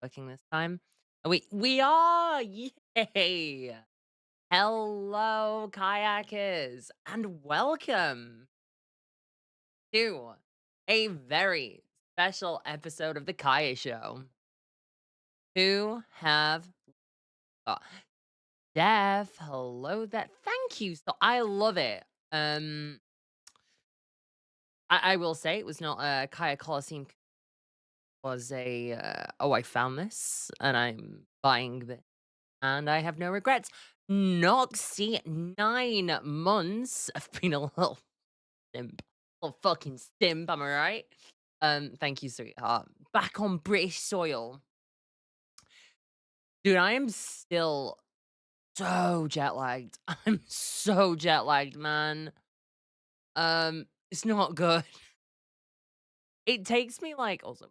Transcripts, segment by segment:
working this time. Oh, we are! Yay! Hello, kayakers, and welcome to a very special episode of the Kaya Show. Who have got Jeff? Hello there. Thank you. So I love it. Um, I will say it was not a KyaColosseum was a oh, I found this and I'm buying this and I have no regrets. Noxy, 9 months. I've been a little simp. Little fucking simp, am I right? Thank you, sweetheart. Back on British soil. Dude, I am still so jet lagged. I'm so jet lagged, man. It's not good. It takes me like also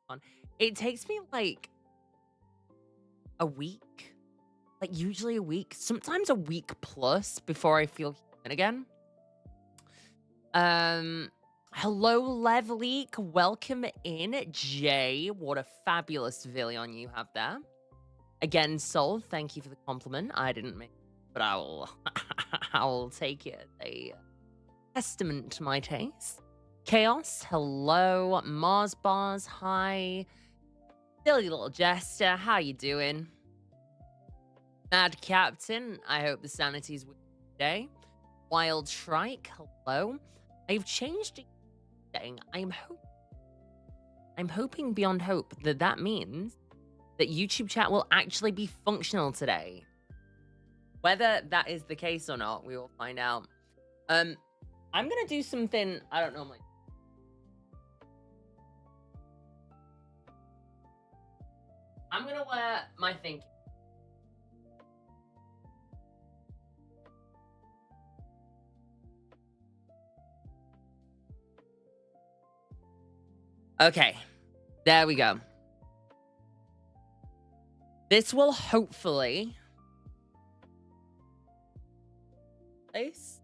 fun. It takes me like a week. Like usually a week, sometimes a week plus before I feel human again. Hello, Levleak. Welcome in, Jay. What a fabulous Villion you have there. Again, Soul, thank you for the compliment. I didn't make it, but I will I will take it as a testament to my taste. Chaos, hello. Mars Bars, hi. Silly little Jester, how you doing? Mad Captain, I hope the sanity's with you today. Wild Shrike, hello. I've changed it. I'm hoping beyond hope that that means that YouTube chat will actually be functional today. Whether that is the case or not, we will find out. I'm gonna do something I don't normally. I'm gonna wear my thinking. Okay, there we go. This will hopefully. Place.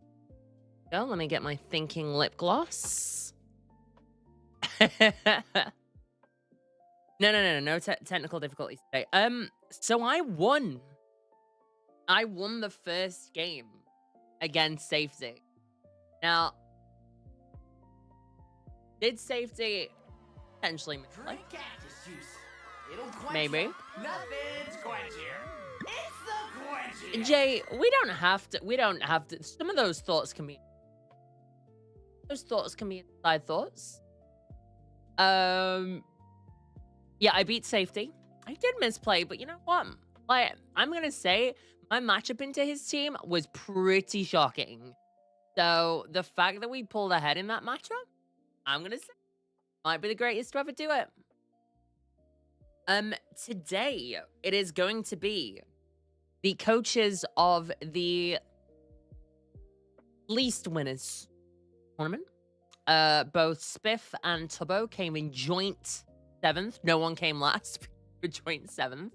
Go. Let me get my thinking lip gloss. No technical difficulties today. So I won. I won the first game against Safety. Now, did Safety potentially Drink cactus juice. It'll quench maybe? you. Nothing's quenchier. It's the quenchier. Jay, we don't have to. Some of those thoughts can be inside thoughts. Yeah, I beat Safety. I did misplay, but you know what? Like, I'm gonna say my matchup into his team was pretty shocking. So the fact that we pulled ahead in that matchup, I'm gonna say might be the greatest to ever do it. Today it is going to be the coaches of the least winners tournament. Both Spiff and Tubbo came in joint 7th. No one came last, but joint 7th.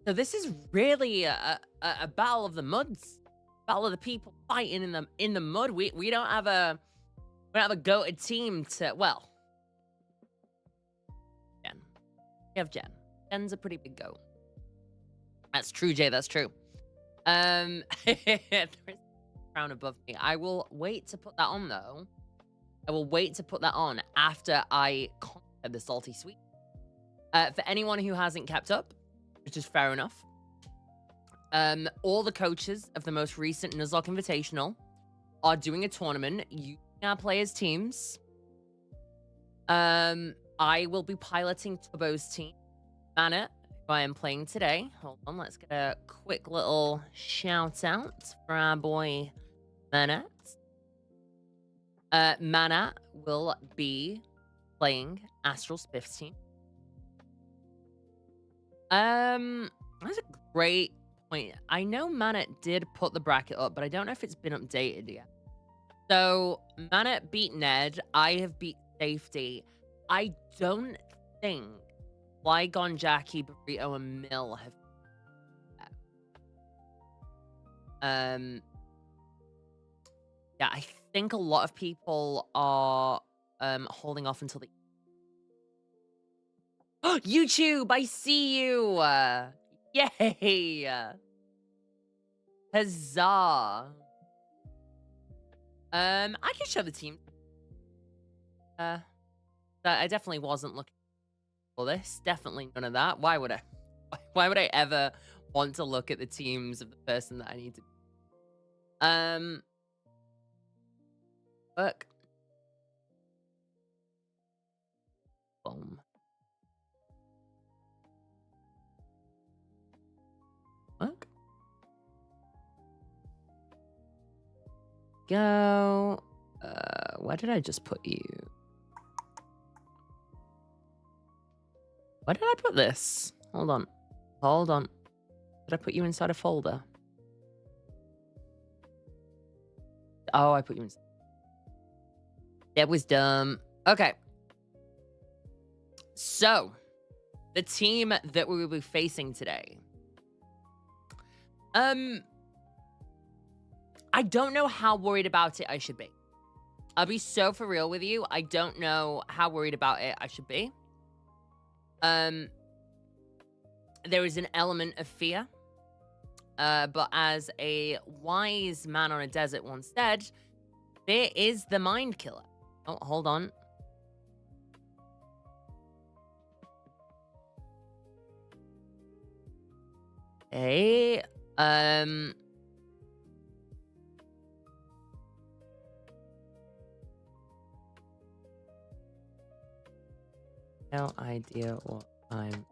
So this is really a battle of the muds, battle of the people fighting in the mud. We don't have a goated team to Jen. We have Jen. Jen's a pretty big goat. That's true, Jay. That's true. There's a crown above me. I will wait to put that on though. I will wait to put that on after I conquer the salty sweet. For anyone who hasn't kept up, which is fair enough. All the coaches of the most recent Nuzlocke Invitational are doing a tournament using our players' teams. I will be piloting Tubbo's team, Mannat, who I am playing today. Hold on, let's get a quick little shout out for our boy Mannat. Mannat will be playing Astral Spiff's team. That's a great point. I know Mannat did put the bracket up, but I don't know if it's been updated yet. So Mannat beat Ned. I have beat Safety. I don't think Flygon, Jackie, Burrito, and Mill have. Yeah, I think a lot of people are holding off until the YouTube, I see you. Yay. Huzzah. I can show the team. I definitely wasn't looking for this. Definitely none of that. Why would I? Why would I ever want to look at the teams of the person that I need to? Look. Boom. Look. Go. Where did I just put you? Where did I put this? Hold on. Hold on. Did I put you inside a folder? Oh, I put you inside. That was dumb. Okay. So, the team that we will be facing today. I don't know how worried about it I should be. I'll be so for real with you. I don't know how worried about it I should be. There is an element of fear. But as a wise man on a desert once said, fear is the mind killer. Oh, hold on. Hey, no idea what I'm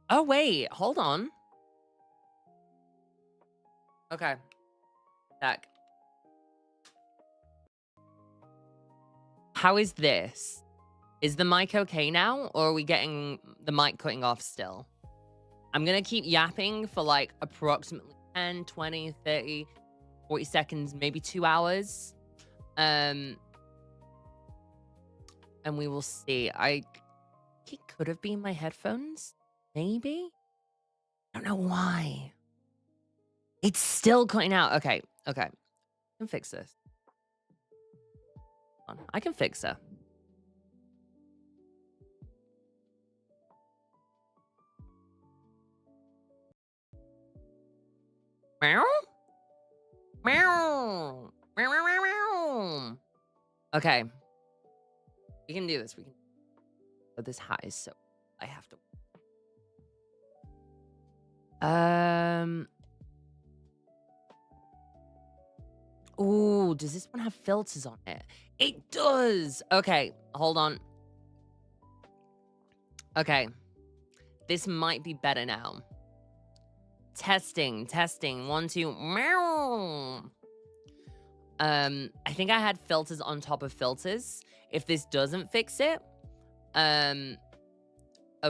oh wait, hold on. Okay. Back. How is this? Is the mic okay now, or are we getting the mic cutting off still? I'm gonna keep yapping for like approximately 10, 20, 30, 40 seconds, maybe 2 hours. And we will see. It could have been my headphones, maybe? I don't know why. It's still cutting out. Okay, okay. I can fix this. Hold on. I can fix her. Meow? Meow. Meow, meow, meow, meow. Okay. We can do this. We can. But this hat is so. I have to. Ooh, does this one have filters on it? It does. Okay, hold on. Okay. This might be better now. Testing. 1, 2. Meow. I think I had filters on top of filters. If this doesn't fix it, oh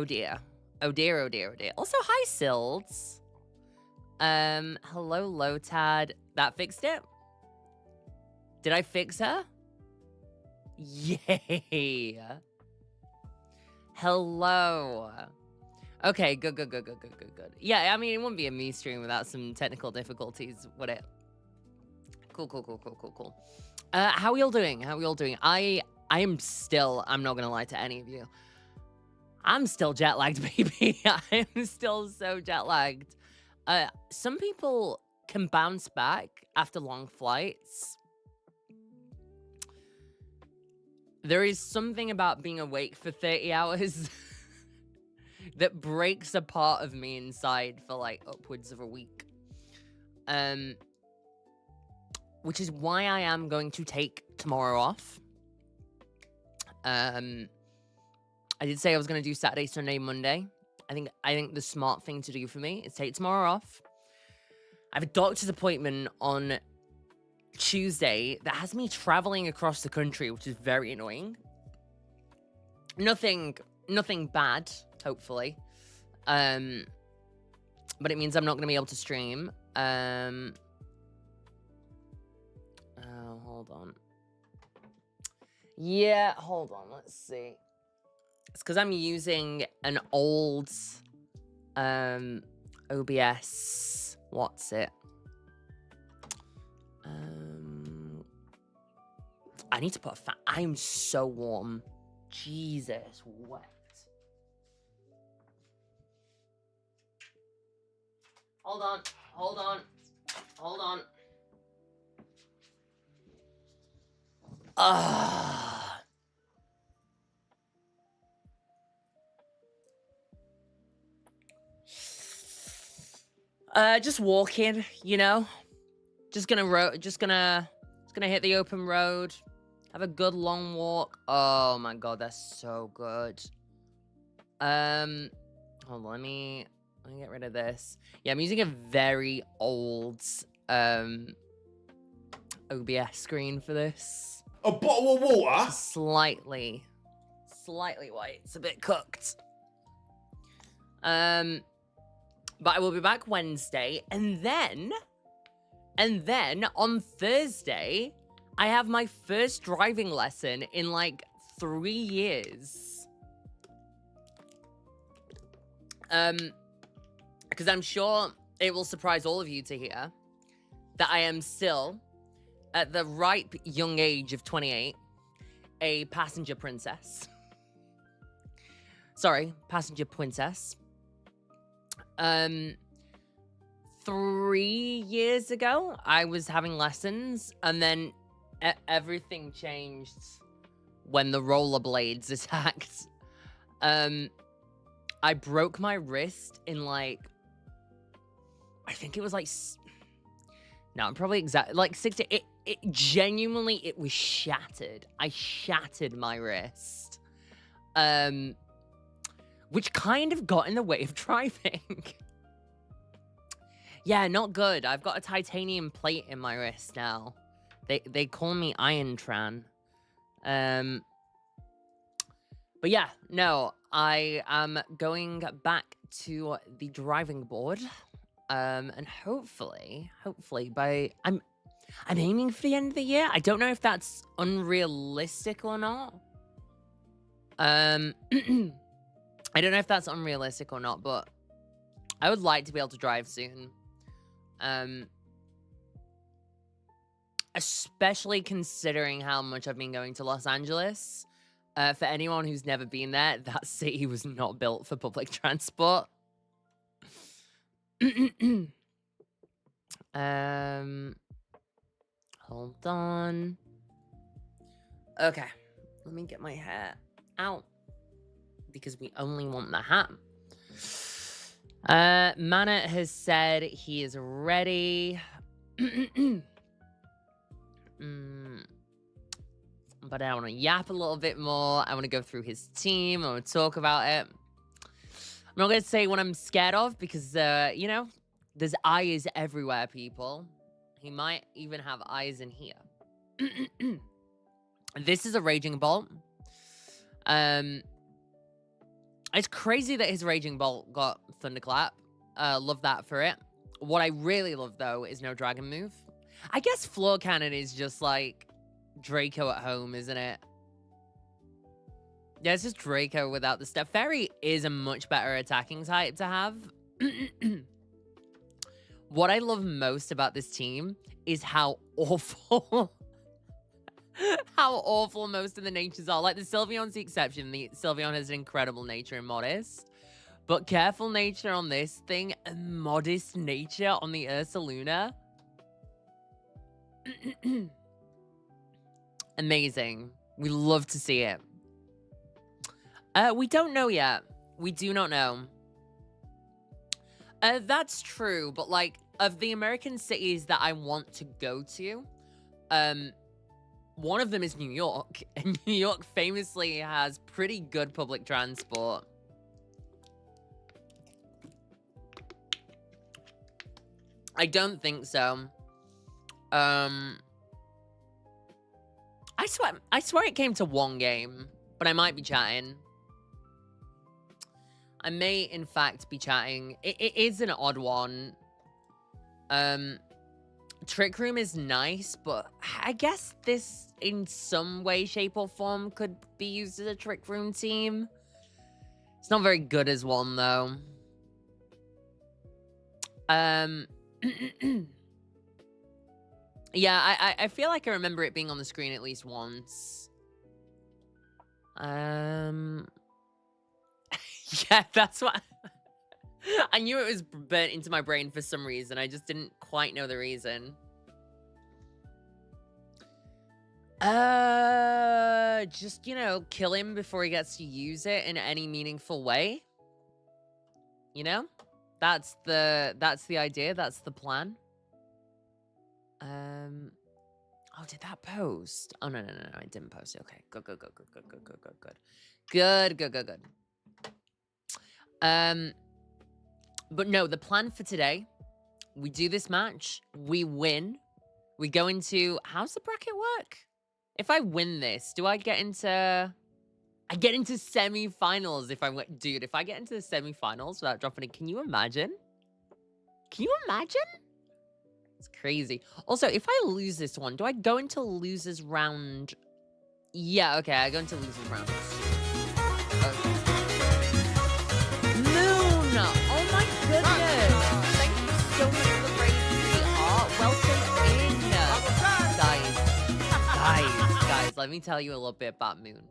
dear. Oh dear. Also, hi, Silds. Hello, Lotad. That fixed it? Did I fix her? Yay. Hello. Okay, good. Yeah, I mean, it wouldn't be a me stream without some technical difficulties, would it? Cool. How are y'all doing? I am still, I'm not gonna lie to any of you, I'm still jet lagged, baby. I am still so jet lagged. Some people can bounce back after long flights. There is something about being awake for 30 hours that breaks a part of me inside for like upwards of a week. Which is why I am going to take tomorrow off. I did say I was going to do Saturday, Sunday, Monday. I think the smart thing to do for me is take tomorrow off. I have a doctor's appointment on Tuesday that has me traveling across the country, which is very annoying. Nothing bad, hopefully. But it means I'm not going to be able to stream. Oh, hold on. Yeah, hold on. Let's see. It's because I'm using an old OBS. What's it? I need to put a fan. I'm so warm. Jesus wept. Hold on. Hold on. Hold on. Just walking, you know. Just gonna hit the open road. Have a good long walk. Oh my god, that's so good. Hold on, let me get rid of this. Yeah, I'm using a very old OBS screen for this. A bottle of water? Slightly white. It's a bit cooked. But I will be back Wednesday, and then on Thursday, I have my first driving lesson in like 3 years. Because I'm sure it will surprise all of you to hear that I am still, at the ripe young age of 28, a passenger princess. Sorry, passenger princess. 3 years ago, I was having lessons, and then everything changed when the rollerblades attacked. I broke my wrist in like, I think it was like, no, I'm probably like 60. It genuinely, it was shattered. I shattered my wrist. Which kind of got in the way of driving. Yeah, not good. I've got a titanium plate in my wrist now. They call me Iron Tran. But yeah, no, I am going back to the driving board. And hopefully by I'm aiming for the end of the year. I don't know if that's unrealistic or not. I don't know if that's unrealistic or not, but I would like to be able to drive soon. Especially considering how much I've been going to Los Angeles. For anyone who's never been there, that city was not built for public transport. Hold on. Okay, let me get my hair out because we only want the hat. Mannat has said he is ready. But I want to yap a little bit more. I want to go through his team. I want to talk about it. I'm not going to say what I'm scared of because, you know, there's eyes everywhere, people. He might even have eyes in here. This is a Raging Bolt. It's crazy that his Raging Bolt got Thunderclap. Love that for it. What I really love, though, is no Dragon move. I guess Floor Cannon is just like Draco at home, isn't it? Yeah, it's just Draco without the Step Fairy is a much better attacking type to have. What I love most about this team is how awful how awful most of the natures are. Like, the Sylveon's the exception. The Sylveon has an incredible nature and modest. But careful nature on this thing and modest nature on the Ursaluna. Amazing. We love to see it. We don't know yet. We do not know. That's true, but like, of the American cities that I want to go to, one of them is New York, and New York famously has pretty good public transport. I don't think so. I swear it came to one game, but I might be chatting. I may, in fact, be chatting. It is an odd one. Trick Room is nice, but I guess this, in some way, shape, or form, could be used as a Trick Room team. It's not very good as one, though. Yeah, I feel like I remember it being on the screen at least once. Yeah, that's what I knew it was burnt into my brain for some reason. I just didn't quite know the reason. Just, you know, kill him before he gets to use it in any meaningful way. You know? That's the idea, that's the plan. Oh, did that post? Oh, no, I didn't post it. Okay, good. But no, the plan for today, we do this match, we win, we go into, how's the bracket work? If I win this, do I get into, I get into semi-finals if I win, dude, if I get into the semi-finals without dropping it, can you imagine? Can you imagine? It's crazy. Also, if I lose this one, do I go into losers round? Yeah, okay, I go into losers round. Okay. Moon! Oh my goodness! Thank you so much for the raid, sweetheart. Welcome in, guys, let me tell you a little bit about Moon.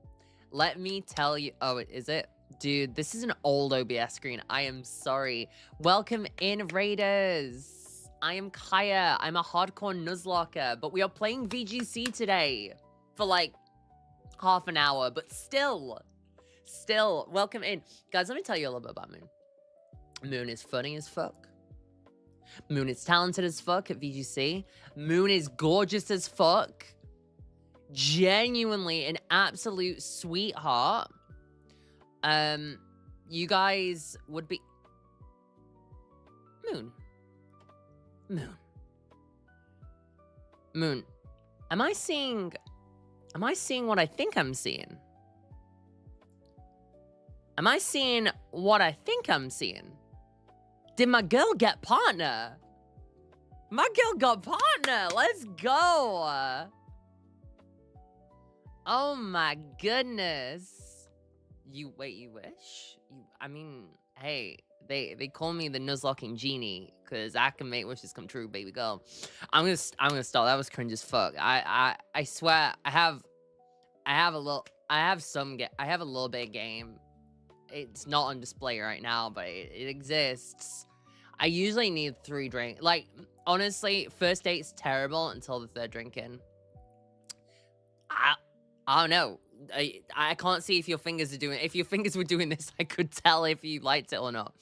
Let me tell you. Oh, is it? Dude, this is an old OBS screen. I am sorry. Welcome in, Raiders. I am Kya. I'm a hardcore Nuzlocke, but we are playing VGC today for like half an hour, but still, welcome in. Guys, let me tell you a little bit about Moon. Moon is funny as fuck. Moon is talented as fuck at VGC. Moon is gorgeous as fuck. Genuinely an absolute sweetheart. You guys would be... Moon. Am I seeing what I think I'm seeing? Am I seeing what I think I'm seeing? Did my girl get partner? My girl got partner. Let's go. Oh my goodness. You wish? I mean, hey, they call me the Nuzlocking genie because I can make wishes come true, baby girl. I'm gonna stop. That was cringe as fuck. I swear I have a little bit of game. It's not on display right now, but it exists. I usually need 3 drinks. Like, honestly, first date's terrible until the 3rd drink in. I don't know. I can't see if your fingers are doing... If your fingers were doing this, I could tell if you liked it or not.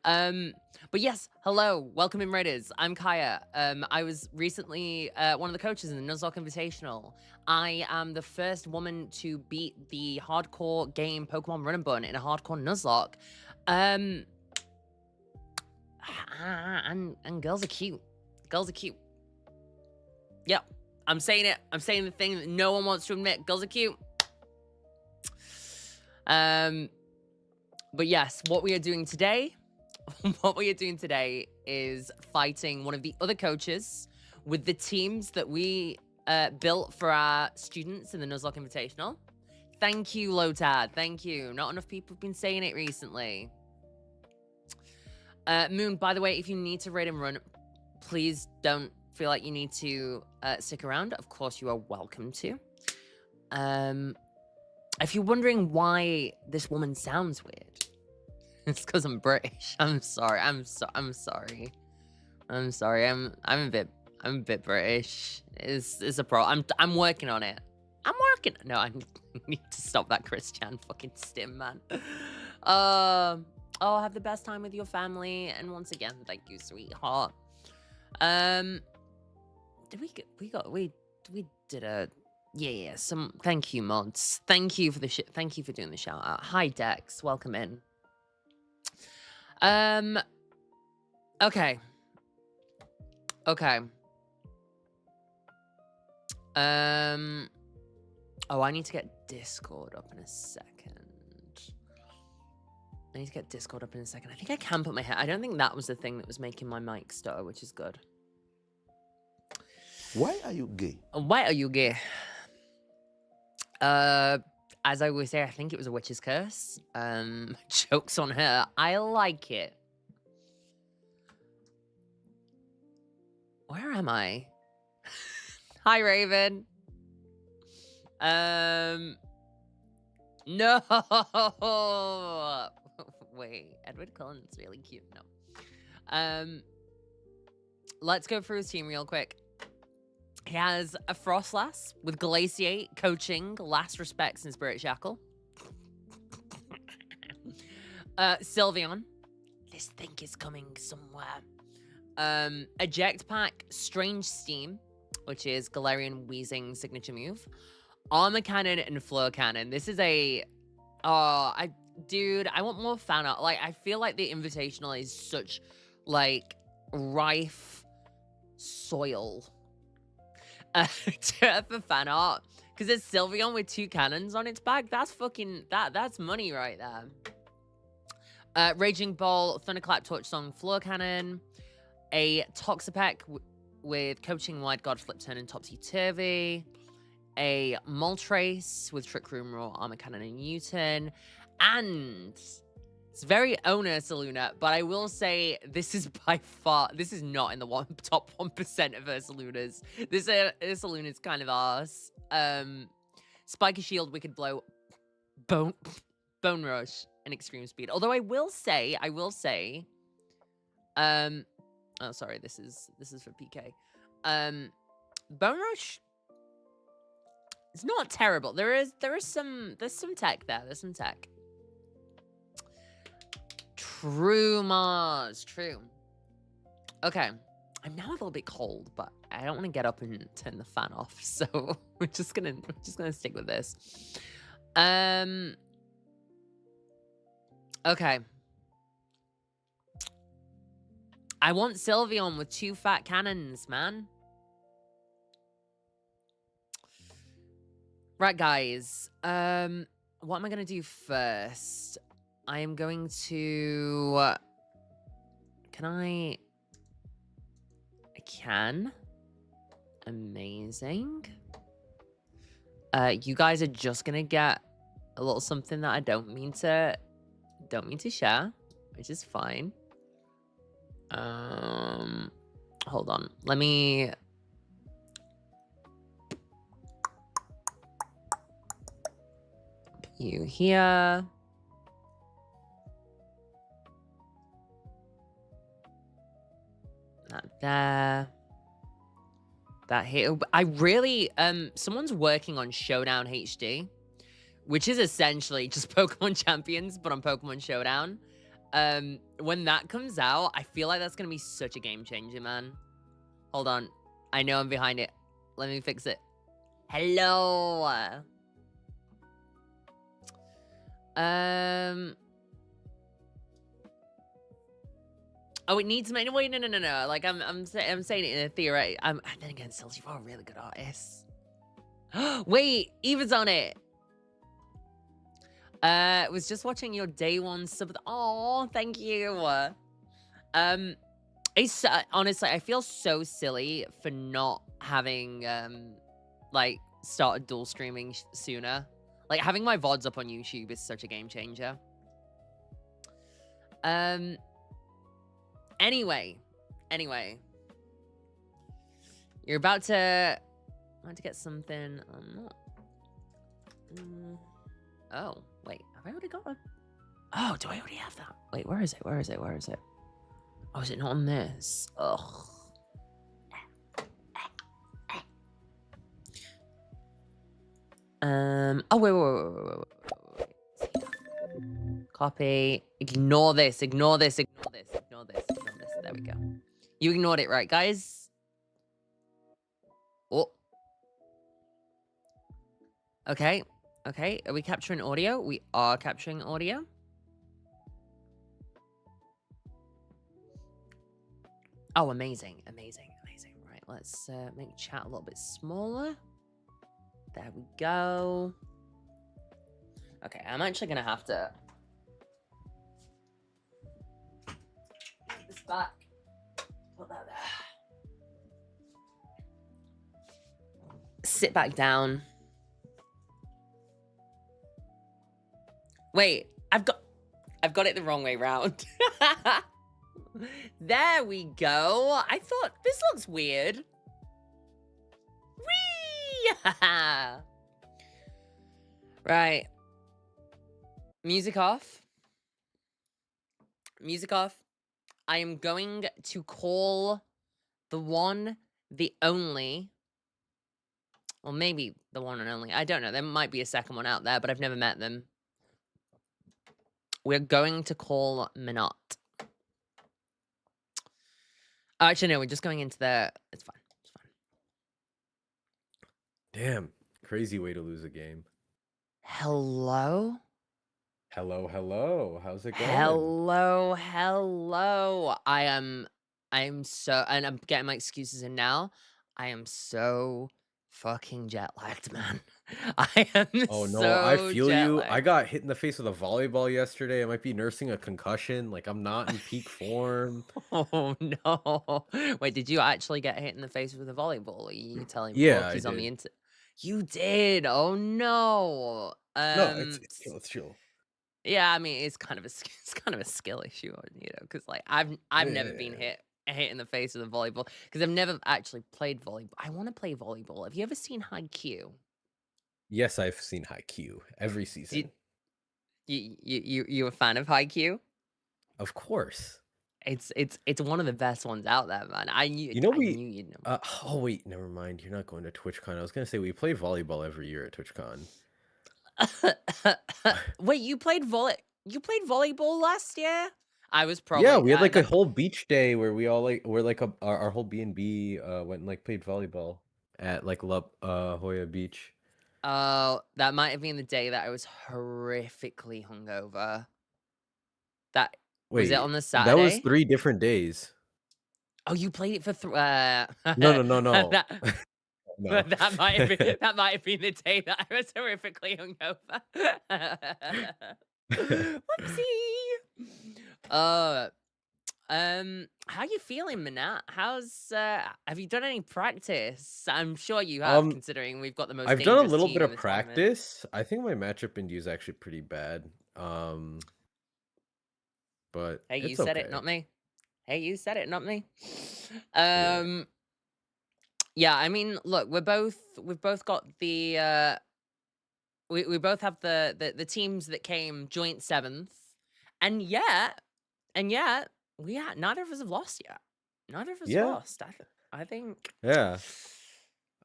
But yes, hello. Welcome in, Raiders. I'm Kya. I was recently one of the coaches in the Nuzlocke Invitational. I am the first woman to beat the hardcore game Pokemon Run and Bun in a hardcore Nuzlocke. And girls are cute. Girls are cute. Yep. I'm saying it. I'm saying the thing that no one wants to admit. Girls are cute. But yes, what we are doing today is fighting one of the other coaches with the teams that we built for our students in the Nuzlocke Invitational. Thank you, Lotad. Thank you. Not enough people have been saying it recently. Moon, by the way, if you need to raid and run, please don't feel like you need to stick around. Of course, you are welcome to. If you're wondering why this woman sounds weird, it's because I'm British. I'm sorry. I'm sorry. I'm a bit British. It's a problem. I'm working on it. No, I need to stop that Christian fucking stim, man. Oh, have the best time with your family, and once again, thank you, sweetheart. We did a... Yeah, thank you, mods. Thank you for the shit. Thank you for doing the shout out. Hi, Dex. Welcome in. Okay. Oh, I need to get Discord up in a second. I think I can put my head... I don't think that was the thing that was making my mic stutter, which is good. Why are you gay? Why are you gay? As I always say, I think it was a witch's curse. Jokes on her. I like it. Where am I? Hi, Raven. No. Wait, Edward Cullen's really cute. No. Let's go through his team real quick. He has a Frostlass with Glaciate, Coaching, Last Respects, and Spirit Shackle. Sylveon. This thing is coming somewhere. Eject Pack, Strange Steam, which is Galarian Wheezing signature move. Armor Cannon and Floor Cannon. This is a... Dude, I want more fan art. Like, I feel like the Invitational is such, like, rife soil for fan art. Because it's Sylveon with 2 cannons on its back. That's fucking... That's money right there. Raging Ball, Thunderclap, Torch Song, Floor Cannon. A Toxapeck with Coaching, Wide Guard, Flip Turn, and Topsy-Turvy. A Moltres with Trick Room, Roar, Armor Cannon, and Newton. And it's very Ursaluna, but I will say this is by far, this is not in the top 1% of Ursalunas. This Ursaluna is kind of arse. Spiky Shield, Wicked Blow, Bone Rush, and Extreme Speed. Although I will say, oh, sorry, this is for PK. Bone Rush, it's not terrible. There's some tech there. There's some tech. True, Mars. True. Okay. I'm now a little bit cold, but I don't want to get up and turn the fan off, so we're just gonna stick with this. Okay. I want Sylveon with 2 fat cannons, man. Right, guys. What am I going to do first? I am going to... Can I... I can. Amazing. You guys are just going to get a little something that I don't mean to share, which is fine. Hold on. Let me... You here. Not there. That here. I really, someone's working on Showdown HD, which is essentially just Pokemon Champions, but on Pokemon Showdown. When that comes out, I feel like that's going to be such a game changer, man. Hold on. I know I'm behind it. Let me fix it. Hello. Oh, it needs money. Wait, no. Like I'm saying it in a theory. Then again, Sills, you are a really good artist. Wait, Eva's on it. Was just watching your day 1 sub. Oh, thank you. It's honestly, I feel so silly for not having like started dual streaming sooner. Like, having my VODs up on YouTube is such a game changer. Anyway. You're about to... get something. Oh, wait. Have I already got one? Oh, do I already have that? Wait, where is it? Oh, is it not on this? Ugh. Oh, wait. Copy. Ignore this. There we go. You ignored it, right, guys? Oh. Okay. Are we capturing audio? We are capturing audio. Oh, amazing. Right, let's make chat a little bit smaller. There we go. Okay, I'm actually gonna have to put this back. Put that there. Sit back down. Wait, I've got it the wrong way round. There we go. I thought this looks weird. Right. Music off. Music off. I am going to call the one, the only, well, maybe the one and only. I don't know. There might be a second one out there, but I've never met them. We're going to call Mannat. Actually, no, we're just going into the. It's fine. It's fine. Damn, crazy way to lose a game. Hello? Hello, hello. How's it going? Hello, hello. I'm so, and I'm getting my excuses in now. I am so fucking jet lagged, man. I am Oh no, I so feel jet you. I lagged. got hit in the face with a volleyball yesterday. I might be nursing a concussion. Like I'm not in peak form. Oh no. Wait, did you actually get hit in the face with a volleyball? Or are you telling Yeah, I rookies on the did. internet? You did. Oh no. No, it's chill, it's chill. Yeah, I mean, it's kind of a it's kind of a skill issue, because like I've never been Yeah. hit in the face with a volleyball because I've never actually played volleyball. I want to play volleyball. Have you ever seen Haikyuu? Yes, I've seen Haikyuu every Did season. you a fan of Haikyuu? Of course. It's one of the best ones out there, man. You know I we knew you'd know. oh wait, never mind. You're not going to TwitchCon. I was gonna say we play volleyball every year at TwitchCon. Wait, you played volleyball last year? I was Yeah, probably we had like a that. whole beach day where we all like we're like our whole B&B went and like played volleyball at like La Jolla Beach. Oh, that might have been the day that I was horrifically hungover. That was it Wait, on the that was Saturday? 3 different days. Oh, you played it for No, no, no, no. that No. that might have been the day that I was horrifically hungover. Whoopsie. Uh, how you feeling, Manat? How's have you done any practice? I'm sure you have, Um, considering we've got the most I've done a dangerous little bit team in of the tournament. practice. I think my matchup in you is actually pretty bad. But Hey, you it's said it, okay. not me. Hey, you said it, not me. Yeah. Um, yeah, I mean, look, we've both got the we both have the teams that came joint seventh, and yet neither of us have lost yet. Neither of us have Yeah. lost. I think Yeah.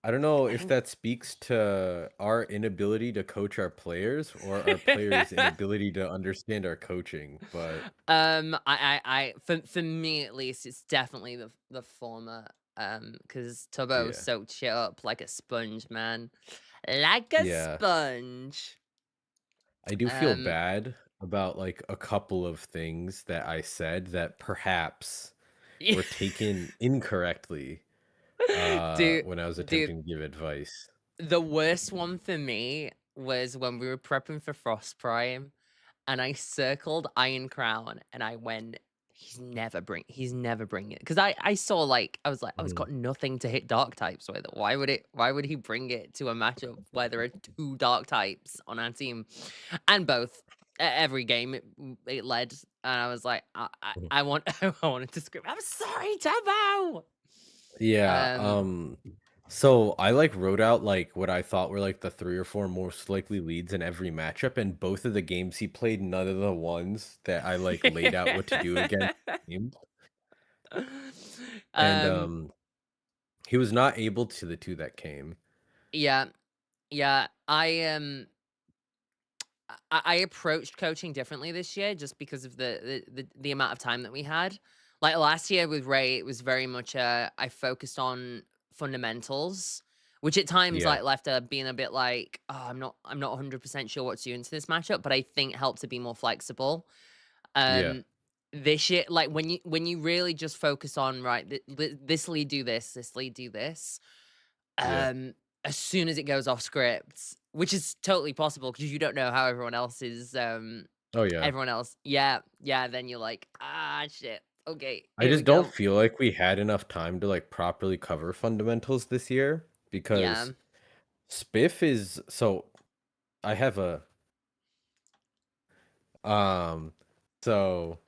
I don't know I if think that speaks to our inability to coach our players or our players' inability to understand our coaching, but for me at least, it's definitely the former. Because Tubbo yeah. soaked you up like a sponge, man, like a Yeah. sponge. I do feel Um, bad about like a couple of things that I said that perhaps yeah, were taken incorrectly dude, when I was dude, attempting to give advice. the worst one for me was when we were prepping for Frost Prime, and I circled Iron Crown, and I went, he's never bring it, because I saw, like, I was like, oh, it's Mhm. got nothing to hit dark types with. Why would he bring it to a matchup where there are two dark types on our team, and both every game it led, and I was like, Mhm. I want I wanted to scream, I'm sorry, Tabo. Yeah, Um, so I like wrote out like what I thought were like the 3 or 4 most likely leads in every matchup, and both of the games he played, none of the ones that I like laid out what to do against him. And um, he was not able to the 2 that came. yeah, yeah. I approached coaching differently this year just because of the amount of time that we had. Like last year with Ray, it was very much I focused on fundamentals, which at times Yeah, like left being a bit like, oh, I'm not 100% sure what to do into this matchup, but I think helped to be more flexible. yeah, Um, this year, like when you really just focus on right, this lead do this lead do this, yeah. um, as soon as it goes off script, which is totally possible because you don't know how Oh, yeah. everyone else, yeah, yeah, then you're like, "Ah, shit. Okay, I here we just don't go." feel like we had enough time to, like, properly cover fundamentals this year Yeah. because Spiff is so I have a, um so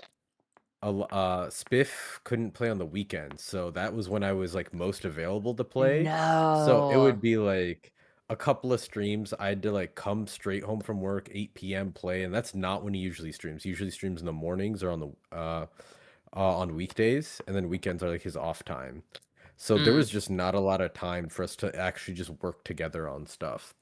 Spiff couldn't play on the weekends, so that was when I was, like, most available to play. So it would No. be like, a couple of streams. I had to like come straight home from work, 8 p.m. play, and that's not when he usually streams. He usually streams in the mornings or on weekdays, and then weekends are like his off time. So there Mm. was just not a lot of time for us to actually just work together on stuff.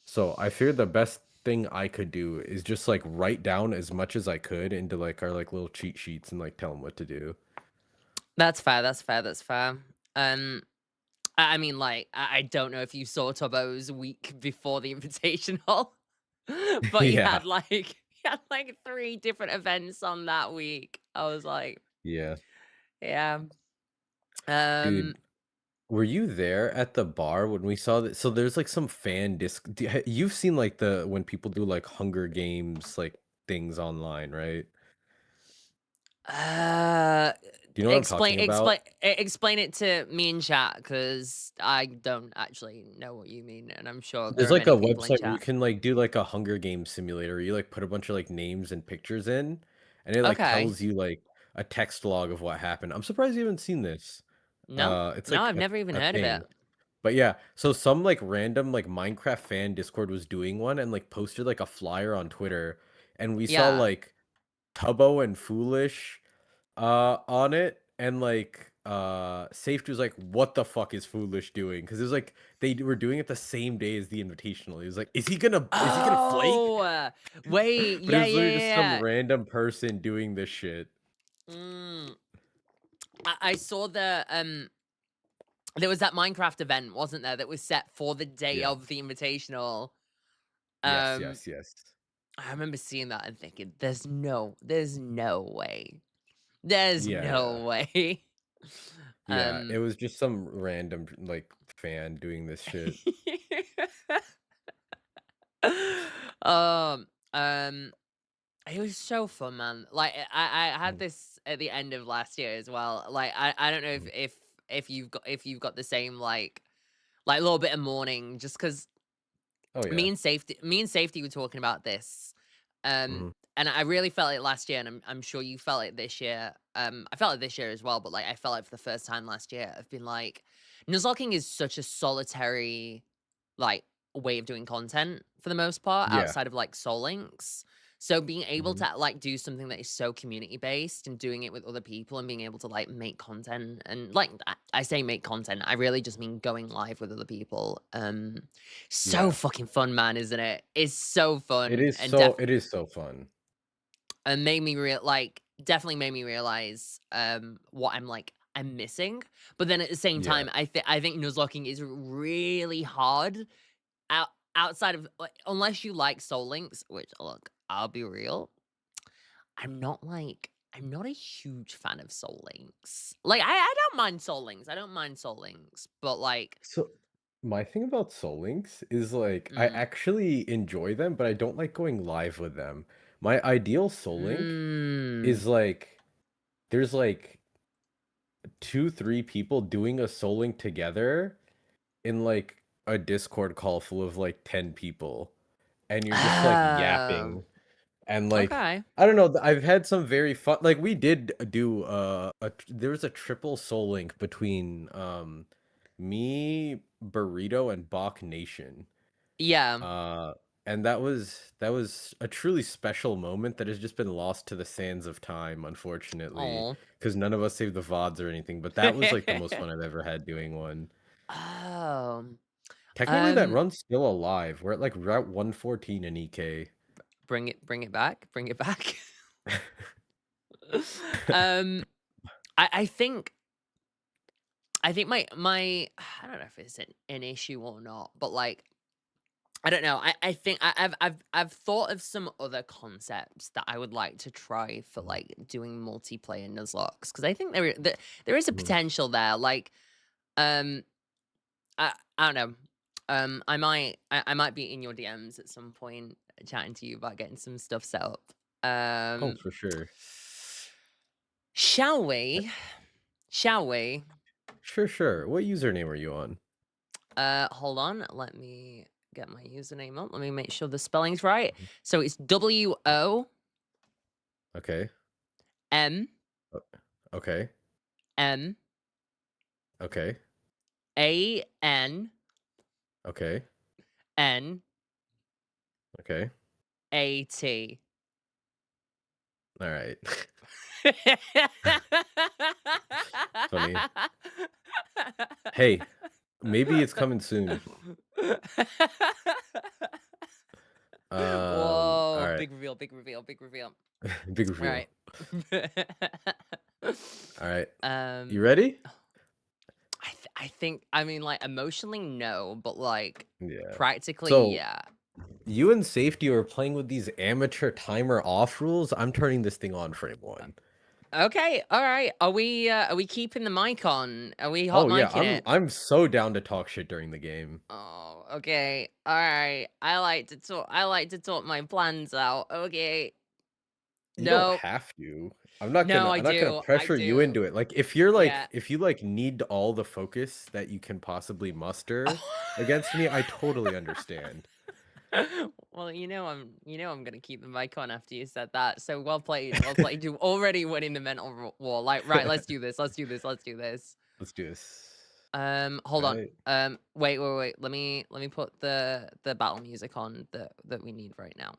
So I feared the best thing I could do is just like write down as much as I could into like our like little cheat sheets and like tell him what to do. That's fair. That's fair. That's fair. Um, I mean, like, I don't know if you saw Tobo's week before the Invitational, but he Yeah, had like he had like 3 different events on that week. I was like, yeah. yeah. Um, Dude, were you there at the bar when we saw that? So there's like some fan disc. You've seen like the when people do like Hunger Games like things online, right? uh, Do you know what I'm talking about? explain it to me in chat because I don't actually know what you mean, and I'm sure there There's are like a many people in website where you chat. can like do like a Hunger Games simulator. You like put a bunch of like names and pictures in, and it like Okay. tells you like a text log of what happened. I'm surprised you haven't seen this. No, It's no, like I've never even a heard of it. thing. But yeah, so some like random like Minecraft fan Discord was doing one and like posted like a flyer on Twitter, and we saw Yeah. like Tubbo and Foolish on it, and like Safety was like, "What the fuck is Foolish doing?" Because it was like they were doing it the same day as the Invitational. He was like, is he gonna flake?" Oh, wait, But it yeah, was yeah, literally just some yeah, random person doing this shit. yeah. I saw there was that Minecraft event, wasn't there, that was set for the day Yeah. of the Invitational. Yes. Um, Yes. Yes. I remember seeing that and thinking, there's no way. There's Yeah. Yeah. no way. Yeah. It Um, was just some random like fan doing this shit. um, um, it was so fun, man. Like I had Mm, this at the end of last year as well. Like I don't know mm. if you've got the same like a little bit of mourning just because Oh yeah. me and safety were talking about this. Um Mhm. and I really felt it last year and I'm sure you felt it this year. I felt it this year as well, but like I felt it for the first time last year. I've been like Nuzlocking is such a solitary like way of doing content for the most part Yeah. outside of like Soul Links. So being able Mhm. to like do something that is so community based and doing it with other people and being able to like make content and like I say make content, I really just mean going live with other people. So Yeah. fucking fun, man, isn't it? It's so It fun is and so it is so fun. made me real like definitely made me realize what I'm missing. But then at the same Yeah. time, I think nuzlocking is really hard out outside of like, unless you like Soul Links, which look, I'll be real, I'm not a huge fan of Soul Links. Like I don't mind Soul Links. I don't mind Soul Links, but like So my thing about Soul Links is like I mm, actually enjoy them, but I don't like going live with them. My ideal Soul Link mm, is like there's like 2, 3 people doing a Soul Link together in like a Discord call full of like 10 people, and you're just like oh, yapping. And, like, okay. I don't know, I've had some very fun like, we did do, there was a triple soul link between, me, Burrito, and Bach Nation, Yeah. uh, and that was a truly special moment that has just been lost to the sands of time, unfortunately, Oh. because none of us saved the VODs or anything, but that was, like, the most fun I've ever had doing one. Oh. Technically, that Um, run's still alive, we're at, like, Route 114 in EK. bring it back, bring it back. um, I think my I don't know if it's an issue or not, but like I don't know. I think I've thought of some other concepts that I would like to try for Mhm, like doing multiplayer Nuzlocks because I think there is a mhm. potential there. Like um I don't know. I might be in your DMs at some point chatting to you about getting some stuff set up. Oh, Um, for sure. shall Uh, we? Shall we? Sure, sure. What username are you on? Hold on. Let me get my username up. Let me make sure the spelling's right. Mhm. So it's WOMMAN Okay. O okay. Okay. Okay. N Okay. A T. All right. Funny. Hey, maybe it's coming soon. All Whoa, right. big reveal, big reveal, big reveal. Big All reveal. right. All right. You um, ready? I think, I mean, like, emotionally, no, but like, Yeah. practically, So yeah. you and Safety are playing with these amateur timer off rules. I'm turning this thing on frame one. Okay, all right. Are we keeping the mic on? Are we hot Oh yeah, micing it? I'm so down to talk shit during the game. Oh, okay. All right. I like to talk my plans out. Okay. You don't No. have to. No, I I'm not gonna do. I pressure you do. into it. Like Yeah. if you like need all the focus that you can possibly muster against me, I totally understand. Well, I'm gonna keep the mic on after you said that. So well played, well played. You're already winning the mental war. Like, right, let's do this. Let's do this. Let's do this. Let's do this. Hold on. Right. Wait. Let me put the battle music on that we need right now.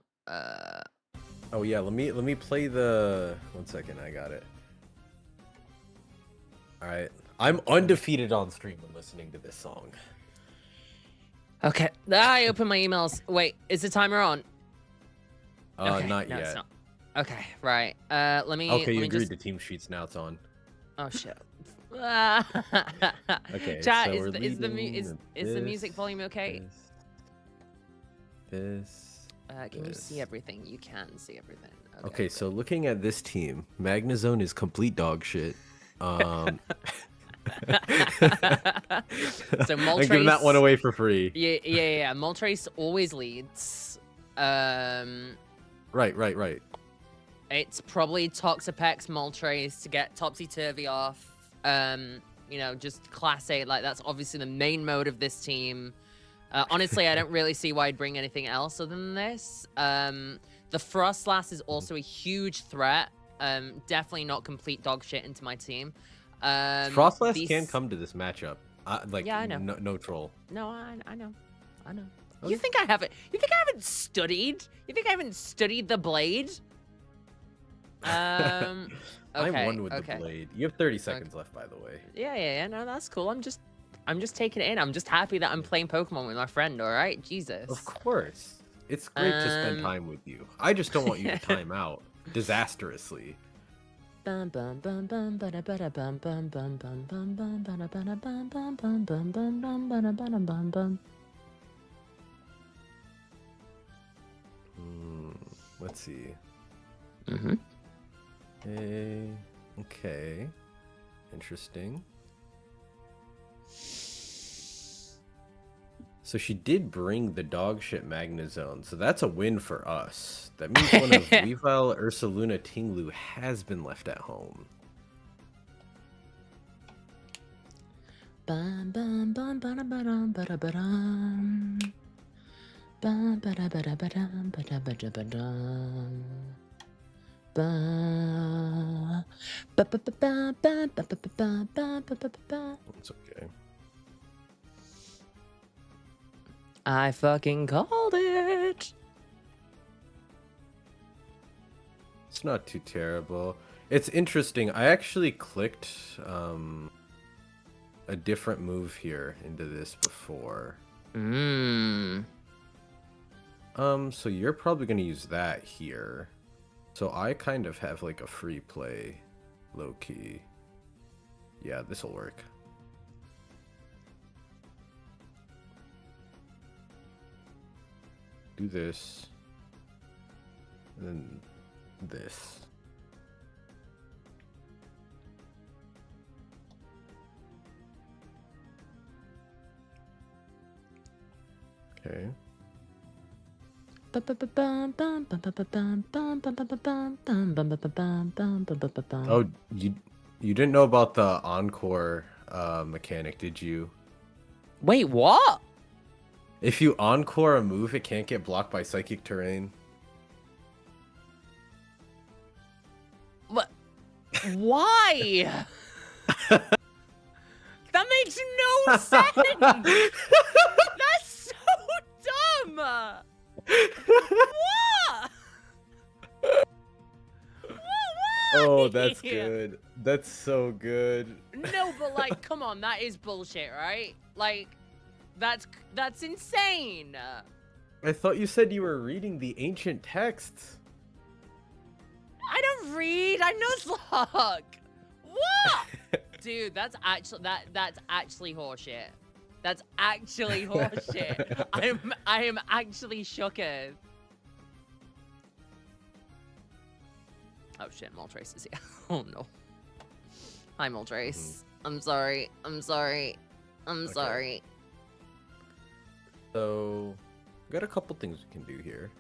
Oh yeah, let me play the 1 second, I got it. Alright. I'm undefeated on stream when listening to this song. Okay. I open my emails. Wait, is the timer on? Okay. Not No, yet. it's not. Okay, right. Let me. Okay, let you me agreed just... to team sheets, now it's on. Oh shit. Okay, Chat, so is we're the leading is the music volume okay? This. Can you see everything? You can see everything. Okay, so looking at this team, Magnazone is complete dog shit. So I'm giving that one Moltres, away for free. yeah. Moltres always leads. Right. It's probably Toxapex Moltres to get Topsy Turvy off. Just class A. Like, that's obviously the main mode of this team. Honestly, I don't really see why I'd bring anything else other than this. The Frostlass is also a huge threat. Definitely not complete dog shit into my team. Frostlass can come to this matchup. Yeah, I know. No troll. No, I know. Okay. You think I haven't? You think I haven't studied? You think I haven't studied the blade? Okay, I won with the blade. You have 30 seconds left, by the way. Yeah. No, that's cool. I'm just taking it in. I'm just happy that I'm playing Pokemon with my friend. All right, Jesus. Of course, it's great to spend time with you. I just don't want you to time out disastrously. Bum bum bum bum bada bada bum bum bum bum bum bum bada bada bum bum bum bum bum bum bada bada bum bum. Let's see. Mm-hmm. Okay. Interesting. So she did bring the dog shit Magnazone, so that's a win for us. That means one of Weavile, Ursaluna, Tinglu has been left at home. Bum bum bum bada bada bada bada. Bum bada bada bada bada bada bada. Ba ba ba ba ba ba ba ba ba ba ba ba. It's okay. I fucking called it. It's not too terrible. It's interesting. I actually clicked a different move here into this before. So you're probably going to use that here. So I kind of have like a free play, low key. Yeah, this will work. Do this. And then this. Okay. Oh, you didn't know about the encore mechanic, did you? Wait, what? If you encore a move, it can't get blocked by psychic terrain. What? Why? That makes no sense. That's so What? Oh, that's Why? good. That's so good. No, but like, come on, that is bullshit, right? Like, that's insane. I thought you said you were reading the ancient texts. I don't read. I Nuzlocke. What? Dude, that's actually horseshit. That's actually horseshit. I am actually shooked. Oh shit, Moltres is here. Oh no. Hi Moltres. I'm sorry. I'm sorry. I'm sorry. So, we got a couple things we can do here.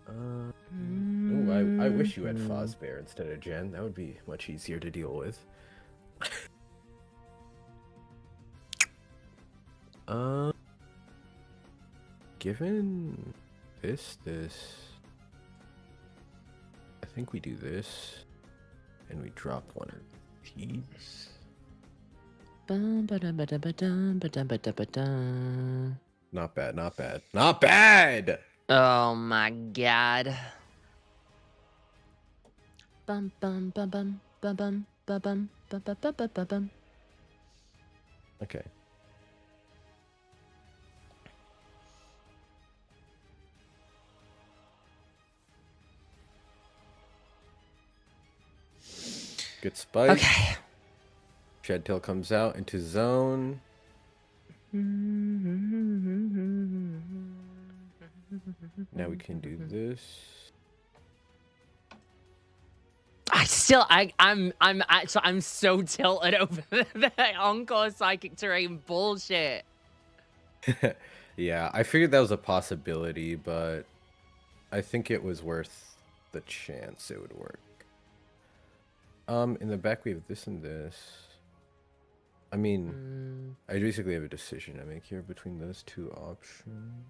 I wish you had Fozbear instead of Jen. That would be much easier to deal with. Given this, I think we do this, and we drop one of these. Not bad, not bad, not bad! Oh my god. Bum bum bum bum bum bum bum bum bum bum bum bum bum. Okay. Good spike. Okay. Shedtail comes out into zone. Now we can do this. I'm so tilted over the Encore Psychic Terrain bullshit. Yeah, I figured that was a possibility, but I think it was worth the chance it would work. In the back we have this and this. I mean, I basically have a decision to make here between those two options.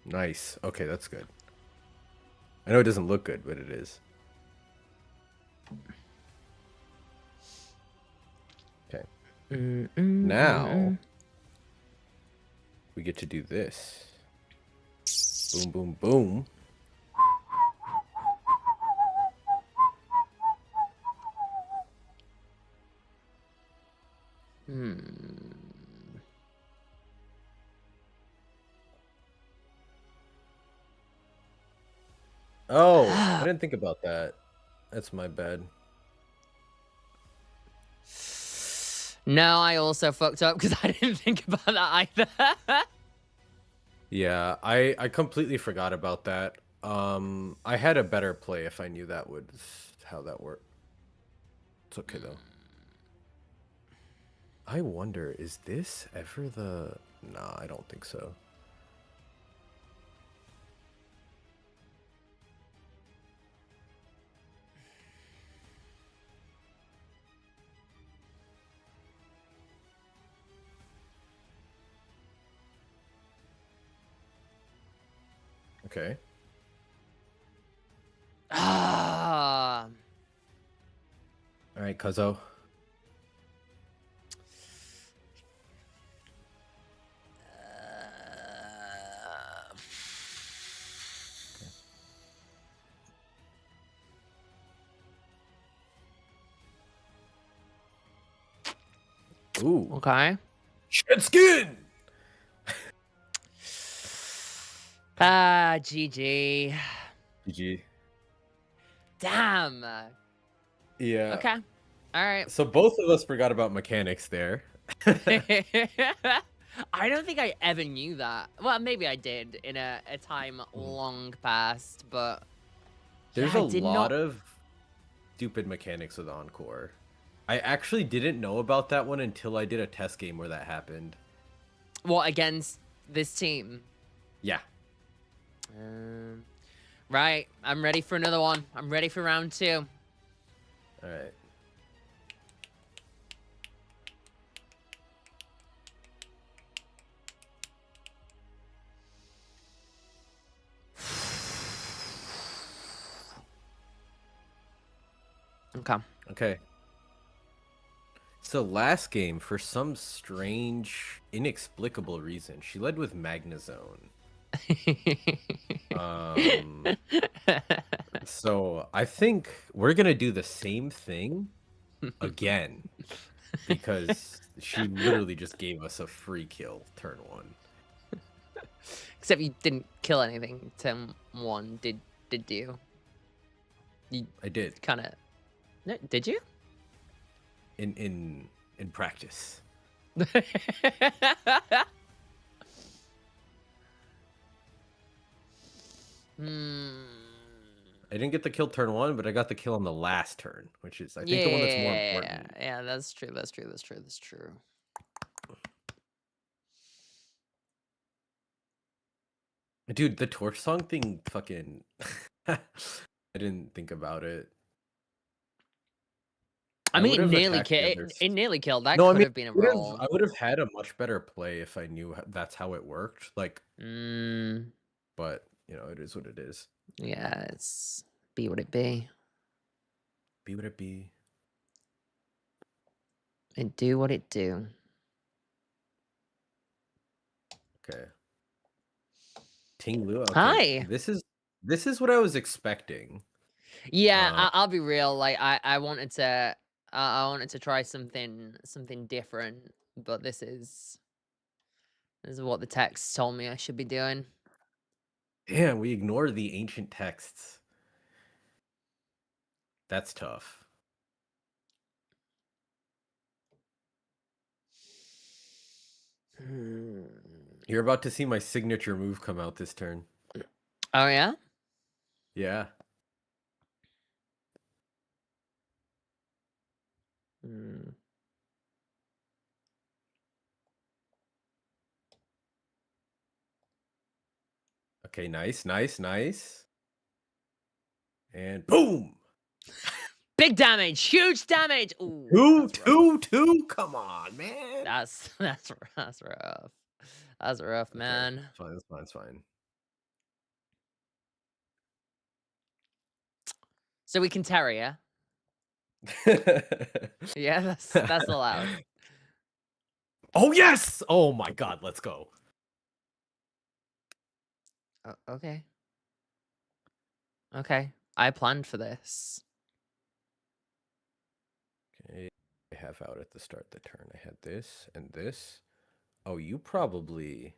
Nice. Okay, that's good. I know it doesn't look good, but it is. Okay. Now we get to do this. Boom, boom, boom. Oh, I didn't think about that. That's my bad. No, I also fucked up because I didn't think about that either. Yeah, I completely forgot about that. I had a better play if I knew that was how that worked. It's okay though. I wonder, is this ever the... Nah, I don't think so. Okay. Ah. All right, Cuzzo. Ooh. Okay. Shed skin! GG. GG. Damn. Yeah. Okay. All right. So both of us forgot about mechanics there. I don't think I ever knew that. Well, maybe I did in a time long past, but There's yeah, a lot of stupid mechanics with Encore. I actually didn't know about that one until I did a test game where that happened. What, against this team? Yeah. Right. I'm ready for another one. I'm ready for round 2. All right. Okay. Okay. So last game, for some strange, inexplicable reason, she led with Magnezone. Um, so I think we're gonna do the same thing again because she literally just gave us a free kill turn 1. Except you didn't kill anything turn 1, did you? You I did kind of... No, did you? in practice. Hmm. I didn't get the kill turn 1, but I got the kill on the last turn, which is I think the one that's more Yeah, important. yeah, that's true. That's true. That's true. That's true. Dude, the torch song thing fucking I didn't think about it. I I mean, would it have nearly attacked the killed. others. It nearly killed. That No, I could mean, have been a roll. I would have had a much better play if I knew that's how it worked. Like, but you know, it is what it is. Yeah, it's be what it be. Be what it be. It do what it do. Okay. Ting Lu. Okay. Hi. This is what I was expecting. Yeah, I'll be real. Like I wanted to, I wanted to try something different, but this is what the text told me I should be doing. Damn, we ignore the ancient texts. That's tough. You're about to see my signature move come out this turn. Oh yeah. Yeah. Okay, nice, nice, nice. And boom! Big damage, huge damage. Ooh, Two. Come on, man. that's rough. That's rough, man. It's fine. It's fine. It's fine. So we can Terrier. Yeah, that's allowed. Oh yes! Oh my god, let's go. Okay. Okay. I planned for this. Okay. I have out at the start of the turn. I had this and this. Oh, you probably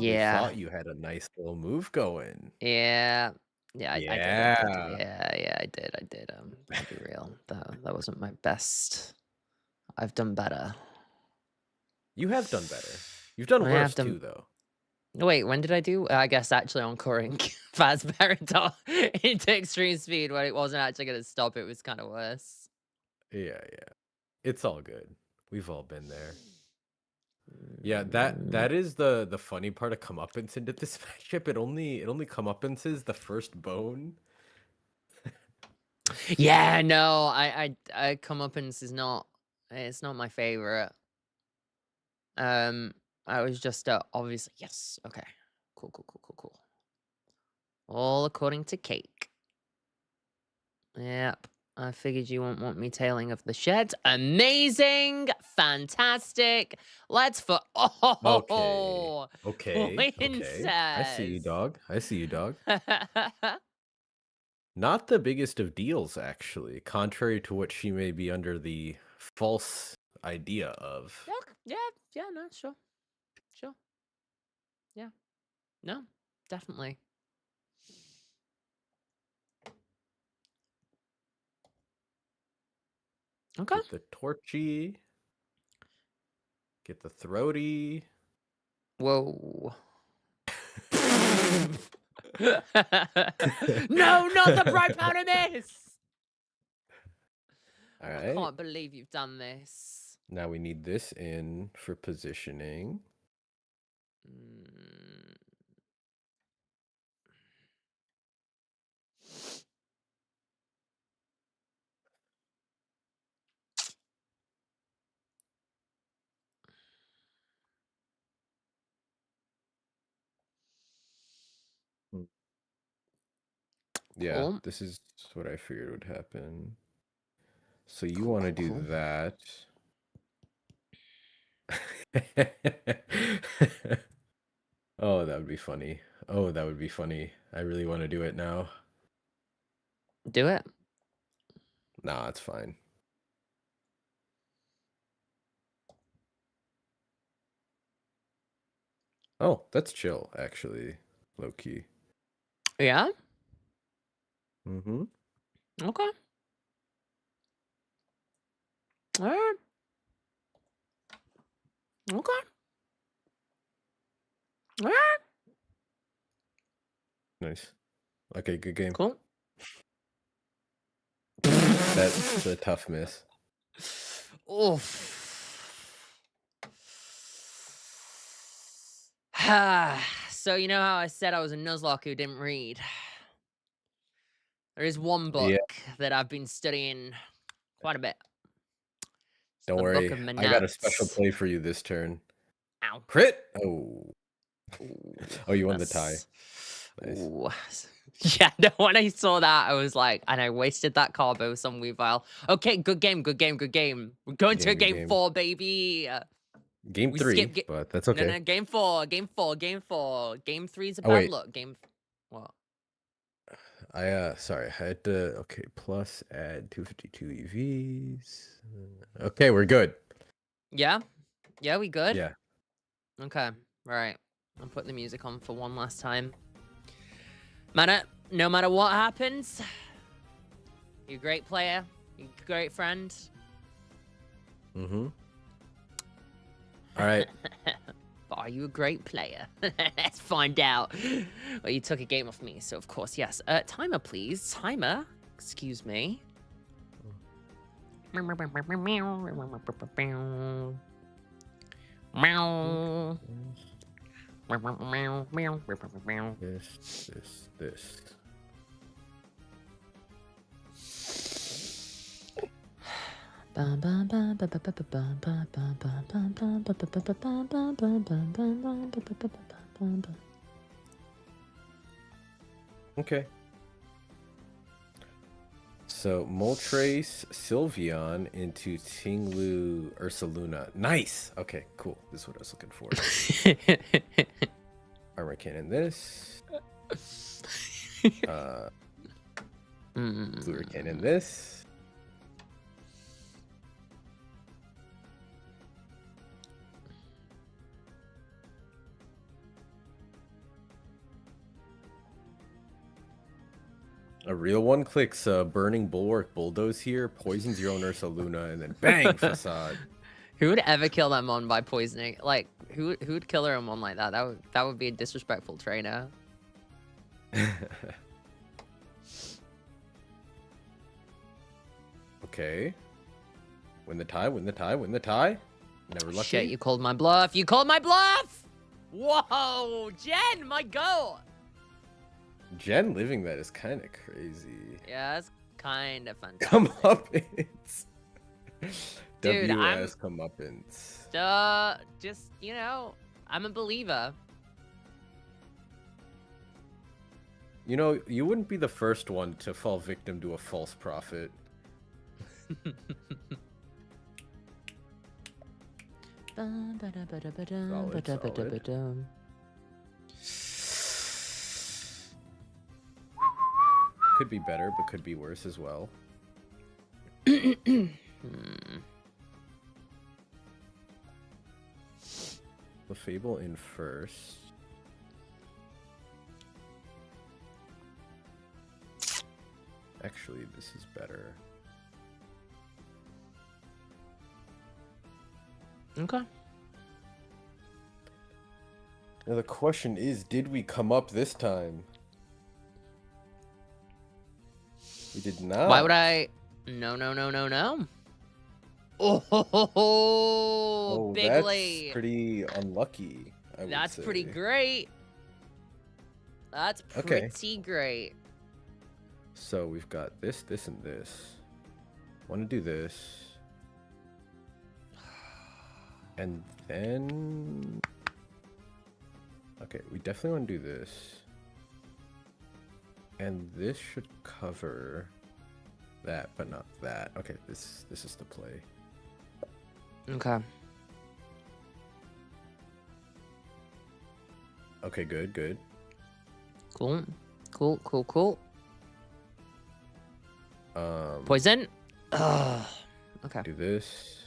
Yeah. thought you had a nice little move going. Yeah. Yeah, I did. Yeah. Yeah, I did. I'll be real. That wasn't my best. I've done better. You have done better. You've done I worse have done. too, though. Wait, when did I do? I guess actually on Coring Fazbear into extreme speed when it wasn't actually going to stop. It was kind of worse. Yeah. It's all good. We've all been there. Yeah, that is the funny part of comeuppance into this matchup. It only comeuppances the first bone. Yeah, no, I comeuppance is not. It's not my favorite. I was just obviously yes. Okay, cool. All according to Cake. Yep. I figured you won't want me tailing of the sheds. Amazing. Fantastic. Let's for Okay. princess. I see you, dog. Not the biggest of deals, actually, contrary to what she may be under the false idea of. Yeah, no, sure. Yeah. No, definitely. Okay. Get the torchy. Get the throaty. Whoa. No, not the bright powder miss. All I right. can't believe you've done this. Now we need this in for positioning. Yeah, Cool. this is what I figured would happen. So you Cool, want to cool, do cool. that. Oh, that would be funny. Oh, that would be funny. I really want to do it now. Do it. Nah, it's fine. Oh, that's chill, actually. Low key. Yeah? Mm-hmm. Okay. All right. Okay. All right. Nice. Okay, good game. Cool. That's a tough miss. Oof. So you know how I said I was a Nuzlocke who didn't read? There is one Yeah, book that I've been studying quite a bit. It's don't the Book worry. of I got a special Mannat. play for you this turn. Ow. Crit! Oh. Ooh, Oh, you won the tie. that's... Nice. Ooh. Yeah, no, when I saw that, I was like, and I wasted that combo some Weavile. Okay, good game, good game, good game. We're going to Good game game. 4, baby. Game We 3, skip. but that's No, okay. no, game 4, game 4, game 4. Game 3 is a Oh, bad wait. look. Game. What? Sorry, I had to, okay, plus add 252 EVs. Okay, we're good. Yeah? Yeah, we good? Yeah. Okay, right. I'm putting the music on for one last time. Mannat, no matter what happens, you're a great player. You're a great friend. Mm-hmm. All right. But are you a great player? Let's find out. Well, you took a game off me, so of course, yes. Timer, please. Timer. Excuse me. Meow. This. Okay. So Moltres Sylveon into Tinglu Ursaluna. Nice. Okay, cool. This is what I was looking for. Armor Cannon this. Fluid Cannon this. A real one clicks Burning Bulwark Bulldoze here, poisons your own Ursaluna, and then bang, Facade. Who would ever kill that mon by poisoning? Like, who would kill her mon like that? That would be a disrespectful trainer. Okay. Win the tie, win the tie, win the tie. Never lucky. Shit, you called my bluff. You called my bluff! Whoa, Jen, my goat. Jen living that is kind of crazy. Yeah, that's kind of fun. Comeuppance. Dude, WS comeuppance. Just, you know, I'm a believer. You know, you wouldn't be the first one to fall victim to a false prophet. Solid. Could be better, but could be worse as well. The Fable in first. Actually, this is better. Okay. Now the question is, did we come up this time? We did not. Why would I? No. Oh, bigly. That's pretty unlucky. That's say. pretty great. That's pretty great. So we've got this, this, and this. Want to do this. And then... Okay, we definitely want to do this. And this should cover... that, but not that. Okay, this is the play. Okay. Okay, good. Cool. Cool. Poison. Ugh. Okay. Do this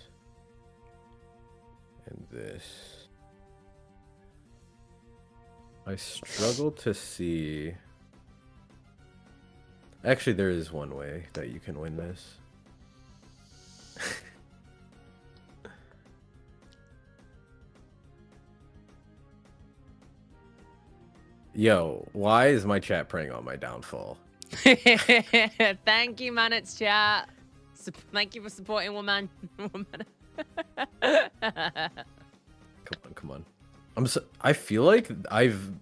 and this. I struggle to see. Actually, there is one way that you can win this. Yo, why is my chat preying on my downfall? Thank you, Mannat's chat. Thank you for supporting woman. Come on. I feel like I've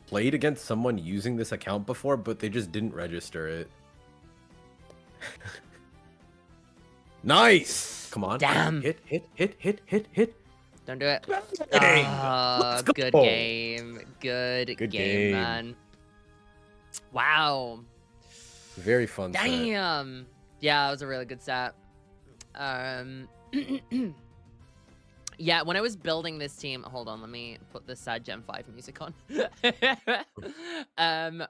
played against someone using this account before, but they just didn't register it. Nice. Come on. Damn. Hit. Don't do it. Bang! Oh, Let's go. good game. Good game, man. Wow. Very fun set. Damn. Yeah, it was a really good set. Yeah, when I was building this team, hold on, let me put the sad Gen 5 music on.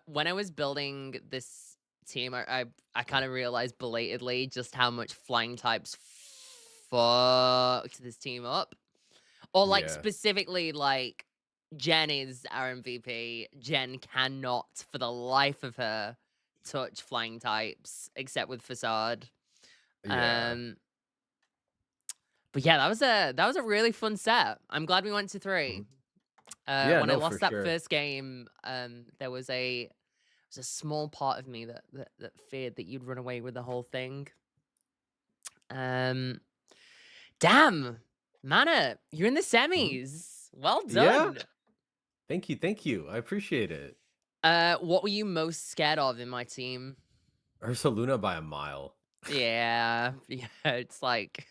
When I was building this team, I kind of realized belatedly just how much flying types fucked this team up. Or like Yeah. specifically like Jen is our MVP. Jen cannot for the life of her touch flying types except with facade. Yeah. But yeah, that was a really fun set. I'm glad we went to 3. Yeah, When I no, lost for that sure. first game, there was a small part of me that feared that you'd run away with the whole thing. Damn, Mana, you're in the semis. Well Yeah. done. Thank you. I appreciate it. What were you most scared of in my team? Ursaluna by a mile. Yeah, it's like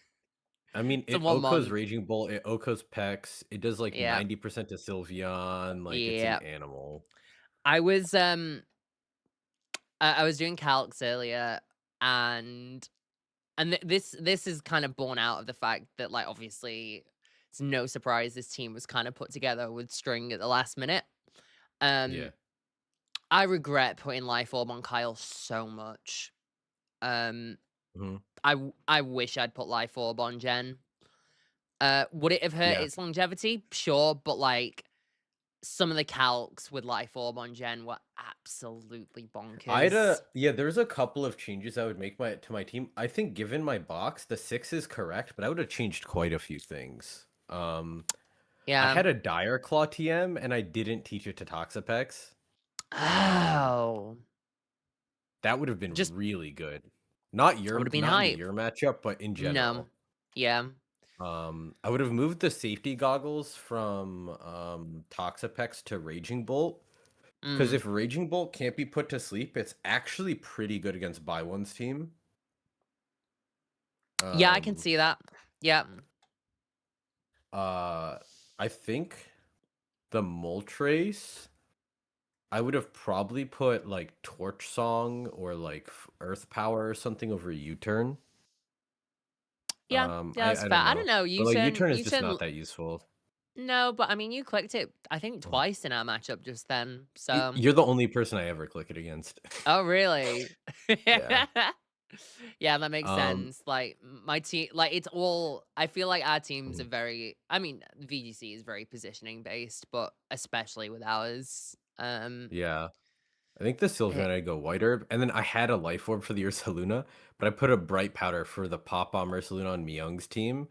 I mean, it someone Oko's monk. Raging Bolt, it Oko's Pex, it does like Yeah, 90% to Sylveon, like it's an yeah. animal. I was I was doing calcs earlier, and this is kind of born out of the fact that like obviously it's no surprise this team was kind of put together with string at the last minute. Yeah. I regret putting Life Orb on Kyle so much. Um, Mhm. I wish I'd put Life Orb on Jen. Would it have hurt Yeah. its longevity? Sure, but like some of the calcs with Life Orb on Jen were absolutely bonkers. There's a couple of changes I would make to my team. I think given my box, the 6 is correct, but I would have changed quite a few things. I Yeah. had a Dire Claw TM and I didn't teach it to Toxapex. Oh. That would have been Just really good. Not would have been in hype. your matchup, but in general. No. Yeah. I would have moved the safety goggles from Toxapex to Raging Bolt. Because if Raging Bolt can't be put to sleep, it's actually pretty good against By-One's team. Yeah, I can see that. Yeah. I think the Moltres, I would have probably put like Torch Song or like Earth Power or something over U-Turn. Yeah, that's I fair. don't I don't know. know. But like U-Turn is just not that useful. No, but I mean, you clicked it, I think, twice in our matchup just then. So. You're the only person I ever click it against. Oh, really? Yeah. Yeah, that makes sense. Like my team, like it's all. I feel like our teams are very. I mean, VGC is very positioning based, but especially with ours. Yeah. I think the Sylveon I'd go White Herb, and then I had a Life Orb for the Ursaluna, but I put a Bright Powder for the Pop Bomb Ursaluna on Myung's team,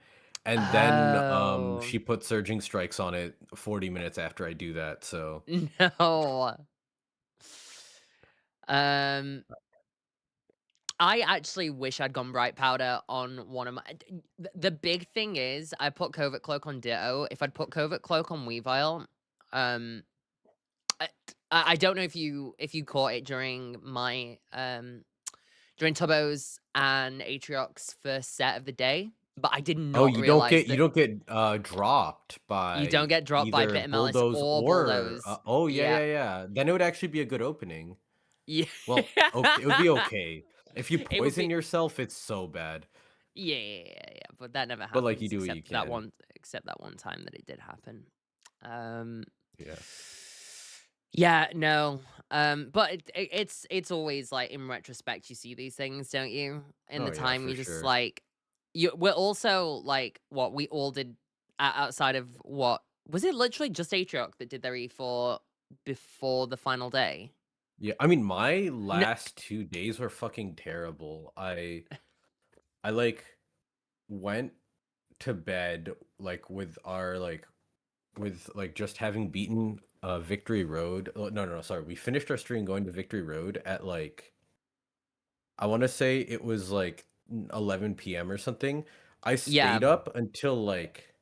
and then Oh she put Surging Strikes on it 40 minutes after I do that. So no. I actually wish I'd gone Bright Powder on one of my. The big thing is, I put Covert Cloak on Ditto. If I'd put Covert Cloak on Weavile, I, I don't know if you caught it during my during Tubbo's and Atriox's first set of the day, but I did not realize that you don't get dropped you don't by get dropped by either Bitter Malice Bulldoze or or Bulldoze. oh Yeah, yeah. Then it would actually be a good opening. yeah. Well, okay, it would be okay. If you It would poison be yourself, it's so bad. yeah, but that never But like you happens do what you can. except that one time that it did happen. Um, Yeah. yeah, no, but it's always like in retrospect you see these things, don't you? In the Oh yeah, time for you just sure. like we're also like what we all did outside of what was it literally just Aatrox that did their E4 before the final day? Yeah, I mean, my No, last 2 days were fucking terrible. I like went to bed like with like just having beaten Victory Road. Oh, no, sorry. We finished our stream going to Victory Road at like I want to say it was like 11 p.m. or something. I yeah, stayed up until like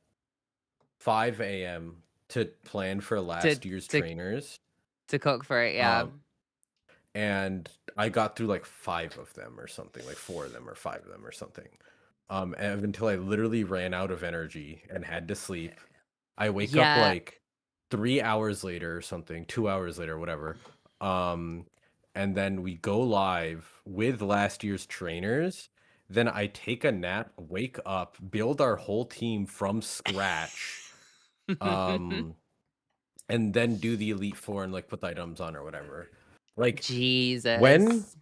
5 a.m. to plan for to last year's to trainers. to cook for it, yeah. Um, and I got through like 5 of them or something, like 4 of them or 5 of them or something. And until I literally ran out of energy and had to sleep. I wake up Yeah. like 3 hours later or something, 2 hours later, whatever. Um, and then we go live with last year's trainers. Then I take a nap, wake up, build our whole team from scratch. Um, and then do the Elite Four and like put the items on or whatever. Like when Jesus.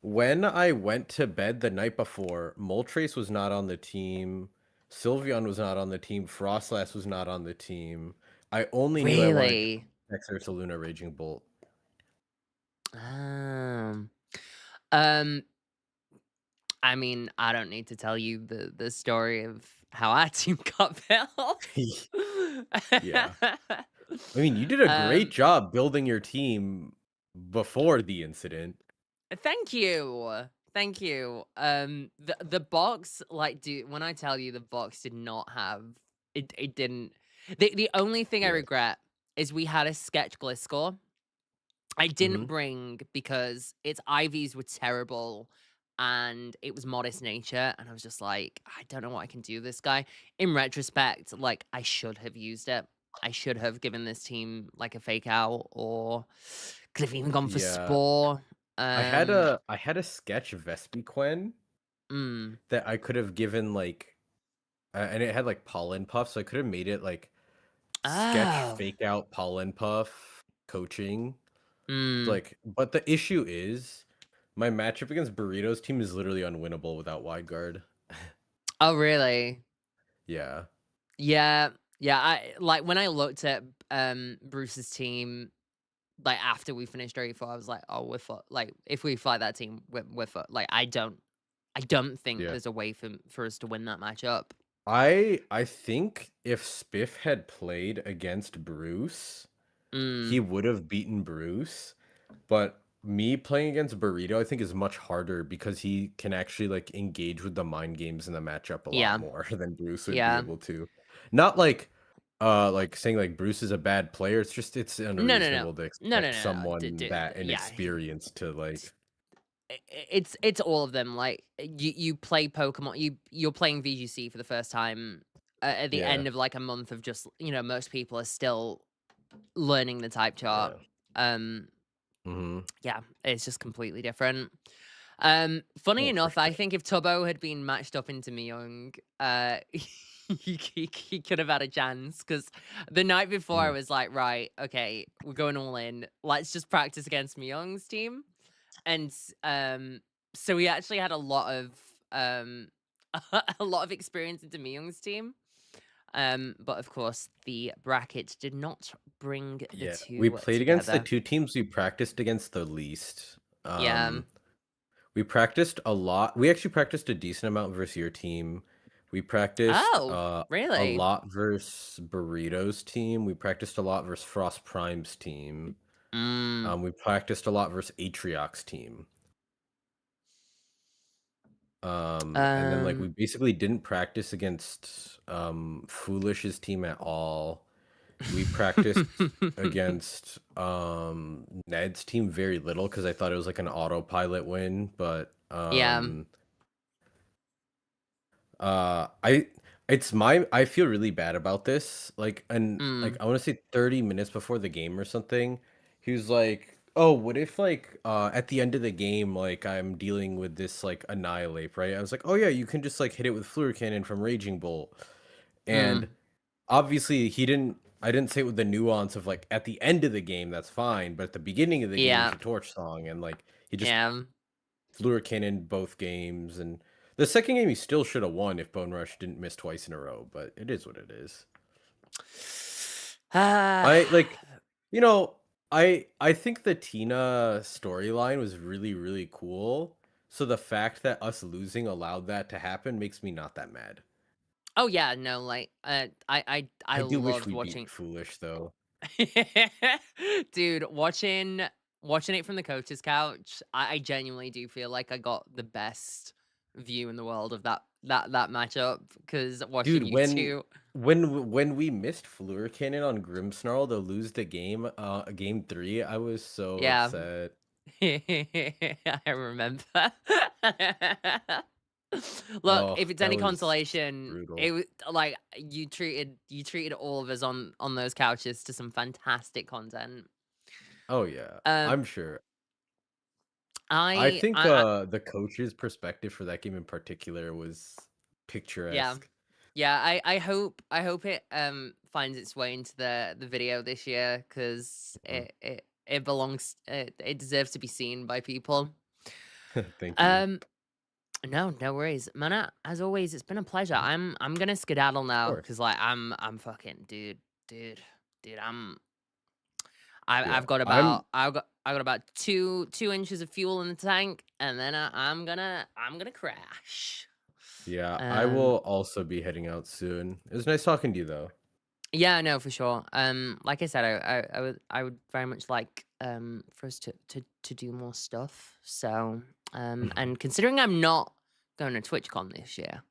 when I went to bed the night before, Moltres was not on the team, Sylveon was not on the team, Frostlass was not on the team. I only knew I wanted Really? Dexter to Luna Raging Bolt. Um, um, I mean, I don't need to tell you the story of how our team got built. Yeah. I mean, you did a great Um, job building your team before the incident. thank you. Thank you. The box, like, when I tell you the box did not have it didn't. The only thing I Yeah. regret is we had a sketch Gliscor. I didn't Mhm. bring because its IVs were terrible and it was modest nature. And I was just like, I don't know what I can do with this guy. In retrospect, like I should have used it. I should have given this team like a fake out or could have even gone for Yeah. Spore. I had a sketch Vespiquen Mm. that I could have given like and it had like pollen puff, so I could have made it like sketch Oh. fake out pollen puff coaching. Mm. Like, but the issue is my matchup against Burrito's team is literally unwinnable without wide guard. Oh, really? Yeah. Yeah. Yeah. I like when I looked at Bruce's team like, after we finished 34, I was like, "Oh, we're fu like, if we fight that team, we're fu like, I don't think Yeah. there's a way for us to win that matchup." I think if Spiff had played against Bruce, he Mm, would have beaten Bruce. But me playing against Burrito, I think is much harder because he can actually like engage with the mind games in the matchup a lot yeah, more than Bruce would be yeah. able to. Not like saying like Bruce is a bad player. It's just it's No, no, no. unreasonable to No, no, expect no, no. D someone d that yeah, inexperienced to like it's all of them, like, you play Pokemon you're playing VGC for the first time at the yeah, end of, like, a month of just most people are still learning the type chart. yeah. Um, Mhm. yeah, it's just completely different. Funny Oh, for enough, I sure. think if Tubbo had been matched up into Myung, he could have had a chance. Because the night before I Mhm. was like, right, okay, we're going all in. Let's just practice against Myung's team. And so we actually had a lot of um a lot of experience into Myung's team. But of course the bracket did not bring the Yeah, we two played against the together. 2 teams we practiced against the least. Yeah. We practiced a lot. We actually practiced a decent amount versus your team. We practiced Oh, a really? lot versus Burrito's team. We practiced a lot versus Frost Prime's team. Mm. We practiced a lot versus Atriox's team. And then like we Um, basically didn't practice against Foolish's team at all. We practiced against Ned's team very little because I thought it was like an autopilot win, but yeah. I it's my I feel really bad about this. Like and like Mm. I want to say 30 minutes before the game or something, he was like, Oh, what if like at the end of the game, like I'm dealing with this like annihilate, right? I was like, oh yeah, you can just like hit it with Fluor Cannon from Raging Bolt. And Mm, obviously I didn't say it with the nuance of like at the end of the game, that's fine, but at the beginning of the game yeah, is a torch song, and like he just yeah. Fluor Cannon both games, and the second game he still should have won if Bone Rush didn't miss twice in a row, but it is what it is. Ah, I like, you know, I think the Tina storyline was really, really cool. So the fact that us losing allowed that to happen makes me not that mad. oh yeah, no, like, I I do wish loved we beat watching. Foolish though. Dude, watching it from the coach's couch, I genuinely do feel like I got the best view in the world of that matchup because watching Dude, you two, when we missed Fluor Cannon on Grimmsnarl to lose the game, game 3, I was so yeah, upset. I remember. Look, Oh, if it's that any was consolation, it brutal. was like you treated all of us on those couches to some fantastic content. Oh yeah, Um, I'm sure. I I think, I the coach's perspective for that game in particular was Yeah. picturesque. Yeah, I hope it finds its way into the video this year because Mhm. it belongs it deserves to be seen by people. Thank you. Um no worries. Mana, as always, it's been a pleasure. Mhm. I'm gonna skedaddle Of now course. because like I'm fucking dude dude Yeah, I've got about two inches of fuel in the tank and then I'm gonna crash. yeah, I Um will also be heading out soon. It was nice talking to you, though. Yeah, no, for sure. Like I said, I would very much like for us to do more stuff. So and considering I'm not going to TwitchCon this year,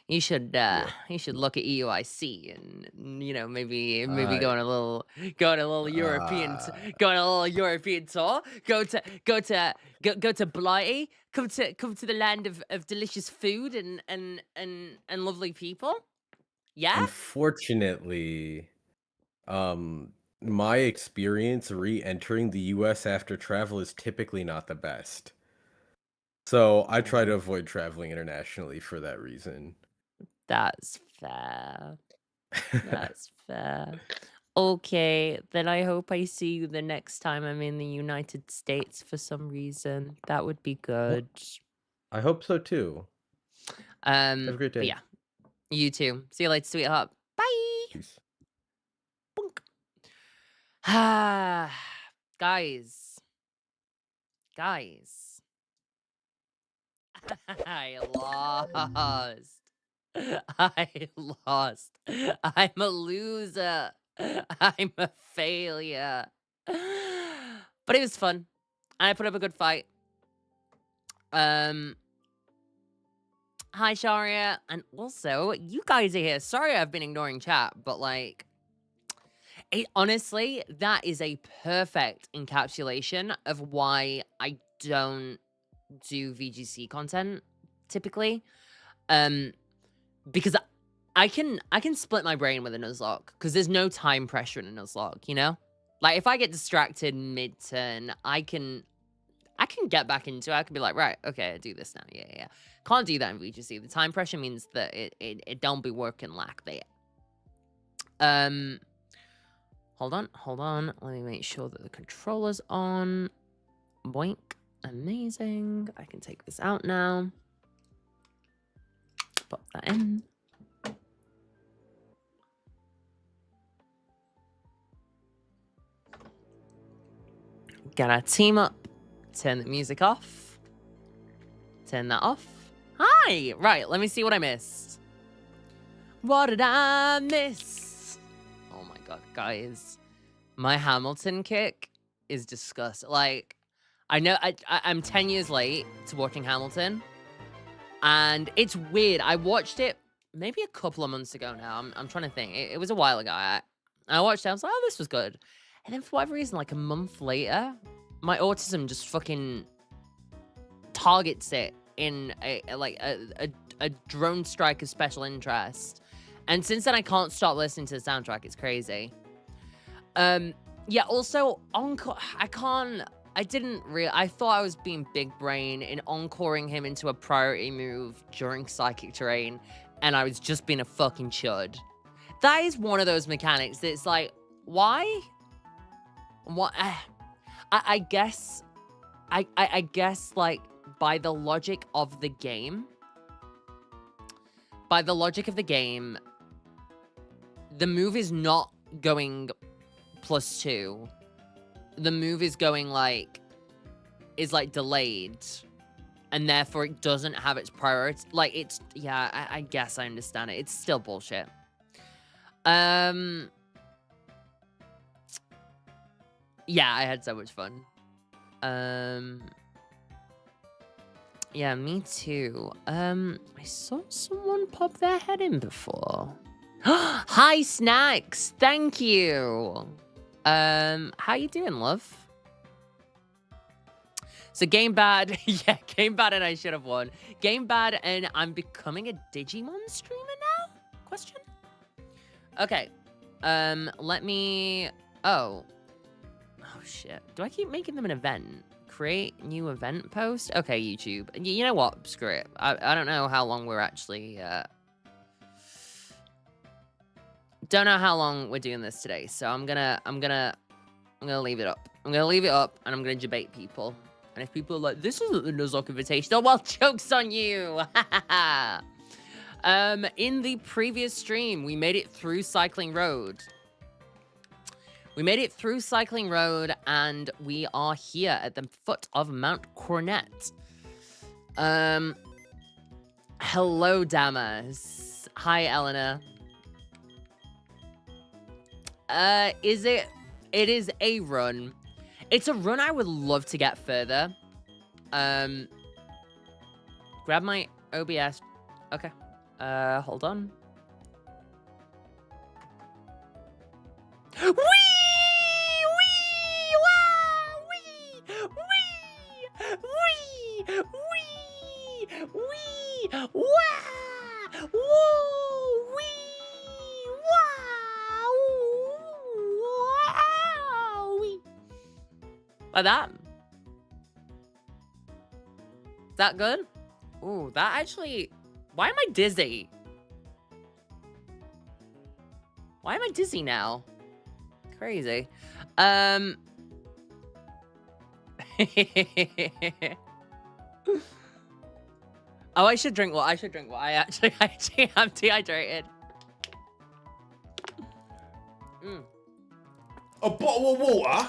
Yeah. you should look at EUIC and maybe I go on a little uh, go on a little European tour. Go to Blighty. Come to the land of delicious food and lovely people. Yeah. unfortunately, um, my experience re-entering the US after travel is typically not the best. So, I try to Mm. avoid traveling internationally for that reason. That's fair. That's fair. Okay, then I hope I see you the next time I'm in the United States for some reason. That would be Well, good. I hope so too. Have a great But day. yeah, you too. See you later, sweetheart. Bye. Peace. Bunk. Ah, guys, guys, I lost. I lost. I'm a loser. I'm a failure. But it was fun. I put up a good fight. Um, Hi Sharia, and also you guys are here. Sorry I've been ignoring chat, but like honestly, that is a perfect encapsulation of why I don't do VGC content typically. Um, because I can split my brain with a Nuzlocke because there's no time pressure in a Nuzlocke, you know? Like if I get distracted mid-turn, I can get back into it. I can be like, right, okay, I do this now. Yeah, yeah, yeah. Can't do that in VGC. The time pressure means that it don't be working like that. Um hold on. Let me make sure that the controller's on. Boink. Amazing. I can take this out now. Pop that in. Get our team up. Turn the music off. Turn that off. Hi! Right, let me see what I missed. What did I miss? Oh my god, guys. My Hamilton kick is disgusting. Like, I know I'm 10 years late to watching Hamilton. And it's weird. I watched it maybe a couple of months ago now. I'm trying to think. It was a while ago. I watched it. I was like, oh, this was good. And then for whatever reason, like a month later, my autism just fucking targets it in a drone strike of special interest. And since then, I can't stop listening to the soundtrack. It's crazy. Yeah. Also, encore. I can't. I thought I was being big brain in encoring him into a priority move during Psychic Terrain, and I was just being a fucking chud. That is one of those mechanics that's like, why? What? I guess, I guess, like, by the logic of the game, the move is not going +2. The move is going, like, is, like, delayed. And therefore, it doesn't have its priority. Like, it's, yeah, I guess I understand it. It's still bullshit. Yeah, I had so much fun. Yeah, me too. I saw someone pop their head in before. Hi, Snacks. Thank you. How you doing, love? So game bad. Yeah, game bad and I should have won. Game bad and I'm becoming a Digimon streamer now? Question? Okay. Let me... Oh, shit. Do I keep making them an event? Create new event post? Okay, YouTube. You know what? Screw it. I don't know how long we're actually... Don't know how long we're doing this today, so I'm gonna leave it up. I'm gonna leave it up, and I'm gonna debate people. And if people are like, this isn't the Nuzlocke Invitational, well, joke's on you! In the previous stream, we made it through Cycling Road. And we are here at the foot of Mount Cornet. Hello, Damas. Hi, Eleanor. It is a run. It's a run I would love to get further. Grab my OBS. Okay. Hold on. Wee! Like that? Is that good? Ooh, that actually... Why am I dizzy? Why am I dizzy now? Crazy. Oh, I should drink what? I should drink what? I actually am dehydrated. A bottle of water?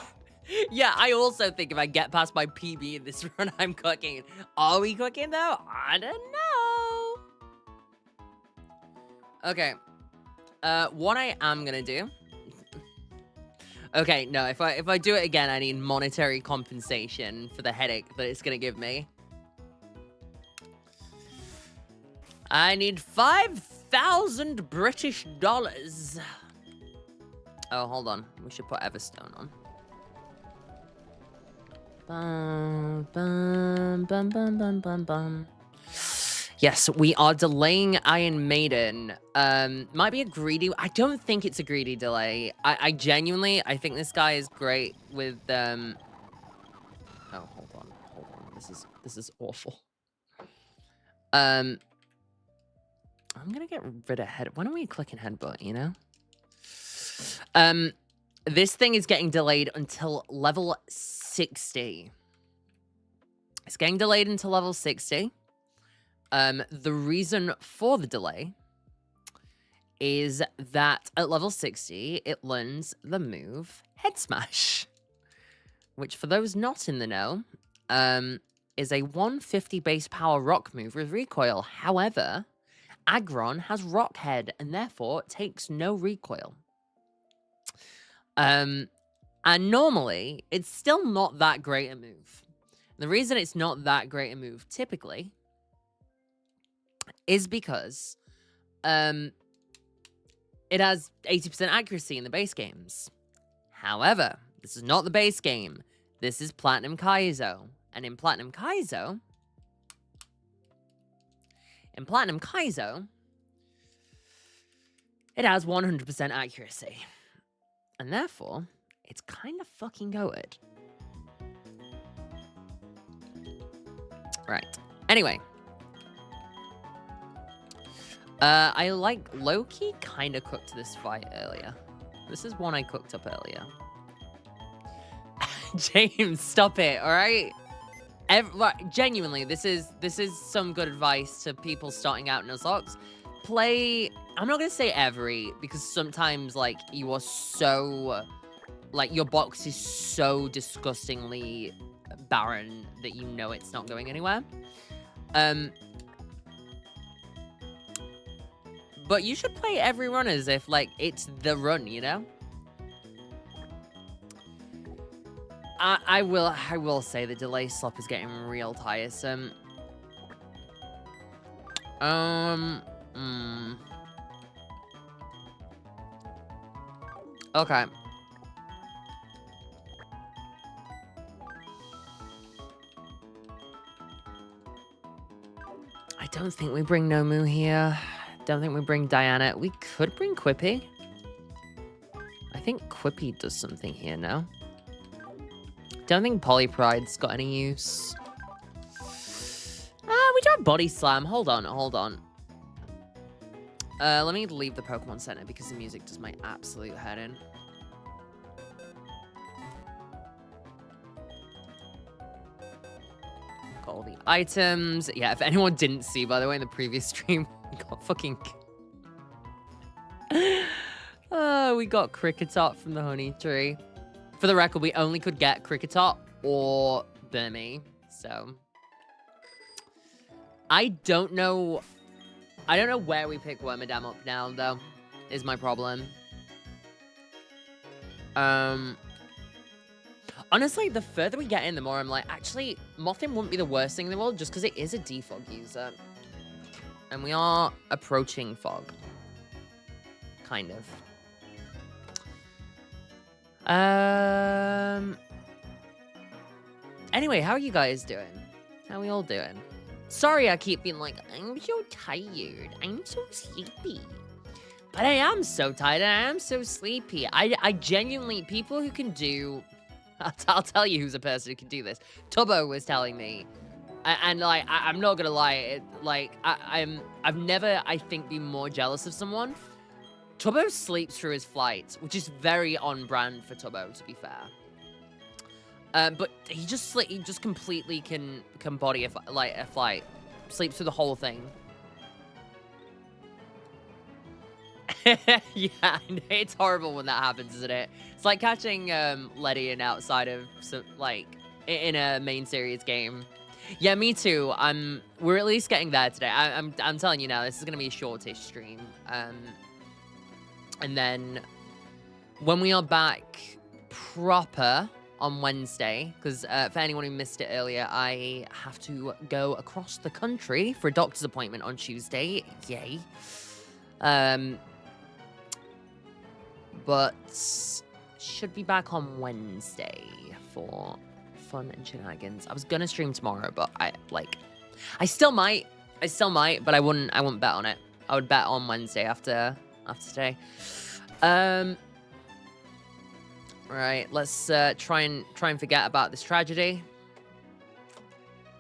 Yeah, I also think if I get past my PB in this run, I'm cooking. Are we cooking, though? I don't know. Okay. What I am gonna do... Okay, no, if I do it again, I need monetary compensation for the headache that it's gonna give me. I need 5,000 British dollars. Oh, hold on. We should put Everstone on. Bum, bum, bum, bum, bum, bum, bum. Yes, we are delaying Iron Maiden. Might be a greedy... I don't think it's a greedy delay. I genuinely... I think this guy is great with... Oh, hold on. This is awful. I'm gonna get rid of head... Why don't we click in headbutt, you know? This thing is getting delayed until level 60. It's getting delayed until level 60. The reason for the delay is that at level 60, it learns the move Head Smash, which for those not in the know, is a 150 base power rock move with recoil. However, Aggron has Rock Head and therefore takes no recoil. And normally, it's still not that great a move. The reason it's not that great a move, typically, is because it has 80% accuracy in the base games. However, this is not the base game. This is Platinum Kaizo. And in Platinum Kaizo, it has 100% accuracy. And therefore, it's kind of fucking goated. Right. Anyway. I like low-key kind of cooked this fight earlier. This is one I cooked up earlier. James, stop it, all right? Genuinely, this is some good advice to people starting out in Nuzlocke. Play, I'm not gonna say every, because sometimes like you are so, like your box is so disgustingly barren that you know it's not going anywhere. But you should play every run as if like it's the run, you know? I will say the delay slop is getting real tiresome. Okay. I don't think we bring Nomu here. Don't think we bring Diana. We could bring Quippy. I think Quippy does something here now. Don't think Polypride's got any use. We do have Body Slam. Hold on. Let me leave the Pokemon Center because the music does my absolute head in. Got all the items. Yeah, if anyone didn't see, by the way, in the previous stream, we got fucking... we got Kricketot from the Honey Tree. For the record, we only could get Kricketot or Burmy, so... I don't know where we pick Wormadam up now, though, is my problem. Honestly, the further we get in, the more I'm like, actually, Mothim wouldn't be the worst thing in the world, just because it is a defog user. And we are approaching fog. Kind of. Anyway, how are you guys doing? How are we all doing? Sorry I keep being like, I'm so tired. I'm so sleepy. But I am so tired and I am so sleepy. I genuinely, people who can do... I'll tell you who's a person who can do this. Tubbo was telling me. And like, I'm not gonna lie. I've never, I think, been more jealous of someone. Tubbo sleeps through his flight, which is very on brand for Tubbo, to be fair. But he just completely can body a flight, sleeps through the whole thing. Yeah, it's horrible when that happens, isn't it? It's like catching Ledian outside of in a main series game. Yeah, me too. We're at least getting there today. I'm telling you now, this is gonna be a shortish stream. And then when we are back proper on Wednesday, because for anyone who missed it earlier, I have to go across the country for a doctor's appointment on Tuesday. Yay. But should be back on Wednesday for fun and shenanigans. I was gonna stream tomorrow, but I still might, but I wouldn't bet on it. I would bet on Wednesday after today. Right, let's try and forget about this tragedy.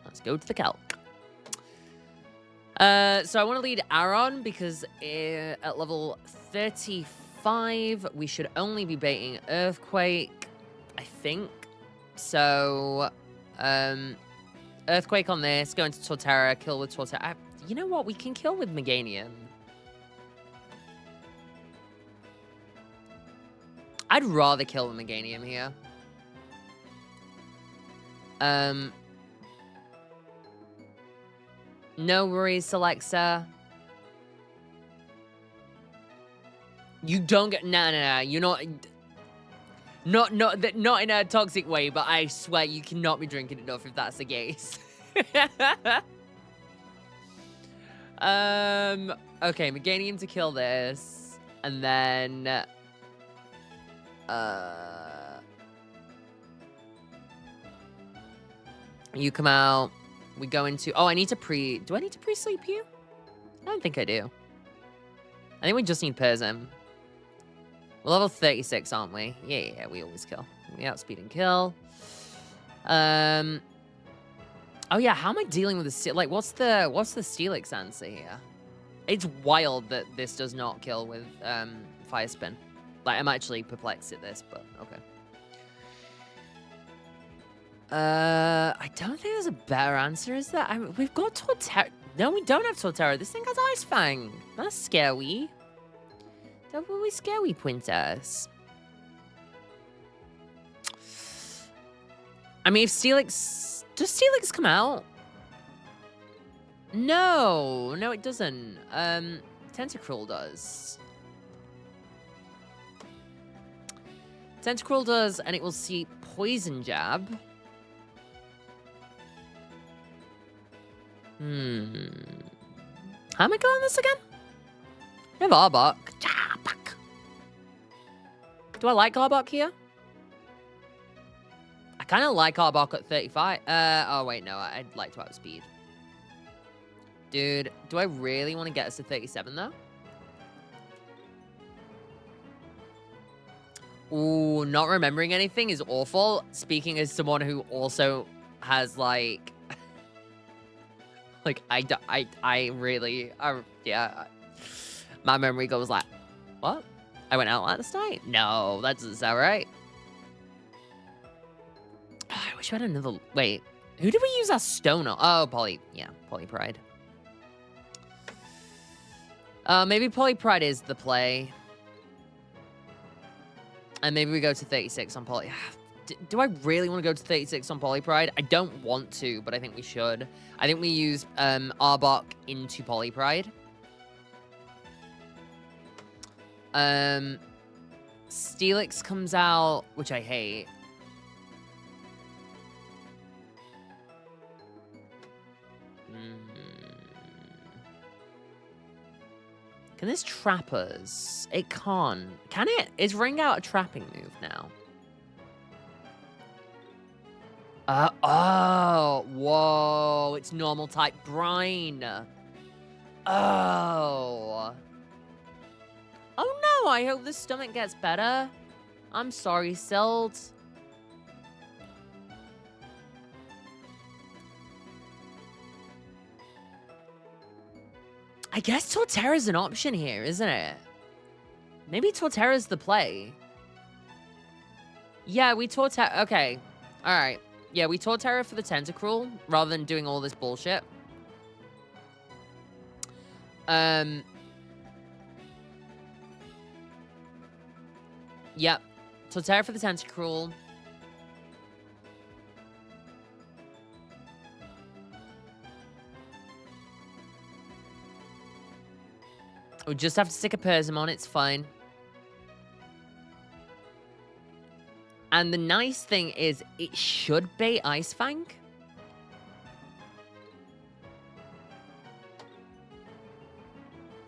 Let's go to the calc. So I want to lead Aaron because at level 35 we should only be baiting Earthquake, I think. So Earthquake on this, go into Torterra, kill with Torterra. You know what? We can kill with Meganium. I'd rather kill with Meganium here. No worries, Alexa. You don't get... No. You're not in a toxic way, but I swear you cannot be drinking enough if that's the case. Okay, Meganium to kill this. And then... you come out. We go into... Oh, I need to pre... Do I need to pre-sleep you? I don't think I do. I think we just need Persim. We're level 36, aren't we? Yeah, we always kill. We outspeed and kill. Oh yeah, how am I dealing with the like? What's the Steelix answer here? It's wild that this does not kill with Fire Spin. Like, I'm actually perplexed at this, but okay. I don't think there's a better answer, is there? We've got Torterra. No, we don't have Torterra. This thing has Ice Fang. That's scary. Don't be scary, princess. I mean, if Steelix... Does Steelix come out? No, it doesn't. Tentacruel does. Tentacruel does, and it will see Poison Jab. How am I going this again? I have Arbok. Do I like Arbok here? I kind of like Arbok at 35. Oh, wait, no. I'd like to outspeed. Dude, do I really want to get us to 37, though? Ooh, not remembering anything is awful. Speaking as someone who also has, like... like, I really... yeah. My memory goes like, what? I went out last night? No, that doesn't sound right. Oh, I wish we had another... Wait, who did we use our stone on? Oh, Polypride. Maybe Polypride is the play. And maybe we go to 36 on Poly... Do I really want to go to 36 on Polypride? I don't want to, but I think we should. I think we use Arbok into Polypride. Steelix comes out, which I hate. Can this trap us? It can't. Can it? Is Ring Out a trapping move now? Oh, whoa. It's normal type Brine. Oh. Oh no, I hope the stomach gets better. I'm sorry, Silt. I guess Torterra's an option here, isn't it? Maybe Torterra's the play. Yeah, we Torterra. Okay. Alright. Yeah, we Torterra for the Tentacruel rather than doing all this bullshit. Yep. Torterra for the Tentacruel. We just have to stick a Persimmon, it's fine. And the nice thing is, it should be Ice Fang.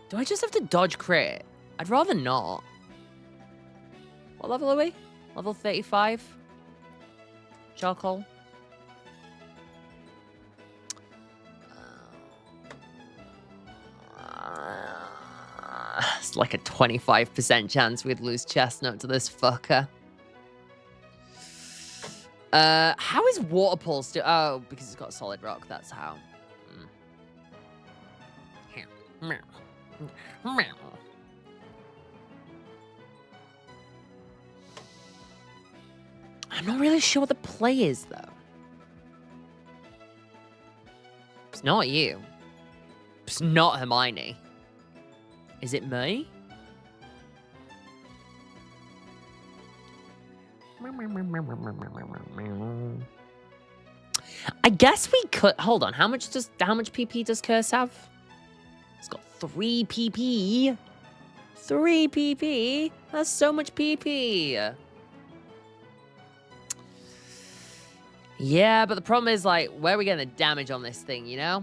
Do I just have to dodge crit? I'd rather not. What level are we? Level 35? Charcoal? It's like a 25% chance we'd lose Chestnut to this fucker. How is Water Pulse still? Oh, because it's got Solid Rock, that's how. I'm not really sure what the play is, though. It's not you. It's not Hermione. Is it me? I guess we could... Hold on. How much PP does Curse have? It's got 3 PP. 3 PP? That's so much PP. Yeah, but the problem is, like, where are we getting the damage on this thing, you know?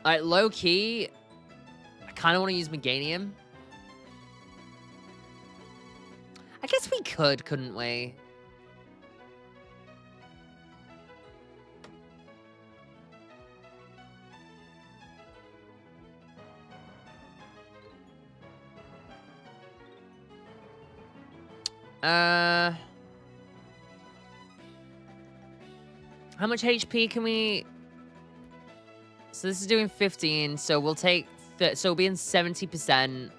Alright, low-key, I kind of want to use Meganium. I guess we could, couldn't we? How much HP can we... So this is doing 15, so we'll take... So we'll be in 70%.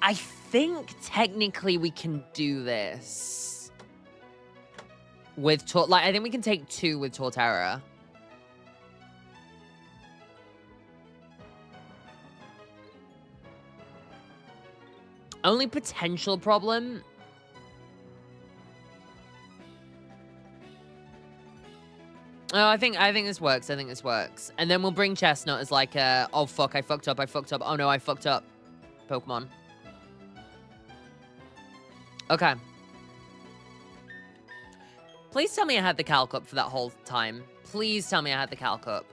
I think technically we can do this. With... Like, I think we can take 2 with Torterra. Only potential problem... Oh, I think this works. I think this works. And then we'll bring Chestnut as like a, oh fuck, I fucked up. Oh no, I fucked up. Pokemon. Okay. Please tell me I had the Calc up for that whole time. Please tell me I had the Calc up.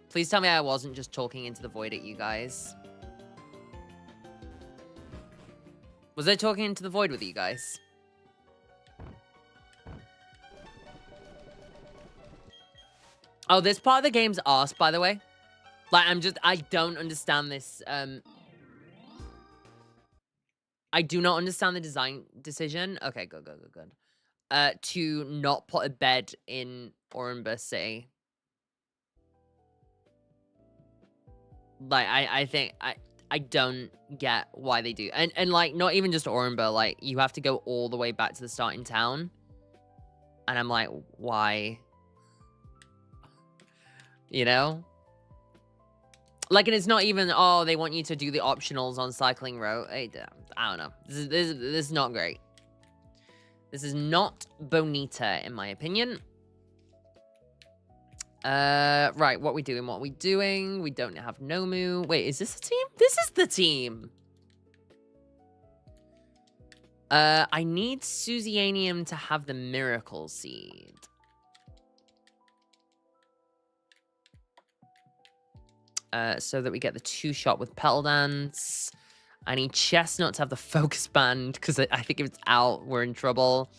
Please tell me I wasn't just talking into the void at you guys. Was I talking into the void with you guys? Oh, this part of the game's arse, by the way. Like, I don't understand this, I do not understand the design decision. Okay, good. To not put a bed in Orenburg City. Like, I think, I don't get why they do. And like, not even just Orenburg, like, you have to go all the way back to the starting town. And I'm like, why? You know? Like, and it's not even, oh, they want you to do the optionals on Cycling Road. I don't know. This is not great. This is not bonita, in my opinion. Right, what we doing? We don't have Nomu. Wait, is this the team? This is the team! I need Susianium to have the Miracle Seed. So that we get the 2-shot with Petal Dance. I need Chestnut to have the Focus Band, because I think if it's out, we're in trouble.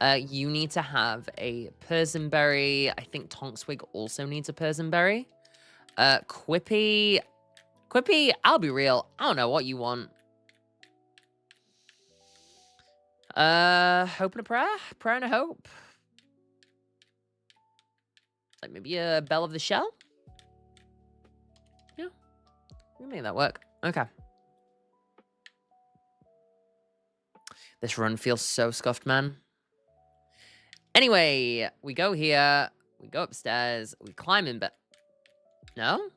You need to have a Persimberry. I think Tonkswig also needs a Persimberry. Quippy, I'll be real. I don't know what you want. Hope and a prayer? Prayer and a hope? Like maybe a Bell of the Shell? Yeah. We can make that work. Okay. This run feels so scuffed, man. Anyway, we go here. We go upstairs. We climb in bed. No?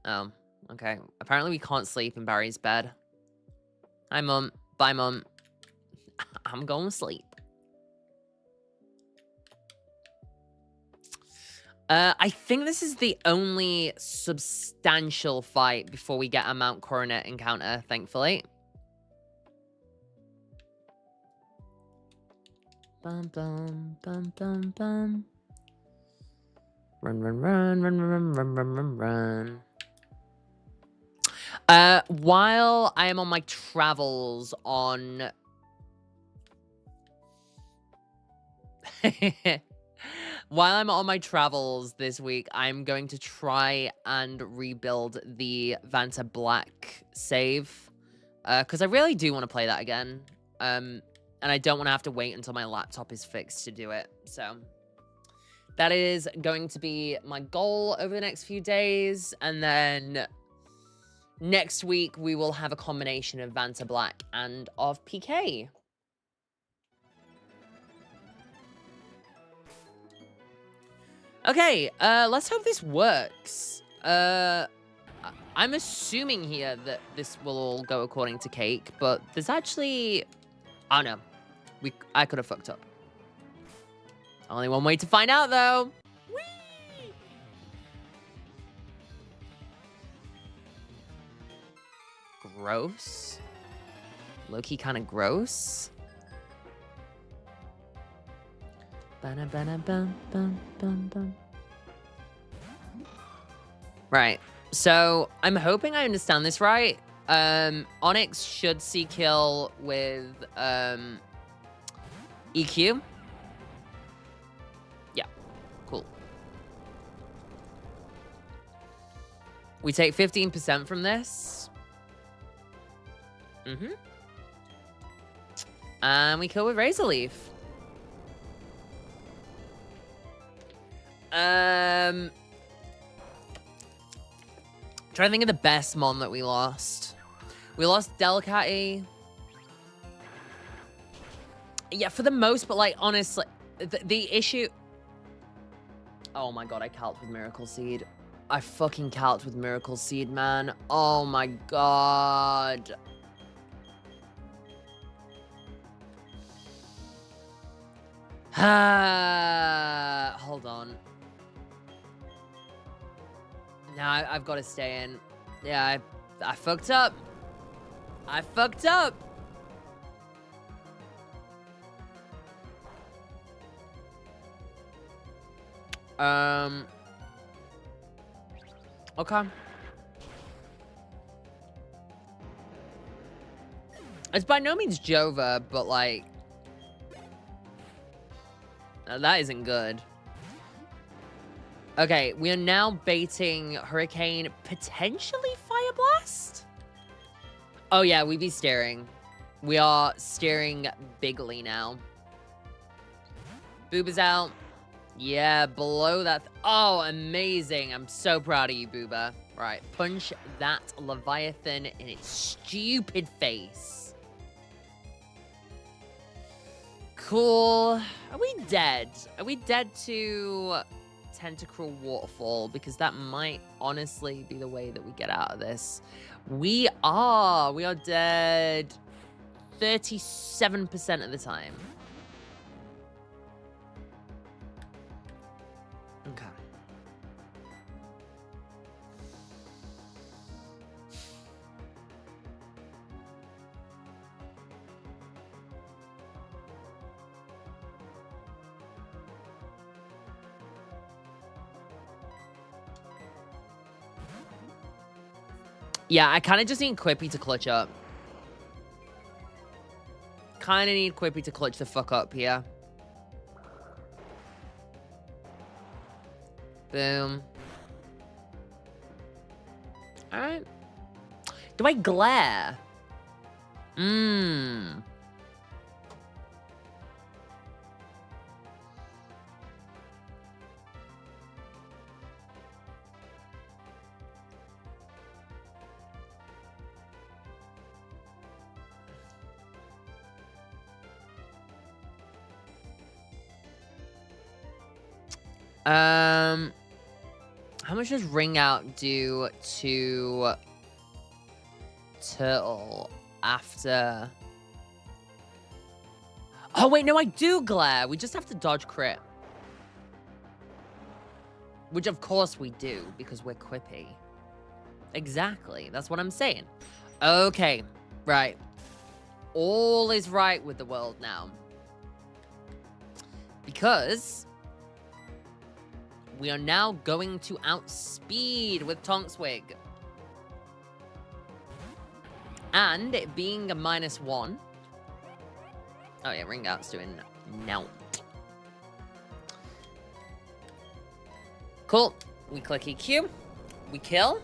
Oh, okay. Apparently we can't sleep in Barry's bed. Hi, Mum. Bye, Mum. I'm going to sleep. I think this is the only substantial fight before we get a Mount Coronet encounter, thankfully. Bum, bum, bum, bum, bum. Run, run, run, run, run, run, run, run, run. While I am on my travels on... While I'm on my travels this week, I'm going to try and rebuild the Vanta Black save. Because I really do want to play that again. And I don't want to have to wait until my laptop is fixed to do it. So that is going to be my goal over the next few days. And then next week, we will have a combination of Vanta Black and of PK. Okay, let's hope this works. I'm assuming here that this will all go according to cake, but there's actually... I don't know. I could have fucked up. Only one way to find out, though. Whee! Gross. Low-key kind of gross. Right. So, I'm hoping I understand this right. Onyx should see kill with EQ. Yeah, cool. We take 15% from this. And we kill with Razor Leaf. Trying to think of the best mon that we lost. We lost Delcatty. Yeah, for the most, but like honestly, the issue. Oh my god, I calced with Miracle Seed. I fucking calced with Miracle Seed, man. Oh my god. Hold on. No, I've got to stay in. Yeah, I fucked up. I fucked up. Okay. It's by no means Jova, but like... that isn't good. Okay, we are now baiting Hurricane, potentially Fire Blast? Oh yeah, we be steering. We are steering bigly now. Booba's out. Yeah, below that. Oh, amazing. I'm so proud of you, Booba. Right, punch that Leviathan in its stupid face. Cool. Are we dead? Are we dead to Tentacruel Waterfall? Because that might honestly be the way that we get out of this. We are. We are dead 37% of the time. Okay. Yeah, I kind of just need Quippy to clutch up. Kind of need Quippy to clutch the fuck up here. Boom. Alright. Do I glare? Mmm. How much does Ring Out do to Turtle after? Oh wait, no, I do glare. We just have to dodge crit. Which of course we do, because we're Quippy. Exactly, that's what I'm saying. Okay, right. All is right with the world now. Because we are now going to outspeed with Tonkswig. And it being a -1. Oh yeah, Ring Out's doing no. Cool. We click EQ. We kill.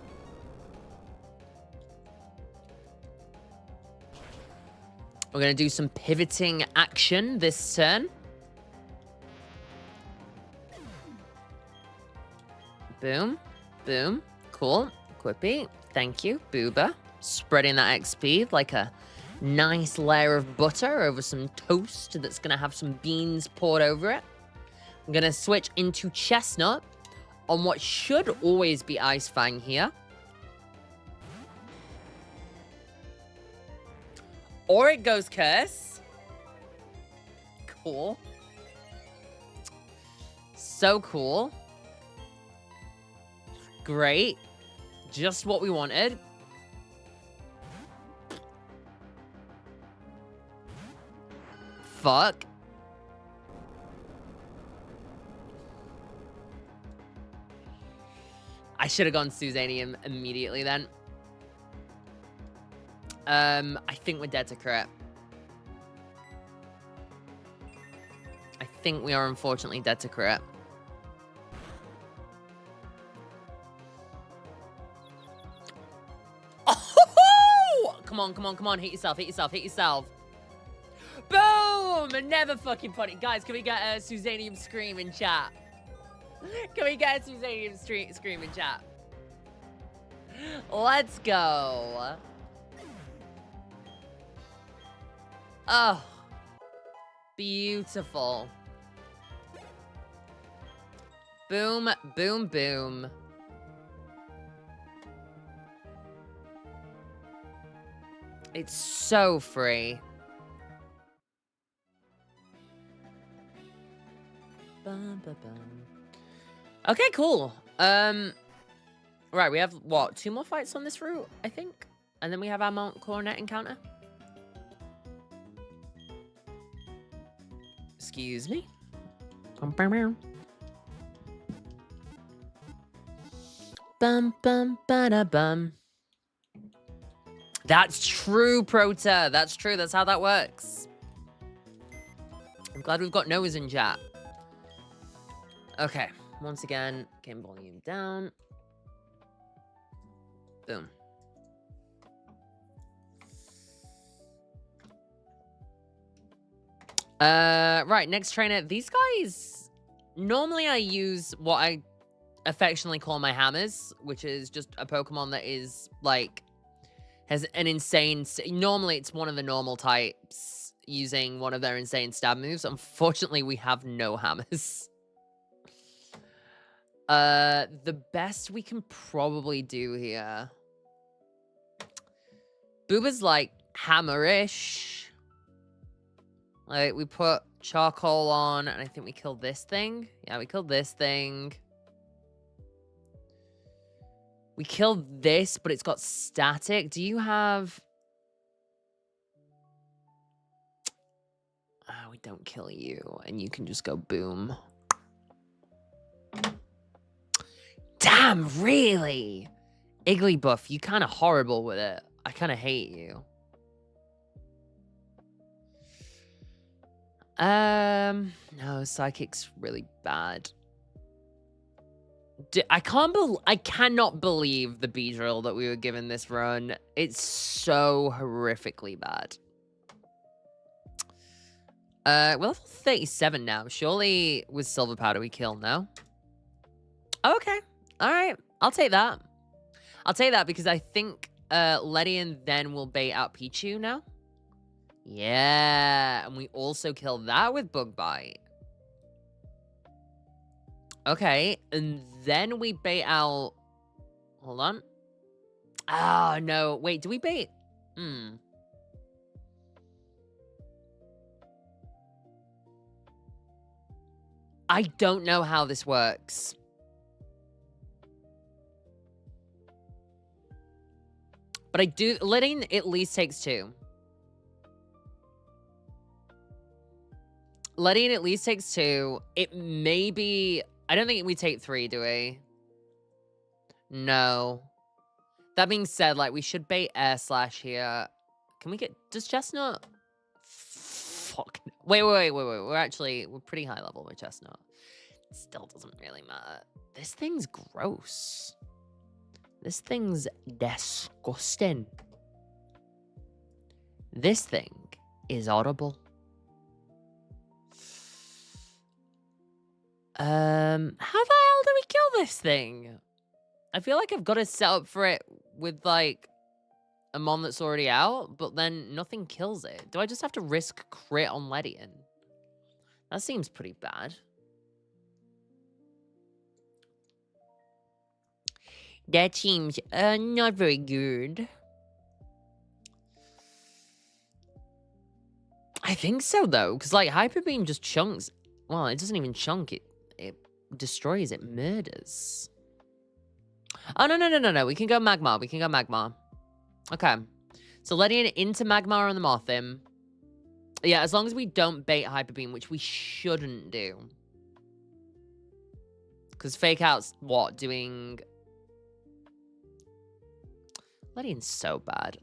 We're going to do some pivoting action this turn. Boom. Boom. Cool. Quippy. Thank you. Booba. Spreading that XP like a nice layer of butter over some toast that's going to have some beans poured over it. I'm going to switch into Chestnut on what should always be Ice Fang here. Or it goes Curse. Cool. So cool. Great. Just what we wanted. Fuck. I should have gone Susanium immediately then. I think we're dead to crit. I think we are unfortunately dead to crit. Oh! Come on, come on, come on. Hit yourself, hit yourself, hit yourself. Boom! Never fucking put it. Guys, can we get a Susanium scream in chat? Can we get some screaming chat? Let's go. Oh, beautiful. Boom, boom, boom. It's so free. Bum, bum, bum. Okay, cool. Right, we have, what, 2 more fights on this route, I think? And then we have our Mount Coronet encounter. Excuse me. Bum, bum, ba-da, bum. That's true, Prota. That's true. That's how that works. I'm glad we've got Noahs in chat. Okay. Once again, game volume down. Boom. Right, next trainer. These guys, normally I use what I affectionately call my hammers, which is just a Pokemon that is, like, has an insane... Normally, it's one of the normal types using one of their insane stab moves. Unfortunately, we have no hammers. The best we can probably do here... Booba's, like, hammerish. Like, we put charcoal on, and I think we killed this thing. Yeah, we killed this thing. We killed this, but it's got static. Do you have... Oh, we don't kill you, and you can just go boom. Damn, really? Igglybuff, you kind of horrible with it. I kind of hate you. No, Psychic's really bad. I cannot believe the B-drill that we were given this run. It's so horrifically bad. We're level 37 now. Surely with Silver Powder we kill, no? Okay. Alright. I'll take that. I'll take that because I think Ledian then will bait out Pichu now. Yeah. And we also kill that with Bug Bite. Okay, and then we bait out... Hold on. Oh, no. Wait, do we bait? I don't know how this works. But I do... Letting at least takes 2. Letting at least takes 2. It may be... I don't think we take 3, do we? No. That being said, like, we should bait Air Slash here. Can we get... Does Chestnut... Fuck. Wait. We're pretty high level with Chestnut. It still doesn't really matter. This thing's gross. This thing's disgusting. This thing is audible. How the hell do we kill this thing? I feel like I've got to set up for it with, like, a mon that's already out, but then nothing kills it. Do I just have to risk crit on Ledian? That seems pretty bad. That seems, not very good. I think so, though, because, like, Hyper Beam just chunks. Well, it doesn't even chunk it. It destroys, it murders. Oh, no. We can go Magmar. Okay. So letting it into Magmar on the Mothim. Yeah, as long as we don't bait Hyper Beam, which we shouldn't do. Because Fake Out's what? Doing... Letting's so bad.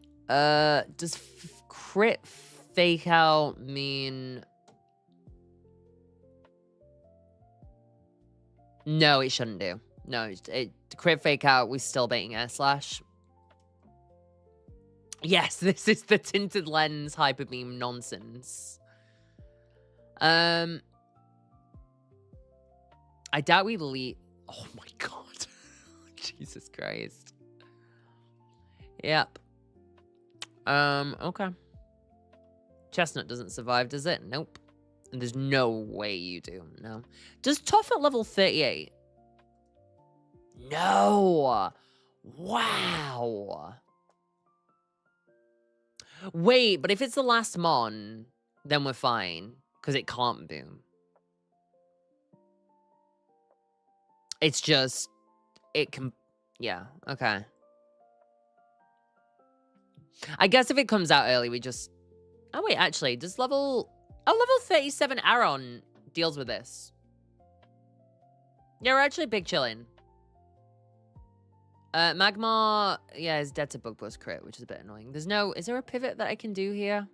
Does crit Fake Out mean... No, it shouldn't do. No, crit Fake Out, we're still baiting Air Slash. Yes, this is the Tinted Lens Hyper Beam nonsense. I doubt we lead. Oh my god. Jesus Christ. Yep. Okay. Chestnut doesn't survive, does it? Nope. And there's no way you do. No. Does Toff at level 38? No. Wow. Wait, but if it's the last Mon, then we're fine. Because it can't boom. It's just... It can... Yeah, okay. I guess if it comes out early, we just... Oh, wait, actually, does level... Oh, level 37 Aaron deals with this. Yeah, we're actually big chilling. Magmar, yeah, is dead to Bug Buzz crit, which is a bit annoying. There's no... Is there a pivot that I can do here?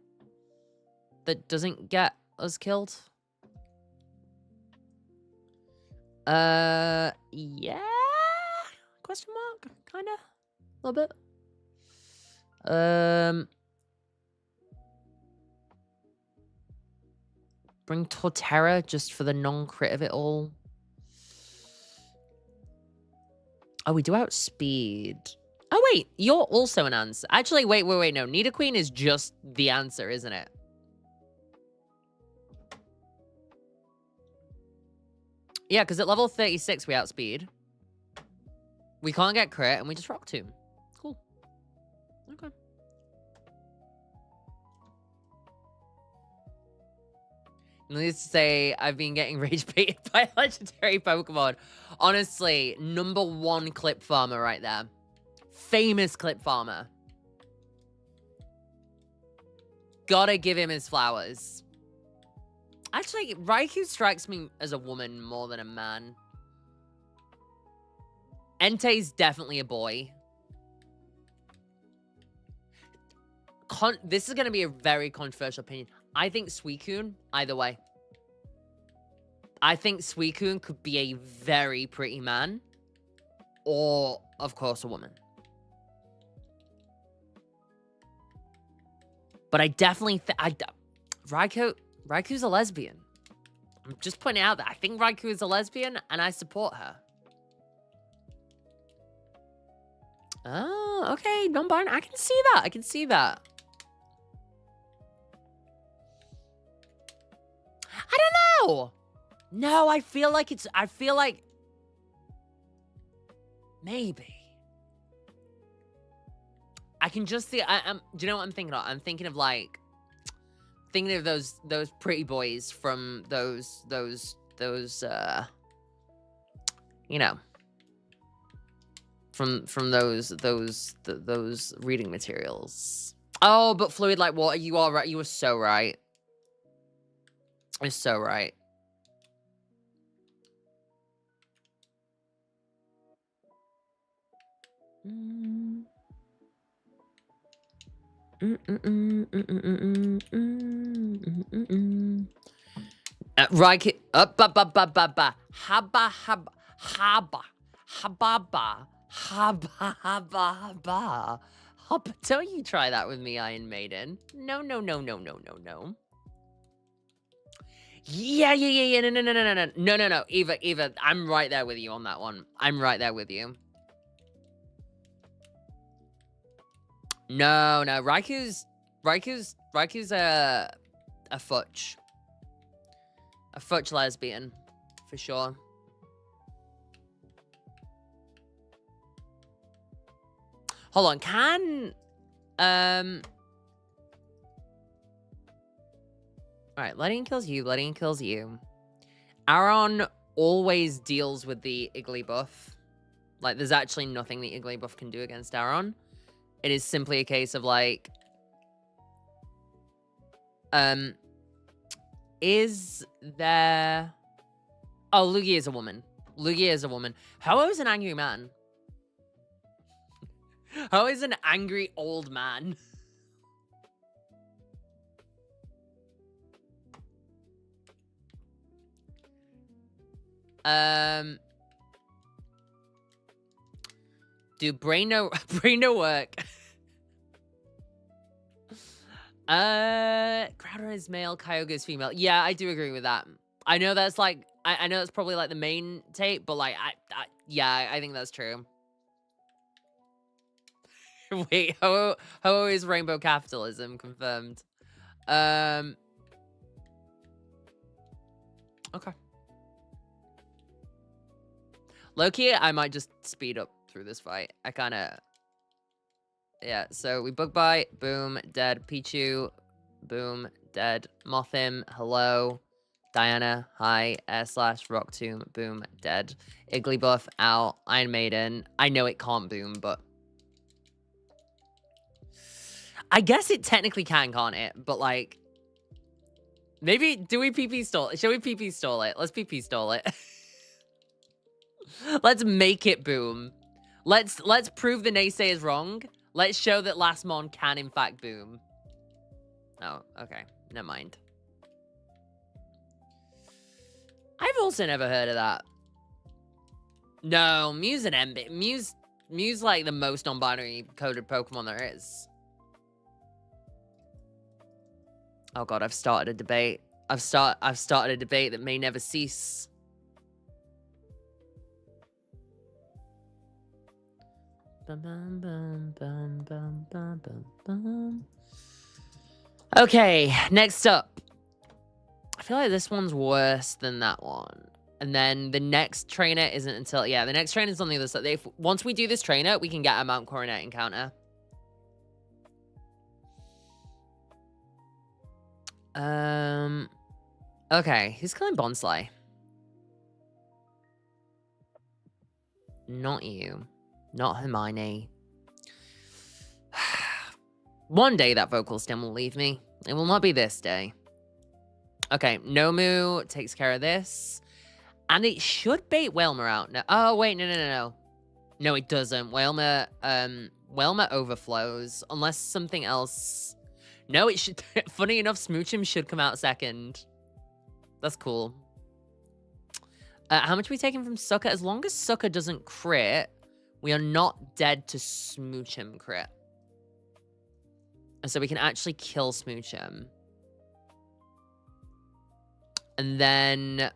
That doesn't get us killed? Yeah? Question mark? Kinda? A little bit. Bring Torterra just for the non-crit of it all. Oh, we do outspeed. Oh, wait. You're also an answer. Actually, wait. No. Nidoqueen is just the answer, isn't it? Yeah, because at level 36, we outspeed. We can't get crit, and we just Rock Tomb. Cool. Okay. Needless to say, I've been getting rage baited by legendary Pokemon. Honestly, #1 clip farmer right there. Famous clip farmer. Gotta give him his flowers. Actually, Raikou strikes me as a woman more than a man. Entei's definitely a boy. This is going to be a very controversial opinion. I think Suicune, either way. I think Suicune could be a very pretty man. Or, of course, a woman. But I definitely think... Raikou's a lesbian. I'm just pointing out that I think Raikou is a lesbian, and I support her. Oh, okay. Non-binary. I can see that. I can see that. I don't know. No, I feel like it's... I feel like... Maybe. I can just see... do you know what I'm thinking of? I'm thinking of, like... Thinking of those pretty boys from those you know, from those reading materials. Oh, but fluid like water. You are right. You were so right. You're so right. Right, haba haba haba. Don't you try that with me, Iron Maiden. No. Yeah. No. Eva, I'm right there with you on that one. I'm right there with you. No. Raikou's a futch. A futch lesbian, for sure. Hold on, can... Alright, letting kills you. Aaron always deals with the Iggly buff. Like, there's actually nothing the Iggly buff can do against Aaron. It is simply a case of, like... Is there... Oh, Lugia is a woman. Ho is an angry man. Ho is an angry old man. Do brain no work? Crowder is male, Kyogre is female. Yeah, I do agree with that. I know that's like I know it's probably like the main take, but like yeah, I think that's true. Wait, how is rainbow capitalism confirmed? Okay. Low-key, I might just speed up through this fight. I kind of... Yeah, so we bug bite, boom, dead. Pichu, boom, dead. Mothim, hello. Diana, hi. Air slash, rock tomb, boom, dead. Igglybuff, out. Iron Maiden. I know it can't boom, but... I guess it technically can, can't it? But like... Maybe, do we PP stall it? Shall we PP stall it? Let's PP stall it. Let's make it boom. Let's prove the naysayers wrong. Let's show that last mon can in fact boom. Oh, okay. Never mind. I've also never heard of that. No, Mew's an Ember. Mew's like the most non-binary coded Pokemon there is. Oh god, I've started a debate. I've started a debate that may never cease. Okay, next up. I feel like this one's worse than that one. And then the next trainer isn't until... Yeah, the next trainer is on the other side. Once we do this trainer, we can get a Mount Coronet encounter. Okay, who's killing Bonsly? Not you. Not Hermione. One day that vocal stem will leave me. It will not be this day. Okay, Nomu takes care of this. And it should bait Whelmer out. No, oh, wait, no. No, it doesn't. Whelmer overflows. Unless something else... No, it should... Funny enough, Smoochum should come out second. That's cool. How much are we taking from Sucker? As long as Sucker doesn't crit, we are not dead to Smoochum crit. And so we can actually kill Smoochum. And then...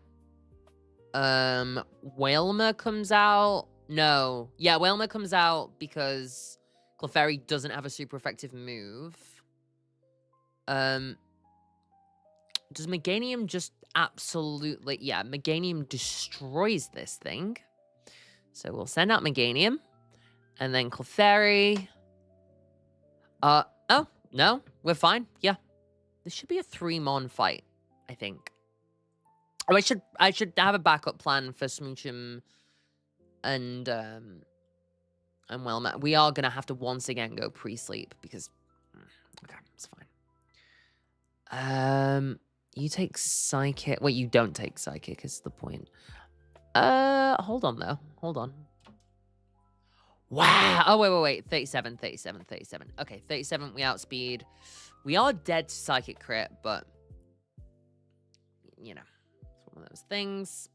Whalmer comes out. No. Yeah, Whalmer comes out because Clefairy doesn't have a super effective move. Does Meganium just absolutely... Yeah, Meganium destroys this thing. So we'll send out Meganium. And then Clefairy. Oh, no. We're fine. Yeah. This should be a 3-mon fight, I think. Oh, I should have a backup plan for Smoochum and Whelmer. We are gonna have to once again go pre-sleep because okay, it's fine. You take Psychic. Wait, you don't take Psychic is the point. Hold on though. Hold on. Wow. Oh wait. 37. Okay, 37. We outspeed. We are dead to Psychic crit, but you know. One of those things.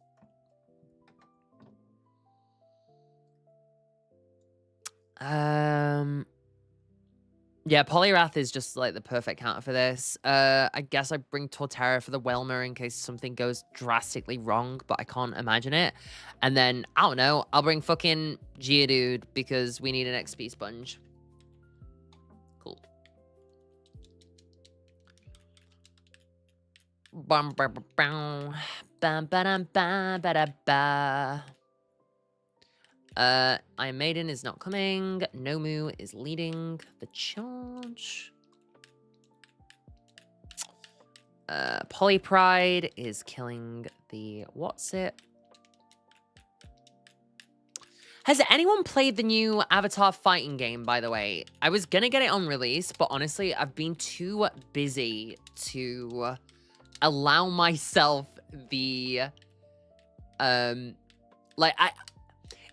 Yeah, Poliwrath is just like the perfect counter for this. I guess I bring Torterra for the Whelmer in case something goes drastically wrong, but I can't imagine it. And then, I don't know, I'll bring fucking Geodude because we need an XP sponge. Cool. Iron Maiden is not coming. Nomu is leading the charge. Polypride is killing the What's-It. Has anyone played the new Avatar fighting game, by the way? I was gonna get it on release, but honestly, I've been too busy to allow myself the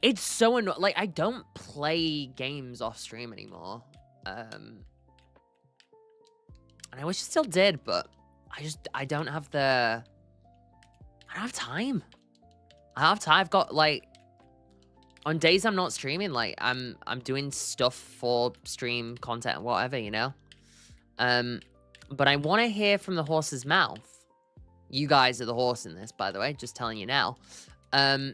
it's so annoying. Like, I don't play games off stream anymore. And I wish I still did, but I don't have the... I don't have time. I've got, like... On days I'm not streaming, like, I'm doing stuff for stream content, whatever, you know? But I want to hear from the horse's mouth. You guys are the horse in this, by the way. Just telling you now. For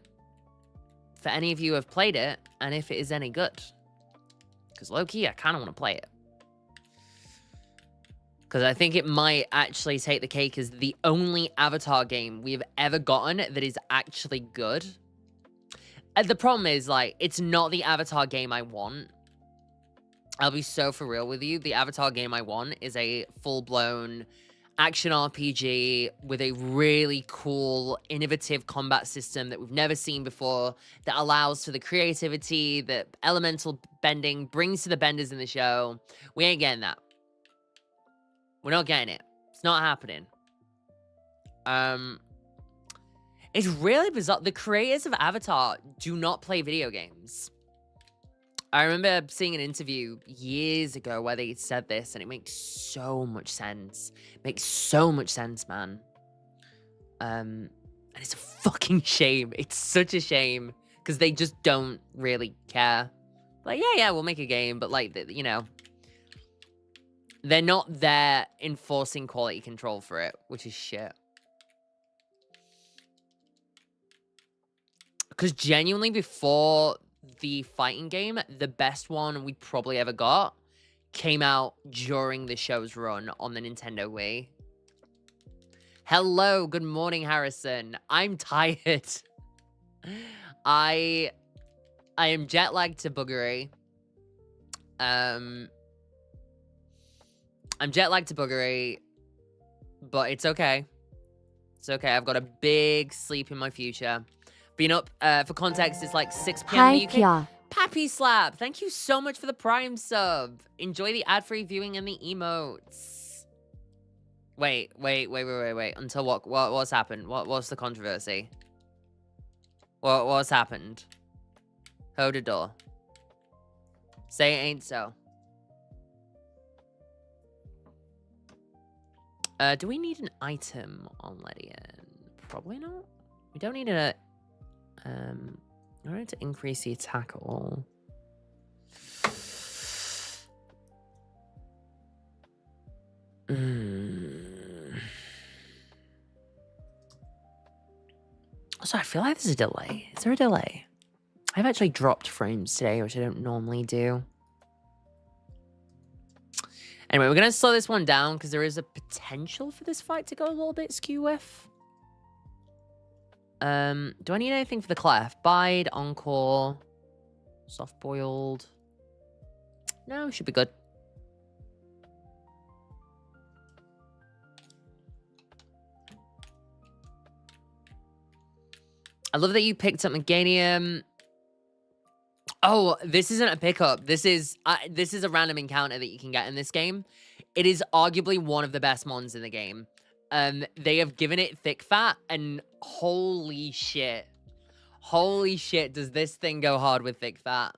any of you who have played it, and if it is any good. Because low-key, I kind of want to play it. Because I think it might actually take the cake as the only Avatar game we've ever gotten that is actually good. And the problem is, like, it's not the Avatar game I want. I'll be so for real with you. The Avatar game I want is a full-blown action RPG with a really cool, innovative combat system that we've never seen before, that allows for the creativity that elemental bending brings to the benders in the show. We ain't getting that. We're not getting it. It's not happening. It's really bizarre. The creators of Avatar do not play video games. I remember seeing an interview years ago where they said this, and it makes so much sense. It makes so much sense, man. And it's a fucking shame. It's such a shame because they just don't really care. Like, yeah, we'll make a game, but like, you know, they're not there enforcing quality control for it, which is shit. Because genuinely, before the fighting game, the best one we probably ever got came out during the show's run on the Nintendo Wii. Hello, good morning, Harrison. I'm tired. I am jet lagged to buggery. I'm jet lagged to buggery, but it's okay. It's okay. I've got a big sleep in my future. Been up, for context, it's like 6 p.m. in the UK. Kya. Pappy Slap, thank you so much for the Prime sub. Enjoy the ad-free viewing and the emotes. Wait. Until what's happened? What's the controversy? What's happened? Hold the door. Say it ain't so. Do we need an item on Ledian? Probably not. We don't need a... I don't need to increase the attack at all. Also, I feel like there's a delay. Is there a delay? I've actually dropped frames today, which I don't normally do. Anyway, we're going to slow this one down because there is a potential for this fight to go a little bit skew with. Do I need anything for the clef? Bide, encore, soft boiled. No, should be good. I love that you picked up Meganium. Oh, this isn't a pickup. This is a random encounter that you can get in this game. It is arguably one of the best mons in the game. They have given it thick fat, and holy shit, does this thing go hard with thick fat?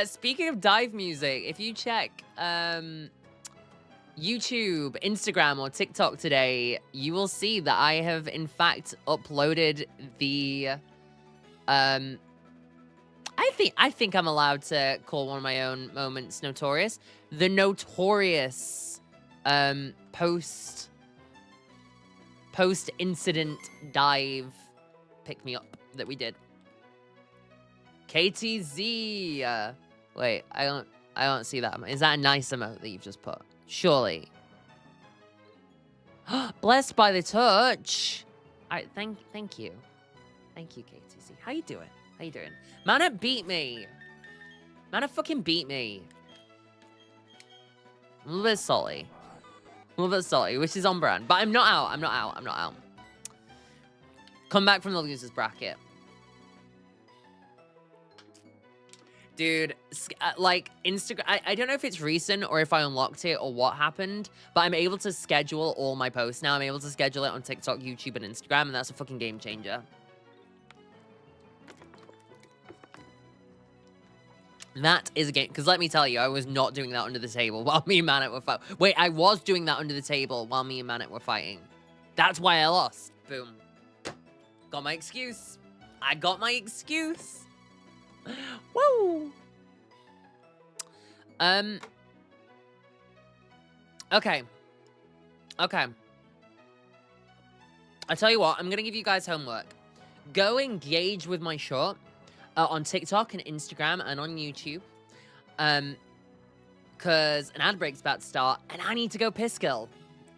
Speaking of dive music, if you check YouTube, Instagram, or TikTok today, you will see that I have in fact uploaded the I think I'm allowed to call one of my own moments notorious. The notorious post-incident dive pick me up that we did. KTZ. Wait, I don't see that. Is that a nice emote that you've just put? Surely. Blessed by the touch. Thank you. Thank you, KTZ. How you doing? How you doing? Mannat beat me. Mannat fucking beat me. I'm a little bit salty. Which is on brand. But I'm not out. Come back from the losers bracket. Dude, like, Instagram... I don't know if it's recent or if I unlocked it or what happened, but I'm able to schedule all my posts now. I'm able to schedule it on TikTok, YouTube, and Instagram, and that's a fucking game changer. That is a game... Because let me tell you, I was not doing that under the table while me and Mannat were fighting. Wait, I was doing that under the table while me and Mannat were fighting. That's why I lost. Boom. Got my excuse. I got my excuse. Woo! Okay. Okay. I tell you what, I'm gonna give you guys homework. Go engage with my short on TikTok and Instagram and on YouTube. Because an ad break's about to start, and I need to go piss girl.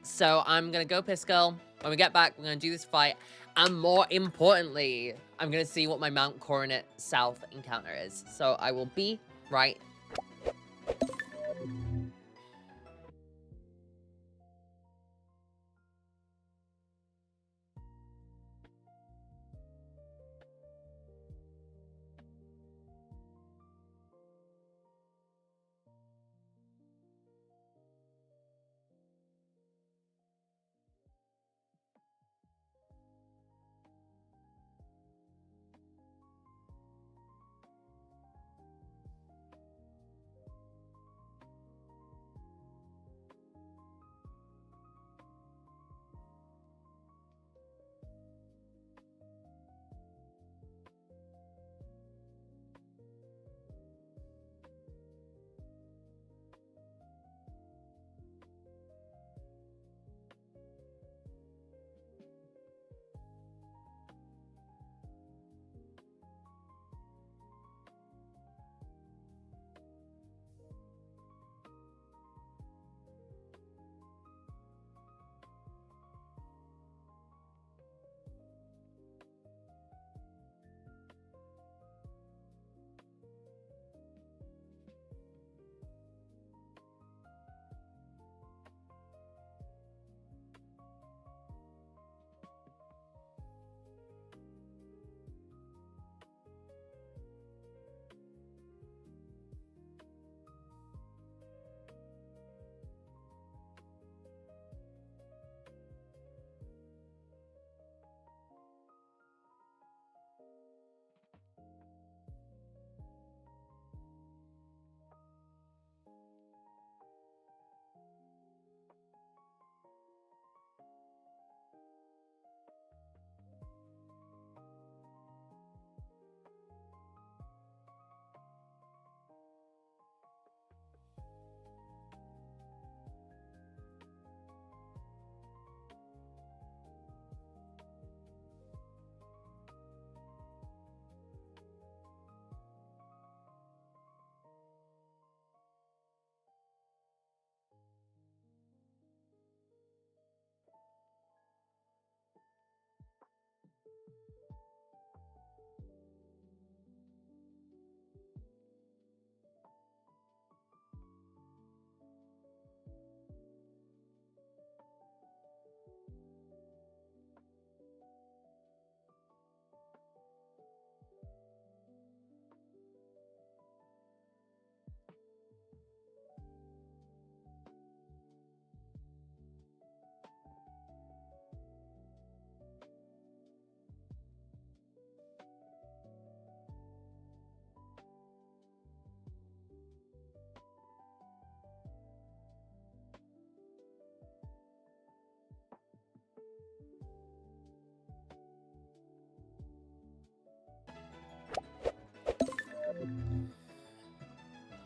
So I'm gonna go piss girl. When we get back, we're gonna do this fight. And more importantly, I'm gonna see what my Mount Coronet South encounter is. So I will be right.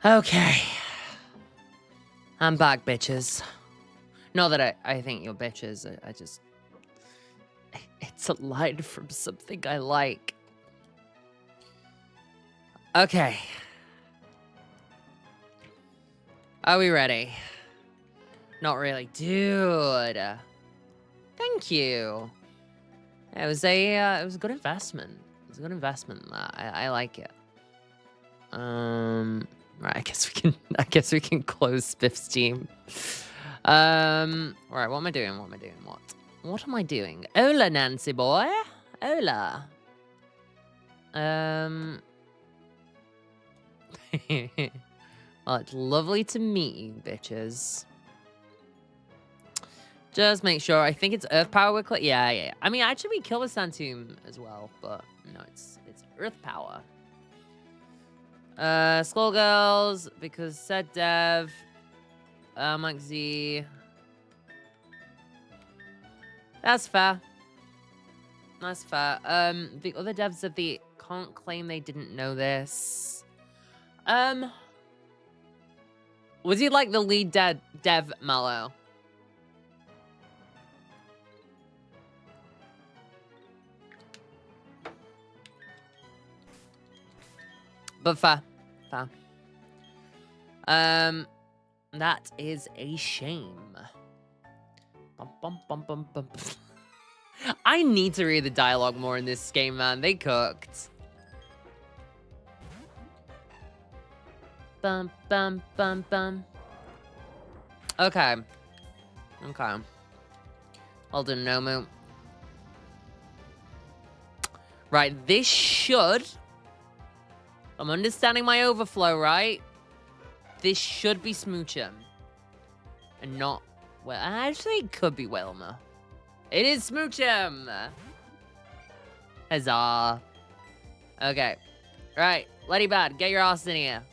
Okay. I'm back, bitches. Not that I think you're bitches. I just... It's a line from something I like. Okay. Are we ready? Not really. Dude. Thank you. It was a good investment. It was a good investment. I like it. Right, I guess we can close Spiff's team. Right, what am I doing? What am I doing? Hola, Nancy boy. Hola. Well, it's lovely to meet you, bitches. Just make sure. I think it's Earth Power we're yeah. I mean, actually, we kill the Santum as well, but no, it's Earth Power. Skullgirls, because said Dev, Mike Z. That's fair. That's fair. The other devs of the can't claim they didn't know this. Was he like the lead dev Mallow? But fair. That is a shame. Bum, bum, bum, bum, bum. I need to read the dialogue more in this game, man. They cooked. Bum, bum, bum, bum. Okay. Hold on, Nomu. Right, this should... I'm understanding my overflow, right? This should be Smoochum. And not... Well, actually, it could be Wilma. It is Smoochum! Huzzah. Okay. Right, Letty Bad, get your ass in here.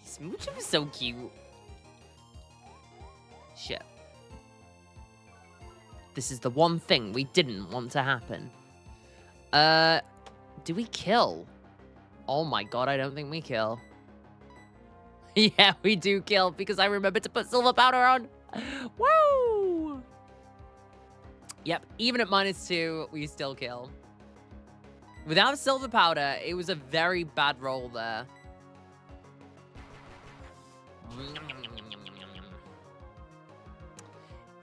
Smoochum is so cute. Shit. This is the one thing we didn't want to happen. Do we kill? Oh my god, I don't think we kill. Yeah, we do kill because I remembered to put silver powder on. Woo! Yep, even at -2, we still kill. Without silver powder, it was a very bad roll there.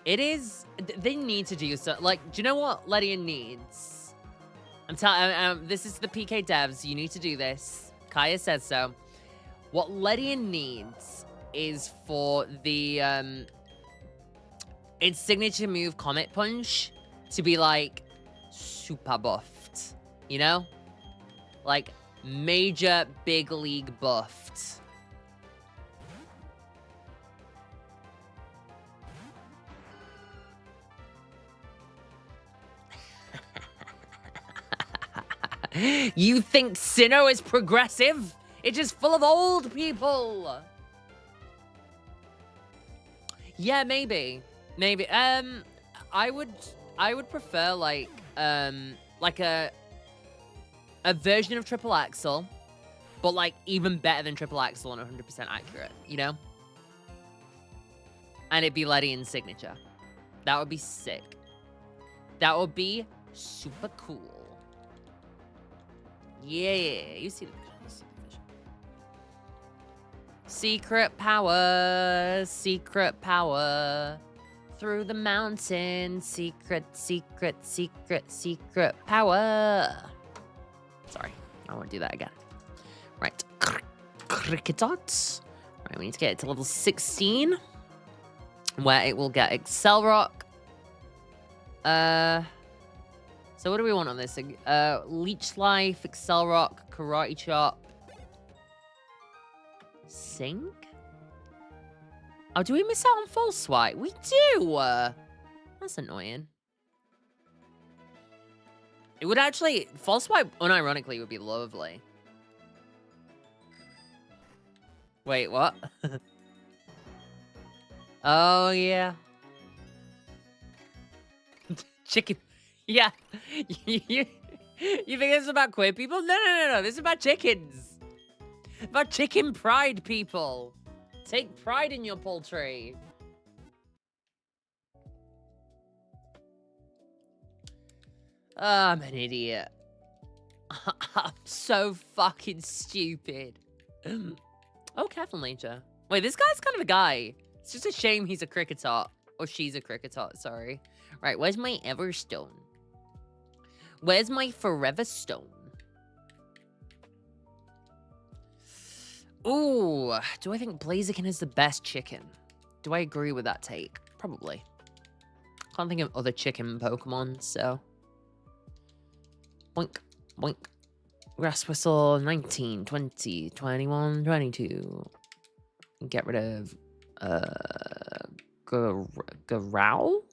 It is... They need to do so. Like, do you know what Ledian needs? I'm telling... this is the PK devs. You need to do this. Kaya said so. What Ledian needs is for the... its signature move, Comet Punch, to be, like, super buffed. You know? Like, major big league buffed. You think Sinnoh is progressive? It's just full of old people. Yeah, maybe. I would prefer like a version of Triple Axel, but like even better than Triple Axel and 100% accurate, you know? And it'd be Ledian's signature. That would be sick. That would be super cool. Yeah, you see the vision. Secret power, through the mountain, secret power. Sorry, I won't do that again. Right, Cricketot. Right, we need to get it to level 16, where it will get Excel Rock. So what do we want on this? Leech Life, Excel Rock, Karate Chop. Sink? Oh, do we miss out on False Swipe? We do! That's annoying. It would actually... False Swipe, unironically, would be lovely. Wait, what? Oh, yeah. Chicken... Yeah. You think this is about queer people? No. This is about chickens. About chicken pride, people. Take pride in your poultry. Oh, I'm an idiot. I'm so fucking stupid. Oh, careful, nature. Wait, this guy's kind of a guy. It's just a shame he's a cricketot. Or she's a cricketot, sorry. Right, where's my Everstone? Where's my Forever Stone? Ooh, do I think Blaziken is the best chicken? Do I agree with that take? Probably. Can't think of other chicken Pokemon, so... Boink, boink. Grass Whistle, 19, 20, 21, 22. Get rid of... Growl?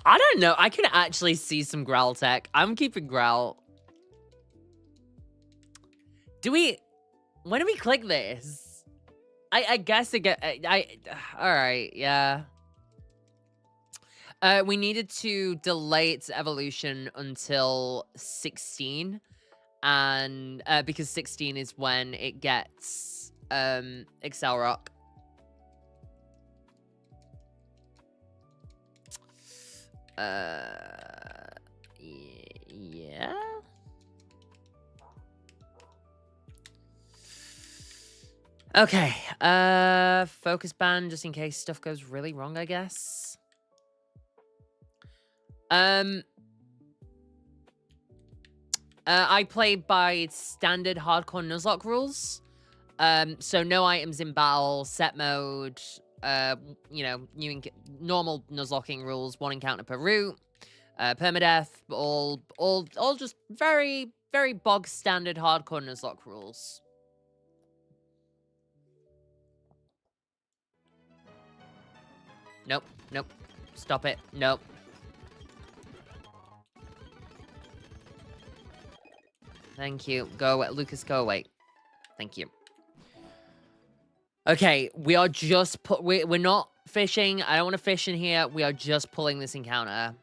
I don't know. I can actually see some Growl tech. I'm keeping Growl. Do we... When do we click this? I guess again. All right, yeah. We needed to delay its evolution until 16, and because 16 is when it gets Excel Rock. Yeah. Okay. Focus band, just in case stuff goes really wrong, I guess. I play by standard hardcore Nuzlocke rules. So no items in battle, set mode, you know, normal Nuzlocking rules, 1 encounter per route, permadeath, all just very, very bog standard hardcore Nuzlocke rules. Nope, nope. Stop it. Nope. Thank you. Go away. Lucas, go away. Thank you. Okay, we are just we're not fishing. I don't want to fish in here. We are just pulling this encounter.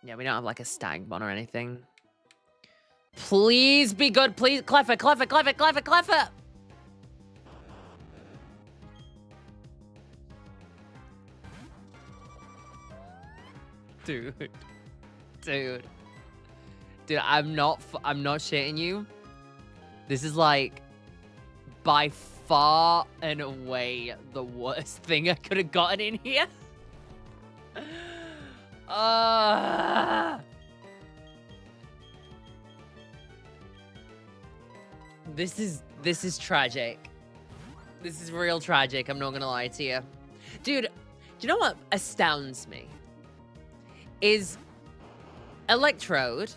Yeah, we don't have like a stag bond or anything. Please be good. Please. Cleffer, Cleffer, Cleffer, Cleffer, Cleffer. Dude. Dude, I'm not shitting you. This is like by far and away the worst thing I could have gotten in here. This is tragic. This is real tragic. I'm not gonna lie to you, dude. Do you know what astounds me? Is Electrode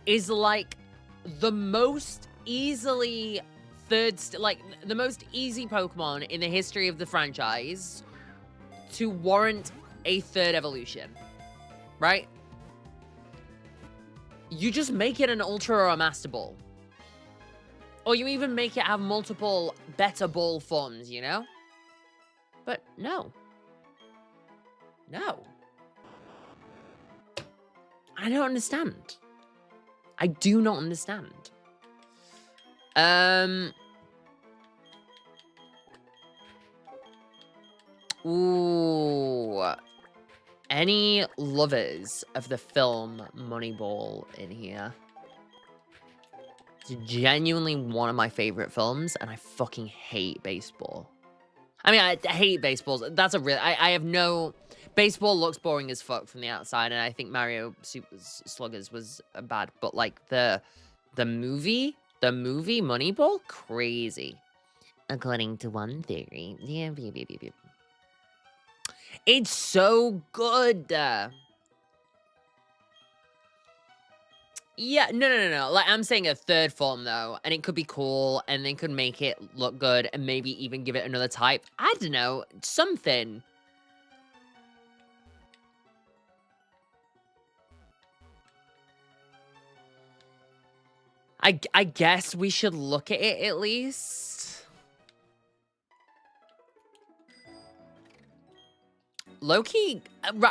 is like the most easily the most easy Pokemon in the history of the franchise to warrant a 3rd evolution, right? You just make it an Ultra or a Master Ball. Or you even make it have multiple better ball forms, you know? But no. No. I don't understand. I do not understand. Ooh. Any lovers of the film Moneyball in here? It's genuinely one of my favorite films, and I fucking hate baseball. I mean, I hate baseballs. That's a real... I have no... Baseball looks boring as fuck from the outside, and I think Mario Super Sluggers was bad. But, like, the movie Moneyball, crazy. According to one theory. Yeah. It's so good. Yeah, no. Like, I'm saying a 3rd form, though, and it could be cool, and they could make it look good, and maybe even give it another type. I don't know, something. I guess we should look at it at least. Loki,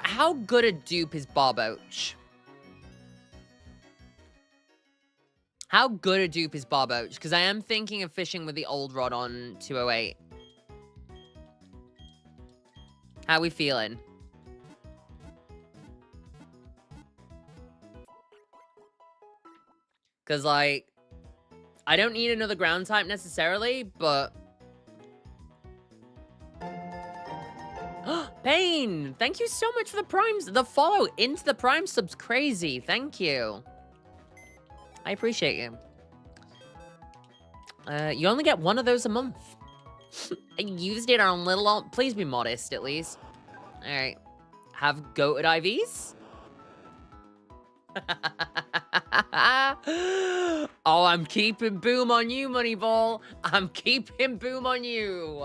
how good a dupe is Barboach? How good a dupe is Barboach? Because I am thinking of fishing with the old rod on 208. How we feeling? Because, like, I don't need another ground type necessarily, but... Pain! Thank you so much for the primes. The follow into the prime sub's crazy. Thank you. I appreciate you. You only get 1 of those a month. I used it on little... Please be modest, at least. Alright. Have goated IVs? Oh, I'm keeping boom on you, Moneyball. I'm keeping boom on you.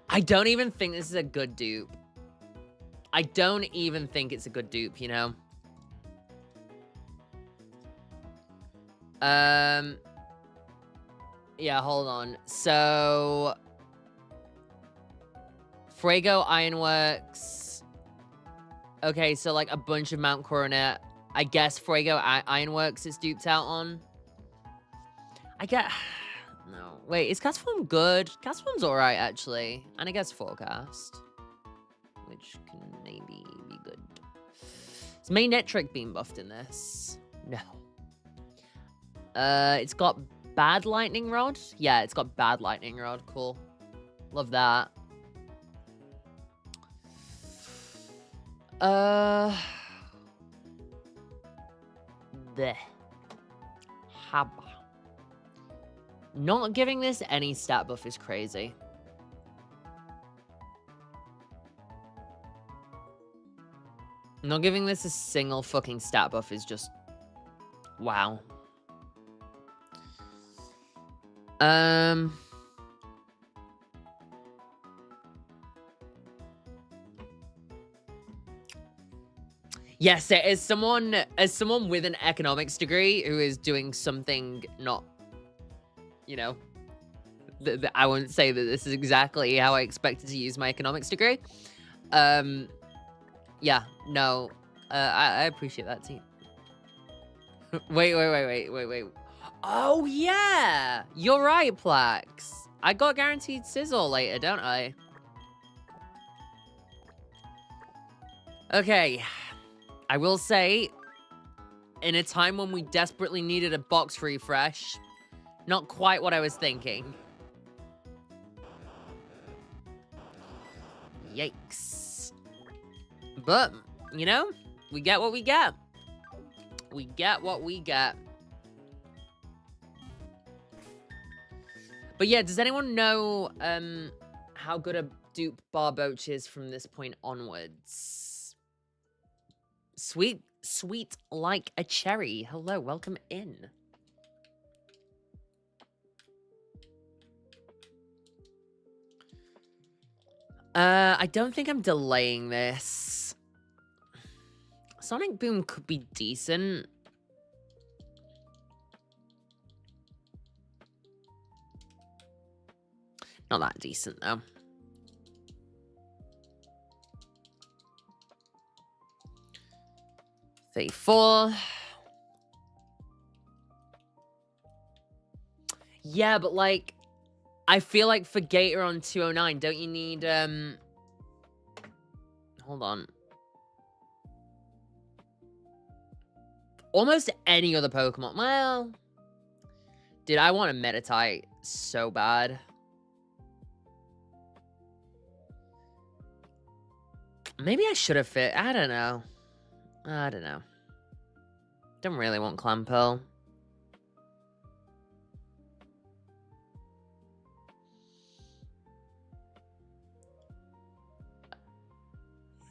I don't even think this is a good dupe. I don't even think it's a good dupe, you know? Yeah, hold on. So... Fuego Ironworks... Okay, so like a bunch of Mount Coronet. I guess Fuego Ironworks is duped out on. I get... No. Wait, is Castform good? Castform's alright, actually. And I guess Forecast. Which can maybe be good. Is main net trick being buffed in this? No. It's got bad lightning rod? Yeah, it's got bad lightning rod. Cool. Love that. The Haba. Not giving this any stat buff is crazy. Not giving this a single fucking stat buff is just... Wow. Yes, as someone with an economics degree who is doing something not, you know, I wouldn't say that this is exactly how I expected to use my economics degree. Yeah, no, I appreciate that team. Wait. Oh, yeah, you're right, Plax. I got guaranteed sizzle later, don't I? Okay. I will say, in a time when we desperately needed a box refresh, not quite what I was thinking. Yikes. But, you know, we get what we get. We get what we get. But yeah, does anyone know how good a dupe Barboach is from this point onwards? Sweet like a cherry. Hello, welcome in. I don't think I'm delaying this. Sonic Boom could be decent. Not that decent, though. Four. Yeah, but like, I feel like for Gator on 209, don't you need, hold on. Almost any other Pokemon. Well, dude, I want a Meditite so bad. Maybe I should have fit. I don't know. Don't really want Clampearl.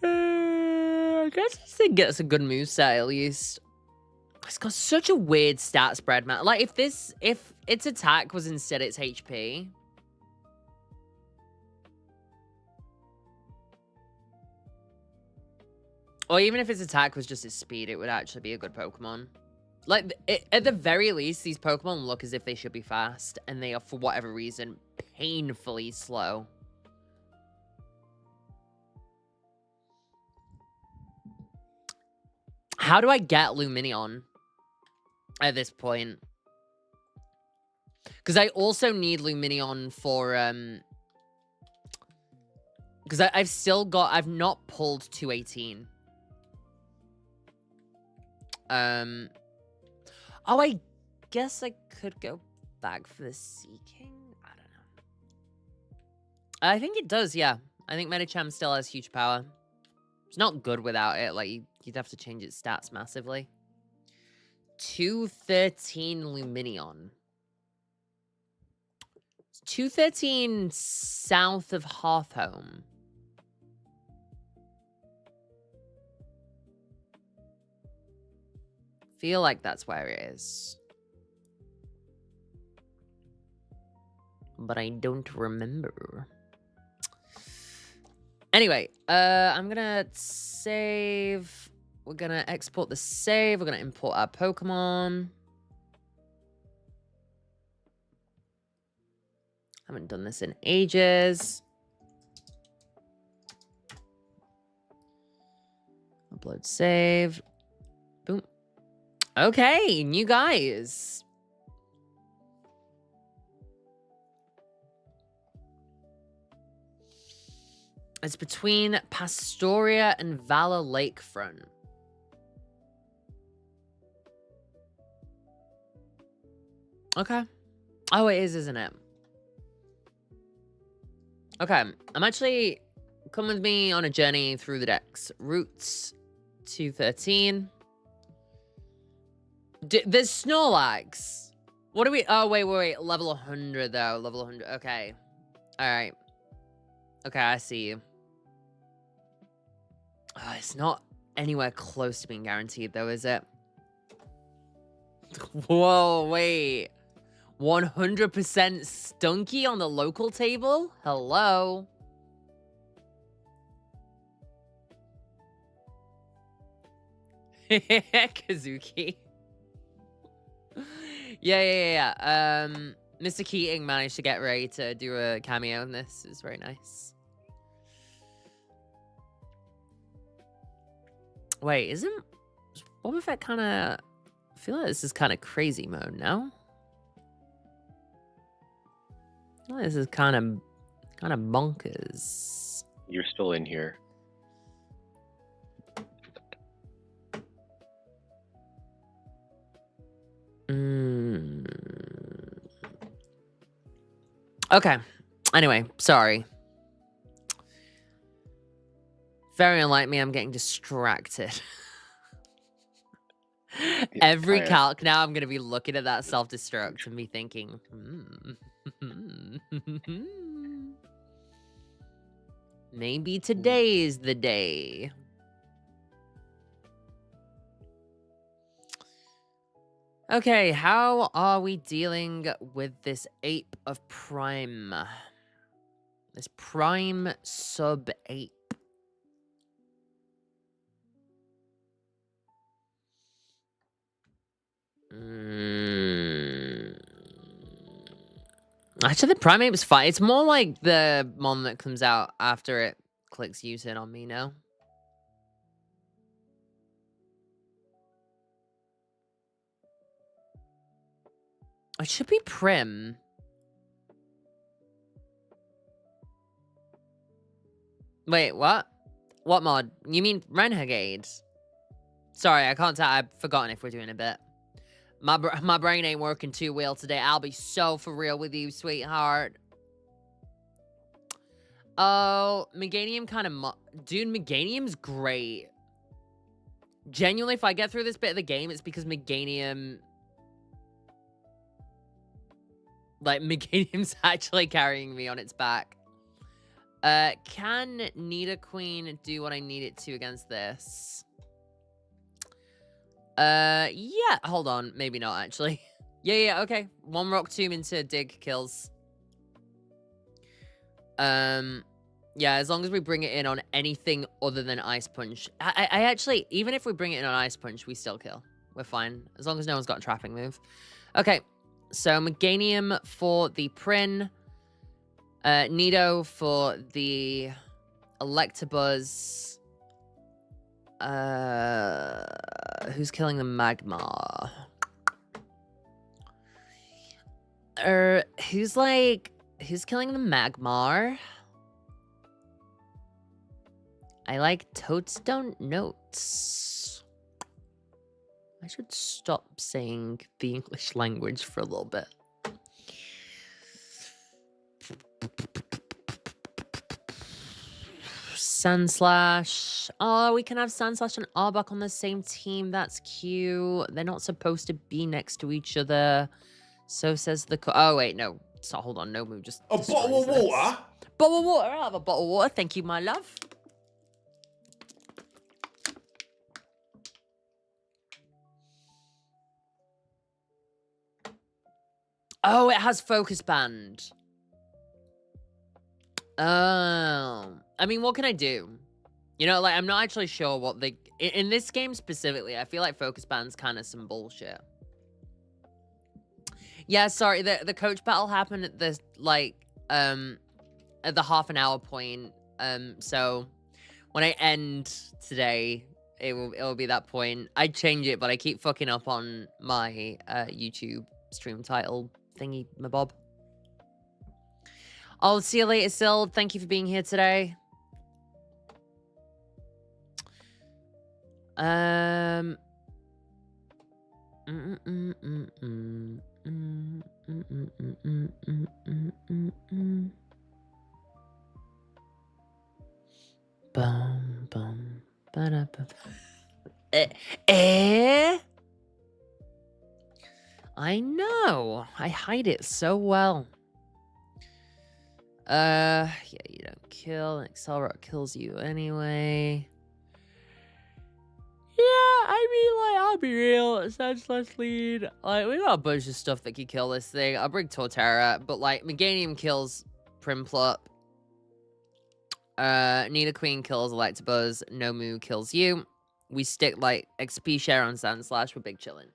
I guess this thing gets a good moveset at least. It's got such a weird stat spread, man. Like, if its attack was instead its HP. Or even if its attack was just its speed, it would actually be a good Pokemon. Like, at the very least, these Pokemon look as if they should be fast, and they are, for whatever reason, painfully slow. How do I get Lumineon at this point? Because I also need Lumineon for, because I've not pulled 218. Oh, I guess I could go back for the Sea King. I don't know. I think it does, yeah. I think Medicham still has huge power. It's not good without it. Like, you'd have to change its stats massively. 213 Lumineon. 213 south of Hearthhome. Feel like that's where it is. But I don't remember. Anyway, I'm gonna save. We're gonna export the save. We're gonna import our Pokemon. Haven't done this in ages. Upload, save. Boom. Okay, new guys. It's between Pastoria and Valor Lakefront. Okay. Oh, it is, isn't it? Okay. I'm actually... Come with me on a journey through the decks. Roots 213. There's Snorlax. What are we... Oh, wait. Level 100, though. Level 100. Okay. All right. Okay, I see you. Oh, it's not anywhere close to being guaranteed, though, is it? Whoa, wait. 100% Stunky on the local table? Hello? Kazuki. Yeah. Mr. Keating managed to get Ray to do a cameo in this. It's very nice. Wait, isn't Boba Fett kind of... I feel like this is kind of crazy mode now. I feel like this is kind of bonkers. You're still in here. Okay. Anyway, sorry. Very unlike me, I'm getting distracted. Every calc now, I'm going to be looking at that self-destruct and be thinking, maybe today's the day. Okay, how are we dealing with this ape of Prime? This Prime sub-ape. Actually, the Prime ape is fine. It's more like the mon that comes out after it clicks U-turn on me now. It should be Prim. Wait, what? What mod? You mean Renegade? Sorry, I can't tell. I've forgotten if we're doing a bit. My brain ain't working too well today. I'll be so for real with you, sweetheart. Oh, Meganium kind of... Dude, Meganium's great. Genuinely, if I get through this bit of the game, it's because Meganium... Like, Meganium's actually carrying me on its back. Can Nidoqueen do what I need it to against this? Yeah, hold on. Maybe not, actually. Yeah, okay. One Rock Tomb into Dig kills. Yeah, as long as we bring it in on anything other than Ice Punch. I actually, even if we bring it in on Ice Punch, we still kill. We're fine. As long as no one's got a trapping move. Okay, so Meganium for the Prin. Nido for the Electabuzz. Who's killing the Magmar? Who's killing the Magmar? I like Toadstone Notes. I should stop saying the English language for a little bit. Sandslash. Oh, we can have Sandslash and Arbok on the same team. That's cute. They're not supposed to be next to each other. So says the... Oh, wait, no. So, hold on. No move. Just A bottle of water? Bottle of water. I'll have a bottle of water. Thank you, my love. Oh, it has Focus Band. Oh. I mean, what can I do? You know, like, I'm not actually sure what they... In this game specifically, I feel like Focus Band's kind of some bullshit. Yeah, sorry, the coach battle happened at the, like, at the half an hour point. So, when I end today, It'll be that point. I'd change it, but I keep fucking up on my YouTube stream title thingy, my bob. I'll see you later, Sild. Thank you for being here today. Bum bum ba-da-ba-ba. I know. I hide it so well. Yeah, you don't kill. An Accelerate kills you anyway. Yeah, I mean, like, I'll be real. Senseless lead. Like, we got a bunch of stuff that can kill this thing. I'll bring Torterra, but, like, Meganium kills Primplop. Nidoqueen kills Electabuzz. Nomu kills you. We stick, like, XP share on Sandslash. We're big chillin'.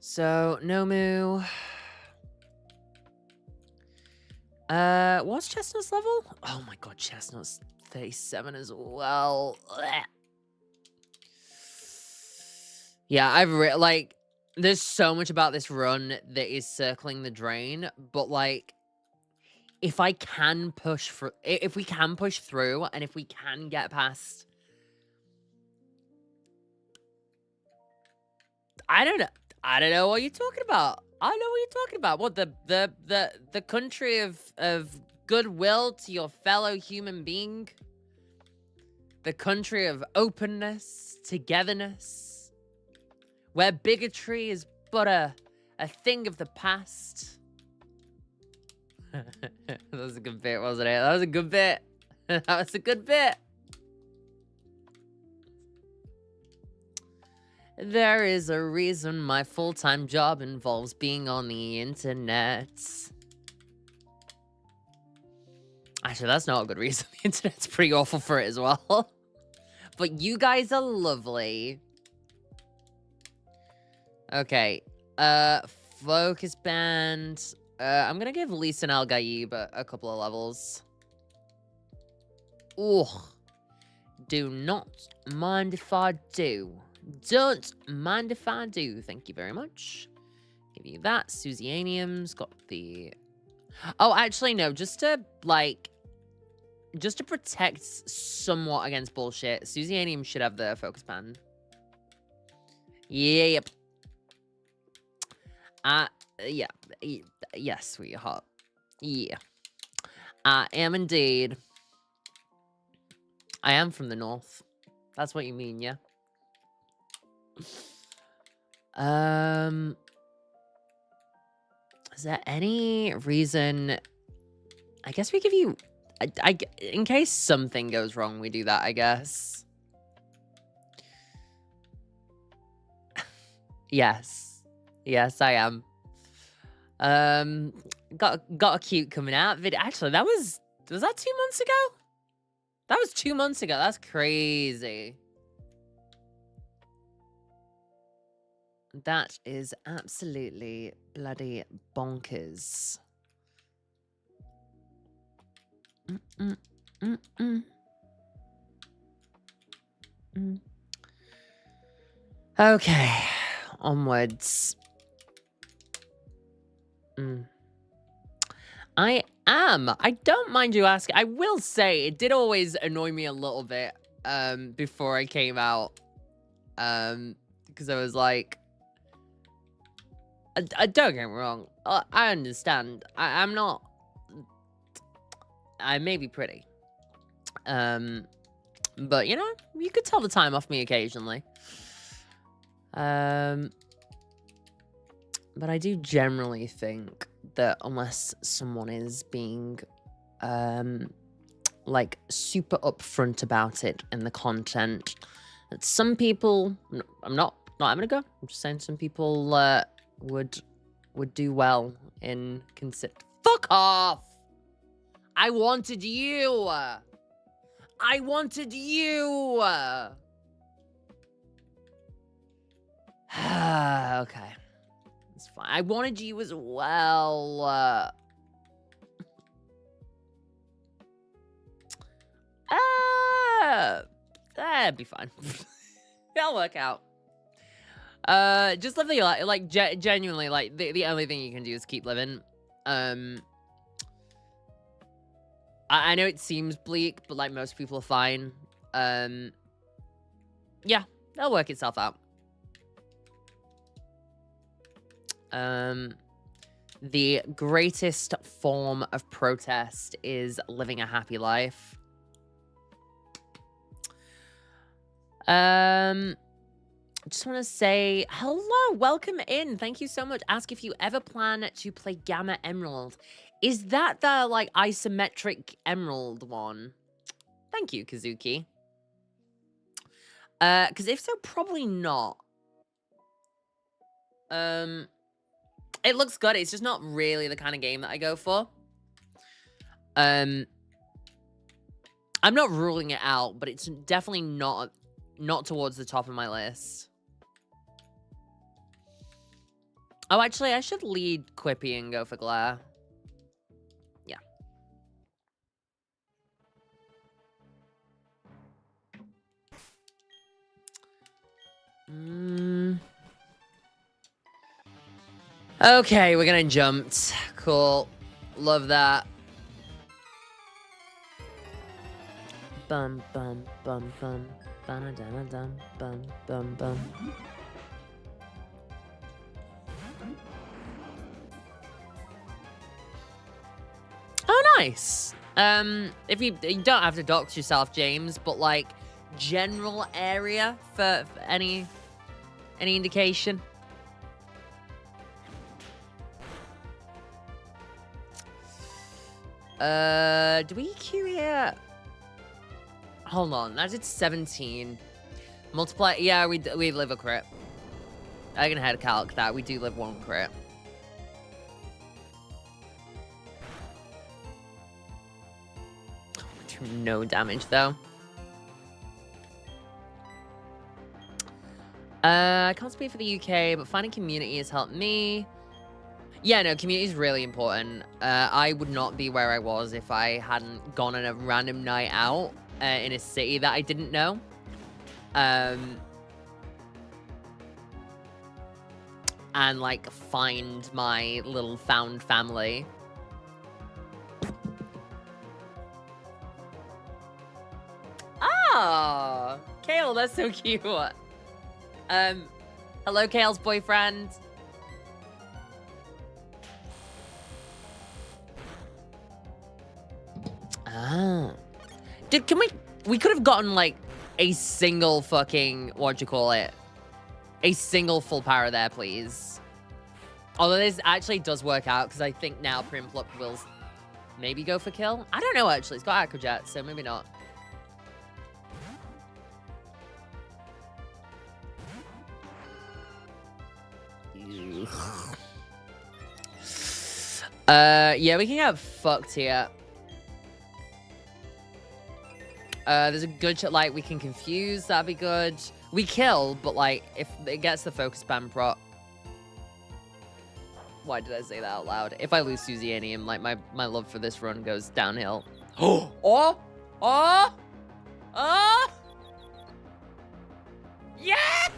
So, Nomu. What's Chestnut's level? Oh my god, Chestnut's 37 as well. Blech. Yeah, like, there's so much about this run that is circling the drain, but like, if I can push for, if we can push through, and if we can get past, I don't know what you're talking about. I know what you're talking about. What, the country of goodwill to your fellow human being? The country of openness, togetherness, where bigotry is but a thing of the past. That was a good bit, wasn't it? That was a good bit. That was a good bit. There is a reason my full-time job involves being on the internet. Actually, that's not a good reason. The internet's pretty awful for it as well. But you guys are lovely. Okay. Focus Band. I'm gonna give Lisa and Algaib a couple of levels. Ugh. Do not mind if I do. Don't mind if I do. Thank you very much. Give you that. Susianium's got the... Oh, actually, no. Just to protect somewhat against bullshit, Susianium should have the focus band. Yep. Yeah. Yes, sweetheart. Yeah. I am indeed. I am from the north. That's what you mean, yeah? Is there any reason? I guess we give you, in case something goes wrong, we do that, I guess. Yes. Yes, I am. Got a cute coming out video. Actually, was that 2 months ago? That was 2 months ago. That's crazy. That is absolutely bloody bonkers. Okay, onwards. I don't mind you asking. I will say it did always annoy me a little bit before I came out, because I was like, I don't get me wrong. I understand. I'm not. I may be pretty. But you know, you could tell the time off me occasionally. But I do generally think that unless someone is being like super upfront about it in the content, that some people, I'm not having a go. I'm just saying some people would do well in Fuck off! I wanted you! I wanted you! Okay. It's fine. I wanted you as well. That'd be fine. That'll work out. Just live the like genuinely, like the only thing you can do is keep living. I know it seems bleak, but like most people are fine. Yeah, that'll work itself out. The greatest form of protest is living a happy life. I just want to say hello, welcome in. Thank you so much. Ask if you ever plan to play Gamma Emerald. Is that the like isometric emerald one? Thank you, Kazuki. Because if so, probably not. It looks good. It's just not really the kind of game that I go for. I'm not ruling it out, but it's definitely not towards the top of my list. Oh, actually, I should lead Quippy and go for Glare. Yeah. Okay, we're gonna jump. Cool. Love that. Bum bum bum bum bum dum dum bum bum bum. Oh, nice. If you don't have to dox yourself, James, but like general area for any indication. Do we queue here? Hold on, that's at 17. Multiply, yeah, we live a crit. I can head calc that, we do live one crit. No damage, though. I can't speak for the UK, but finding community has helped me. Yeah, no, community is really important. I would not be where I was if I hadn't gone on a random night out in a city that I didn't know. And, like, find my little found family. Oh, Kale, that's so cute. Hello, Kale's boyfriend. Ah. Dude, we could have gotten, like, a single fucking, a single full power there, please. Although this actually does work out, because I think now Primplup will maybe go for kill. I don't know, actually. It's got Aquajet, so maybe not. Yeah, we can get fucked here. There's a good shot, like, we can confuse, that'd be good. We kill, but, like, if it gets the focus spam proc. Why did I say that out loud? If I lose Susianium, like, my love for this run goes downhill. Oh! Oh! Oh! Yes!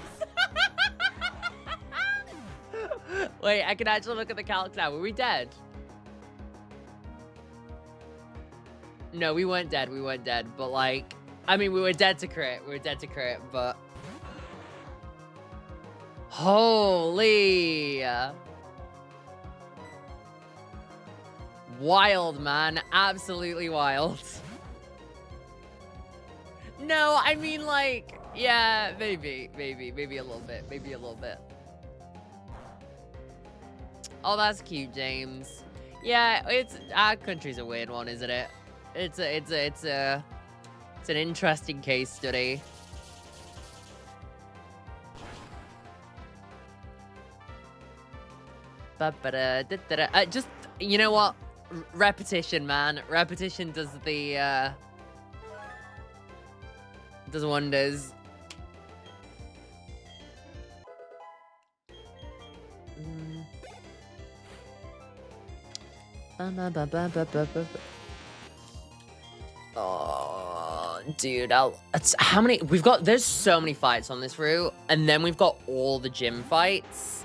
Wait, I can actually look at the calc now. Were we dead? No, we weren't dead. We weren't dead. But, like, I mean, we were dead to crit. We were dead to crit, but... Holy... Wild, man. Absolutely wild. No, I mean, like... Yeah, maybe a little bit. Maybe a little bit. Oh, that's cute, James. Yeah, our country's a weird one, isn't it? It's an interesting case study. Just, you know what? Repetition, man. Repetition does the does wonders. Oh, dude, how many? There's so many fights on this route, and then we've got all the gym fights.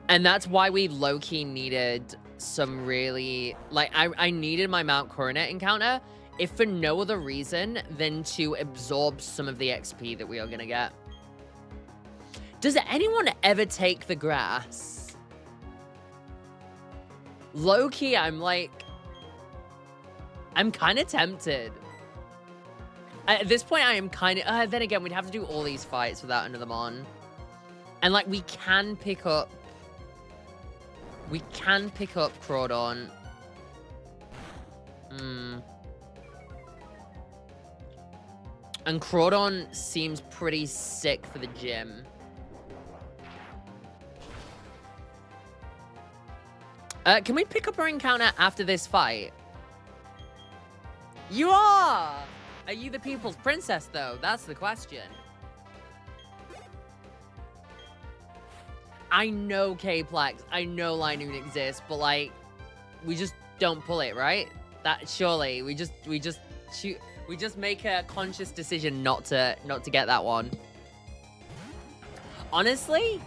And that's why we low-key needed some really, like, I needed my Mount Coronet encounter, if for no other reason than to absorb some of the XP that we are gonna get. Does anyone ever take the grass? Low-key, I'm kind of tempted. At this point, I am kind of... then again, we'd have to do all these fights without another Mon. And, like, we can pick up Crawdon. And Crawdon seems pretty sick for the gym. Can we pick up our encounter after this fight? You are! Are you the people's princess, though? That's the question. I know K-Plex, I know Linoon exists, but, like, we just don't pull it, right? That surely we just make a conscious decision not to get that one. Honestly,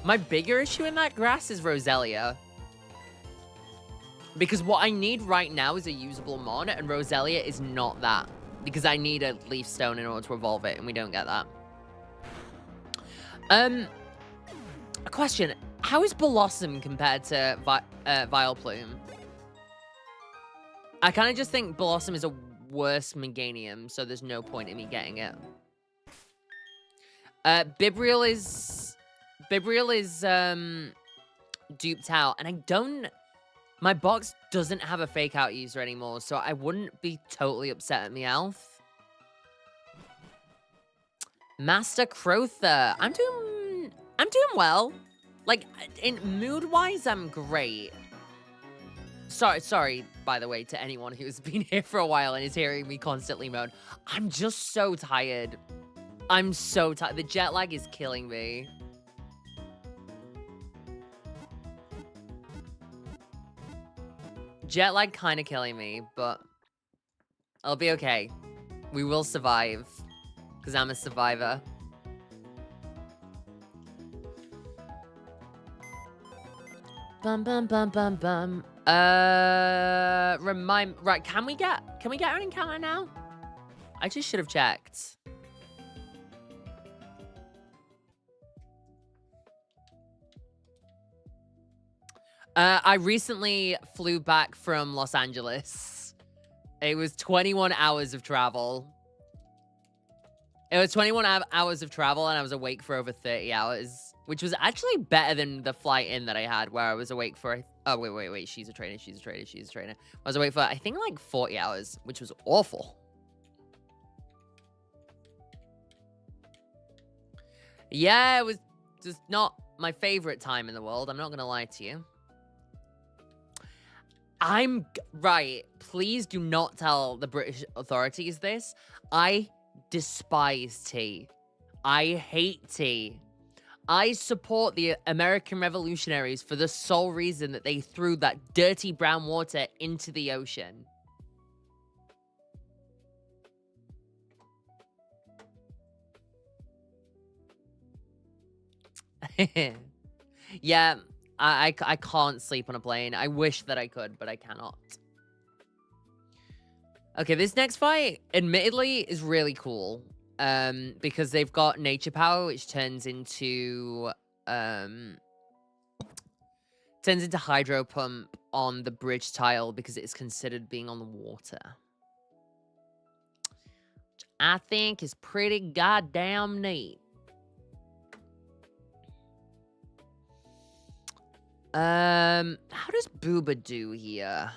my bigger issue in that grass is Roselia. Because what I need right now is a usable Mon, and Roselia is not that. Because I need a Leaf Stone in order to evolve it, and we don't get that. A question. How is Blossom compared to Vileplume? I kind of just think Blossom is a worse Meganium, so there's no point in me getting it. Bibriel is duped out, and my box doesn't have a fake out user anymore, so I wouldn't be totally upset at Meowth. Master Crowther. I'm doing well. Like, in mood-wise, I'm great. Sorry, by the way, to anyone who's been here for a while and is hearing me constantly moan. I'm just so tired. I'm so tired. The jet lag is killing me. Jet lag kind of killing me, but I'll be okay. We will survive, because I'm a survivor. Bum bum bum bum bum. Right, can we get an encounter now? I just should have checked. I recently flew back from Los Angeles. It was 21 hours of travel. It was 21 hours of travel, and I was awake for over 30 hours, which was actually better than the flight in that I had, where I was awake for... Oh, wait. She's a trainer. I was awake for, I think, like 40 hours, which was awful. Yeah, it was just not my favorite time in the world. I'm not going to lie to you. Right. Please do not tell the British authorities this. I despise tea. I hate tea. I support the American revolutionaries for the sole reason that they threw that dirty brown water into the ocean. Yeah, I can't sleep on a plane. I wish that I could, but I cannot. Okay, this next fight, admittedly, is really cool. Because they've got nature power, which turns into hydro pump on the bridge tile because it's considered being on the water. Which I think is pretty goddamn neat. How does Booba do here?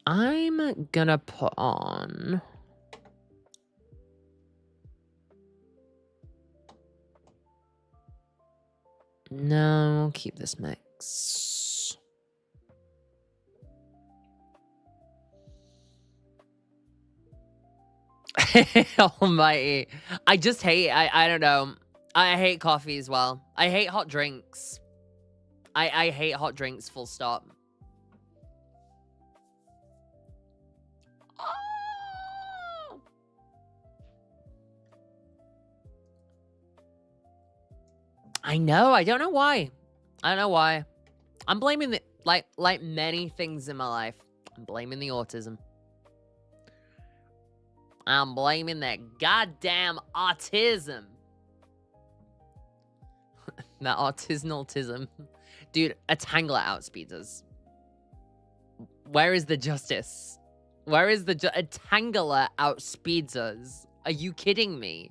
I'm gonna put on... No, keep this mix. Almighty. I just hate, I don't know. I hate coffee as well. I hate hot drinks. I hate hot drinks, full stop. Oh! I know. I don't know why. I don't know why. I'm blaming the like many things in my life. I'm blaming the autism. I'm blaming that goddamn autism. That autism. Dude, a Tangler outspeeds us. Where is the justice? Where is the a Tangler outspeeds us? Are you kidding me?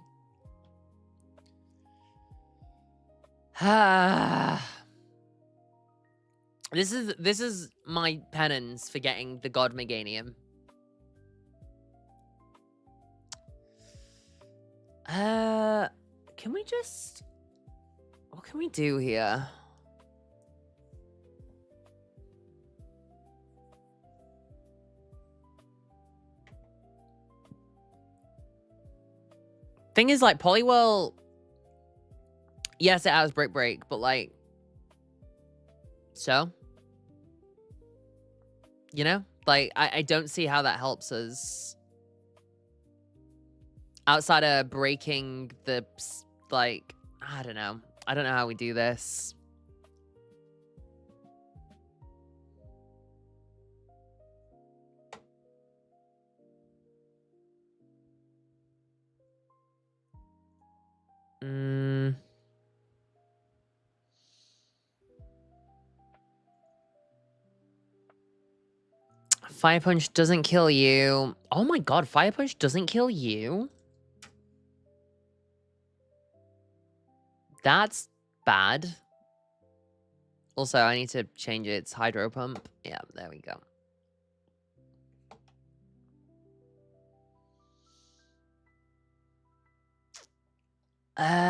This is my penance for getting the God Meganium. Can we just... What can we do here? Thing is, like, Poliwhirl... Yes, it has Break, but, like... So? You know? Like, I don't see how that helps us. Outside of breaking the... Like, I don't know. I don't know how we do this. Fire Punch doesn't kill you. Oh my god, Fire Punch doesn't kill you? That's bad. Also, I need to change its Hydro Pump. Yeah, there we go. I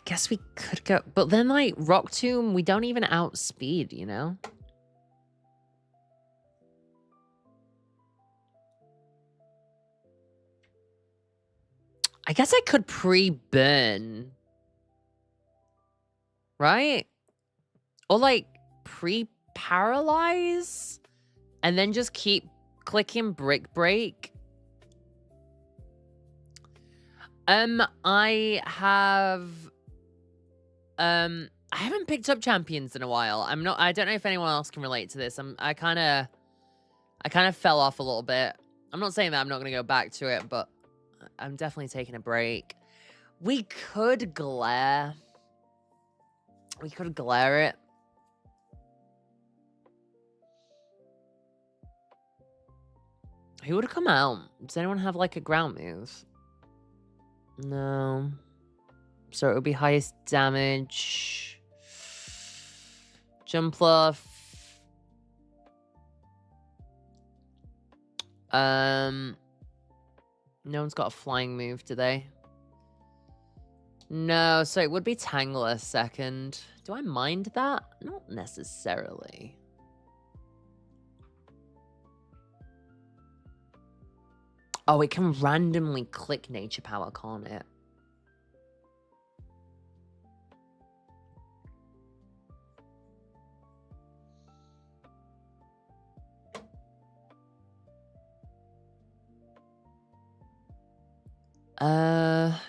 guess we could go, but then like Rock Tomb, we don't even outspeed, you know? I guess I could pre-burn. Right? Or like pre-paralyze? And then just keep clicking Brick Break. I haven't picked up champions in a while. I don't know if anyone else can relate to this. I kind of fell off a little bit. I'm not saying that I'm not going to go back to it, but I'm definitely taking a break. We could glare. We could glare it. Who would have come out? Does anyone have like a ground move? No. So it would be highest damage. Jumpluff. No one's got a flying move, do they? No, so it would be Tangler second. Do I mind that? Not necessarily. Oh, it can randomly click Nature Power, can't it?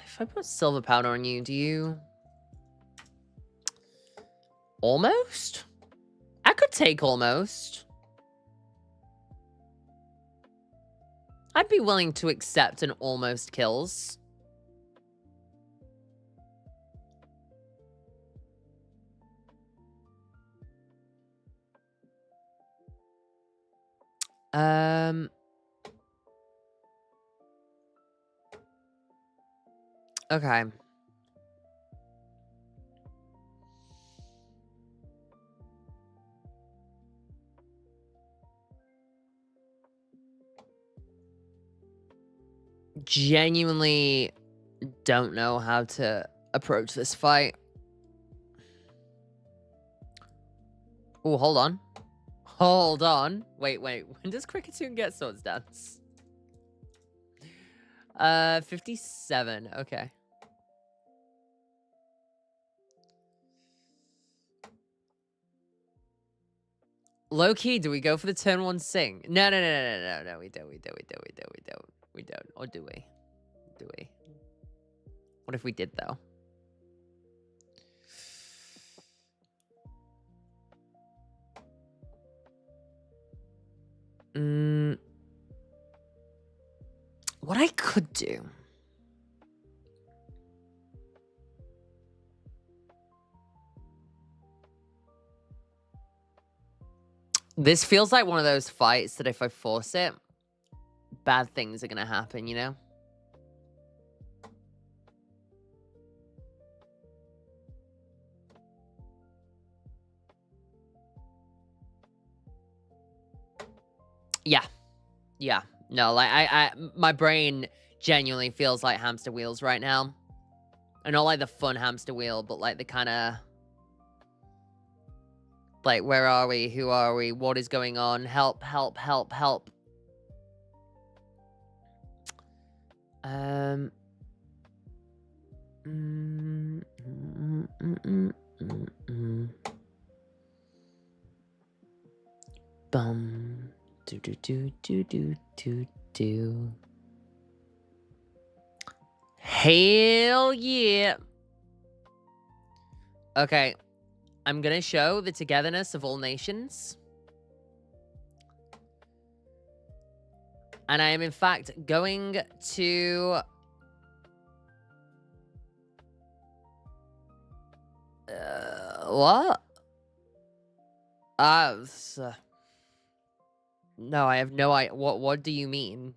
If I put Silver Powder on you, do you... Almost? I could take Almost. I'd be willing to accept an Almost kills. Okay. genuinely don't know how to approach this fight. Oh, hold on. Hold on. Wait. When does Cricketoon get Swords Dance? 57. Okay. Low key, do we go for the turn 1 sing? No, we don't. Or do we? Do we? What if we did, though? What I could do... This feels like one of those fights that if I force it, bad things are going to happen, you know? Yeah. No, like, my brain genuinely feels like hamster wheels right now. And not like the fun hamster wheel, but like the kind of... Like, where are we? Who are we? What is going on? Help. Bum. Do. Hell yeah. Okay. I'm going to show the togetherness of all nations. And I am, in fact, going to... what? No, I have no idea. What do you mean?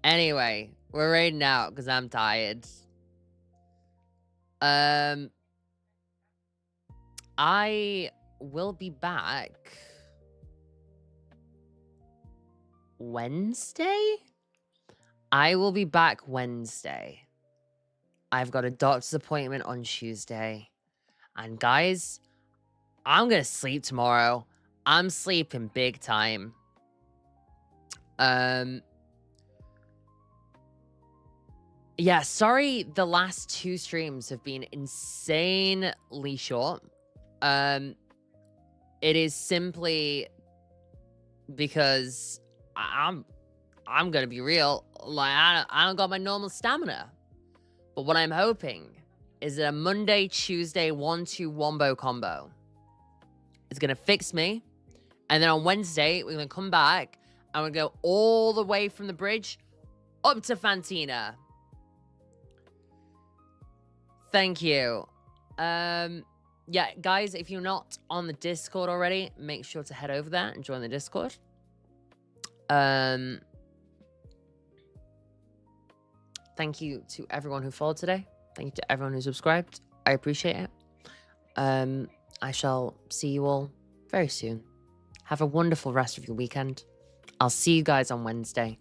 Anyway, we're raiding out because I'm tired. I will be back Wednesday? I will be back Wednesday. I've got a doctor's appointment on Tuesday. And guys, I'm going to sleep tomorrow. I'm sleeping big time. Yeah, sorry the last 2 streams have been insanely short. It is simply because I'm gonna be real. Like, I don't got my normal stamina. But what I'm hoping is that a Monday, Tuesday 1-2 wombo combo is gonna fix me. And then on Wednesday, we're gonna come back and we're gonna go all the way from the bridge up to Fantina. Thank you. Yeah, guys, if you're not on the Discord already, make sure to head over there and join the Discord. Thank you to everyone who followed today. Thank you to everyone who subscribed. I appreciate it. I shall see you all very soon. Have a wonderful rest of your weekend. I'll see you guys on Wednesday.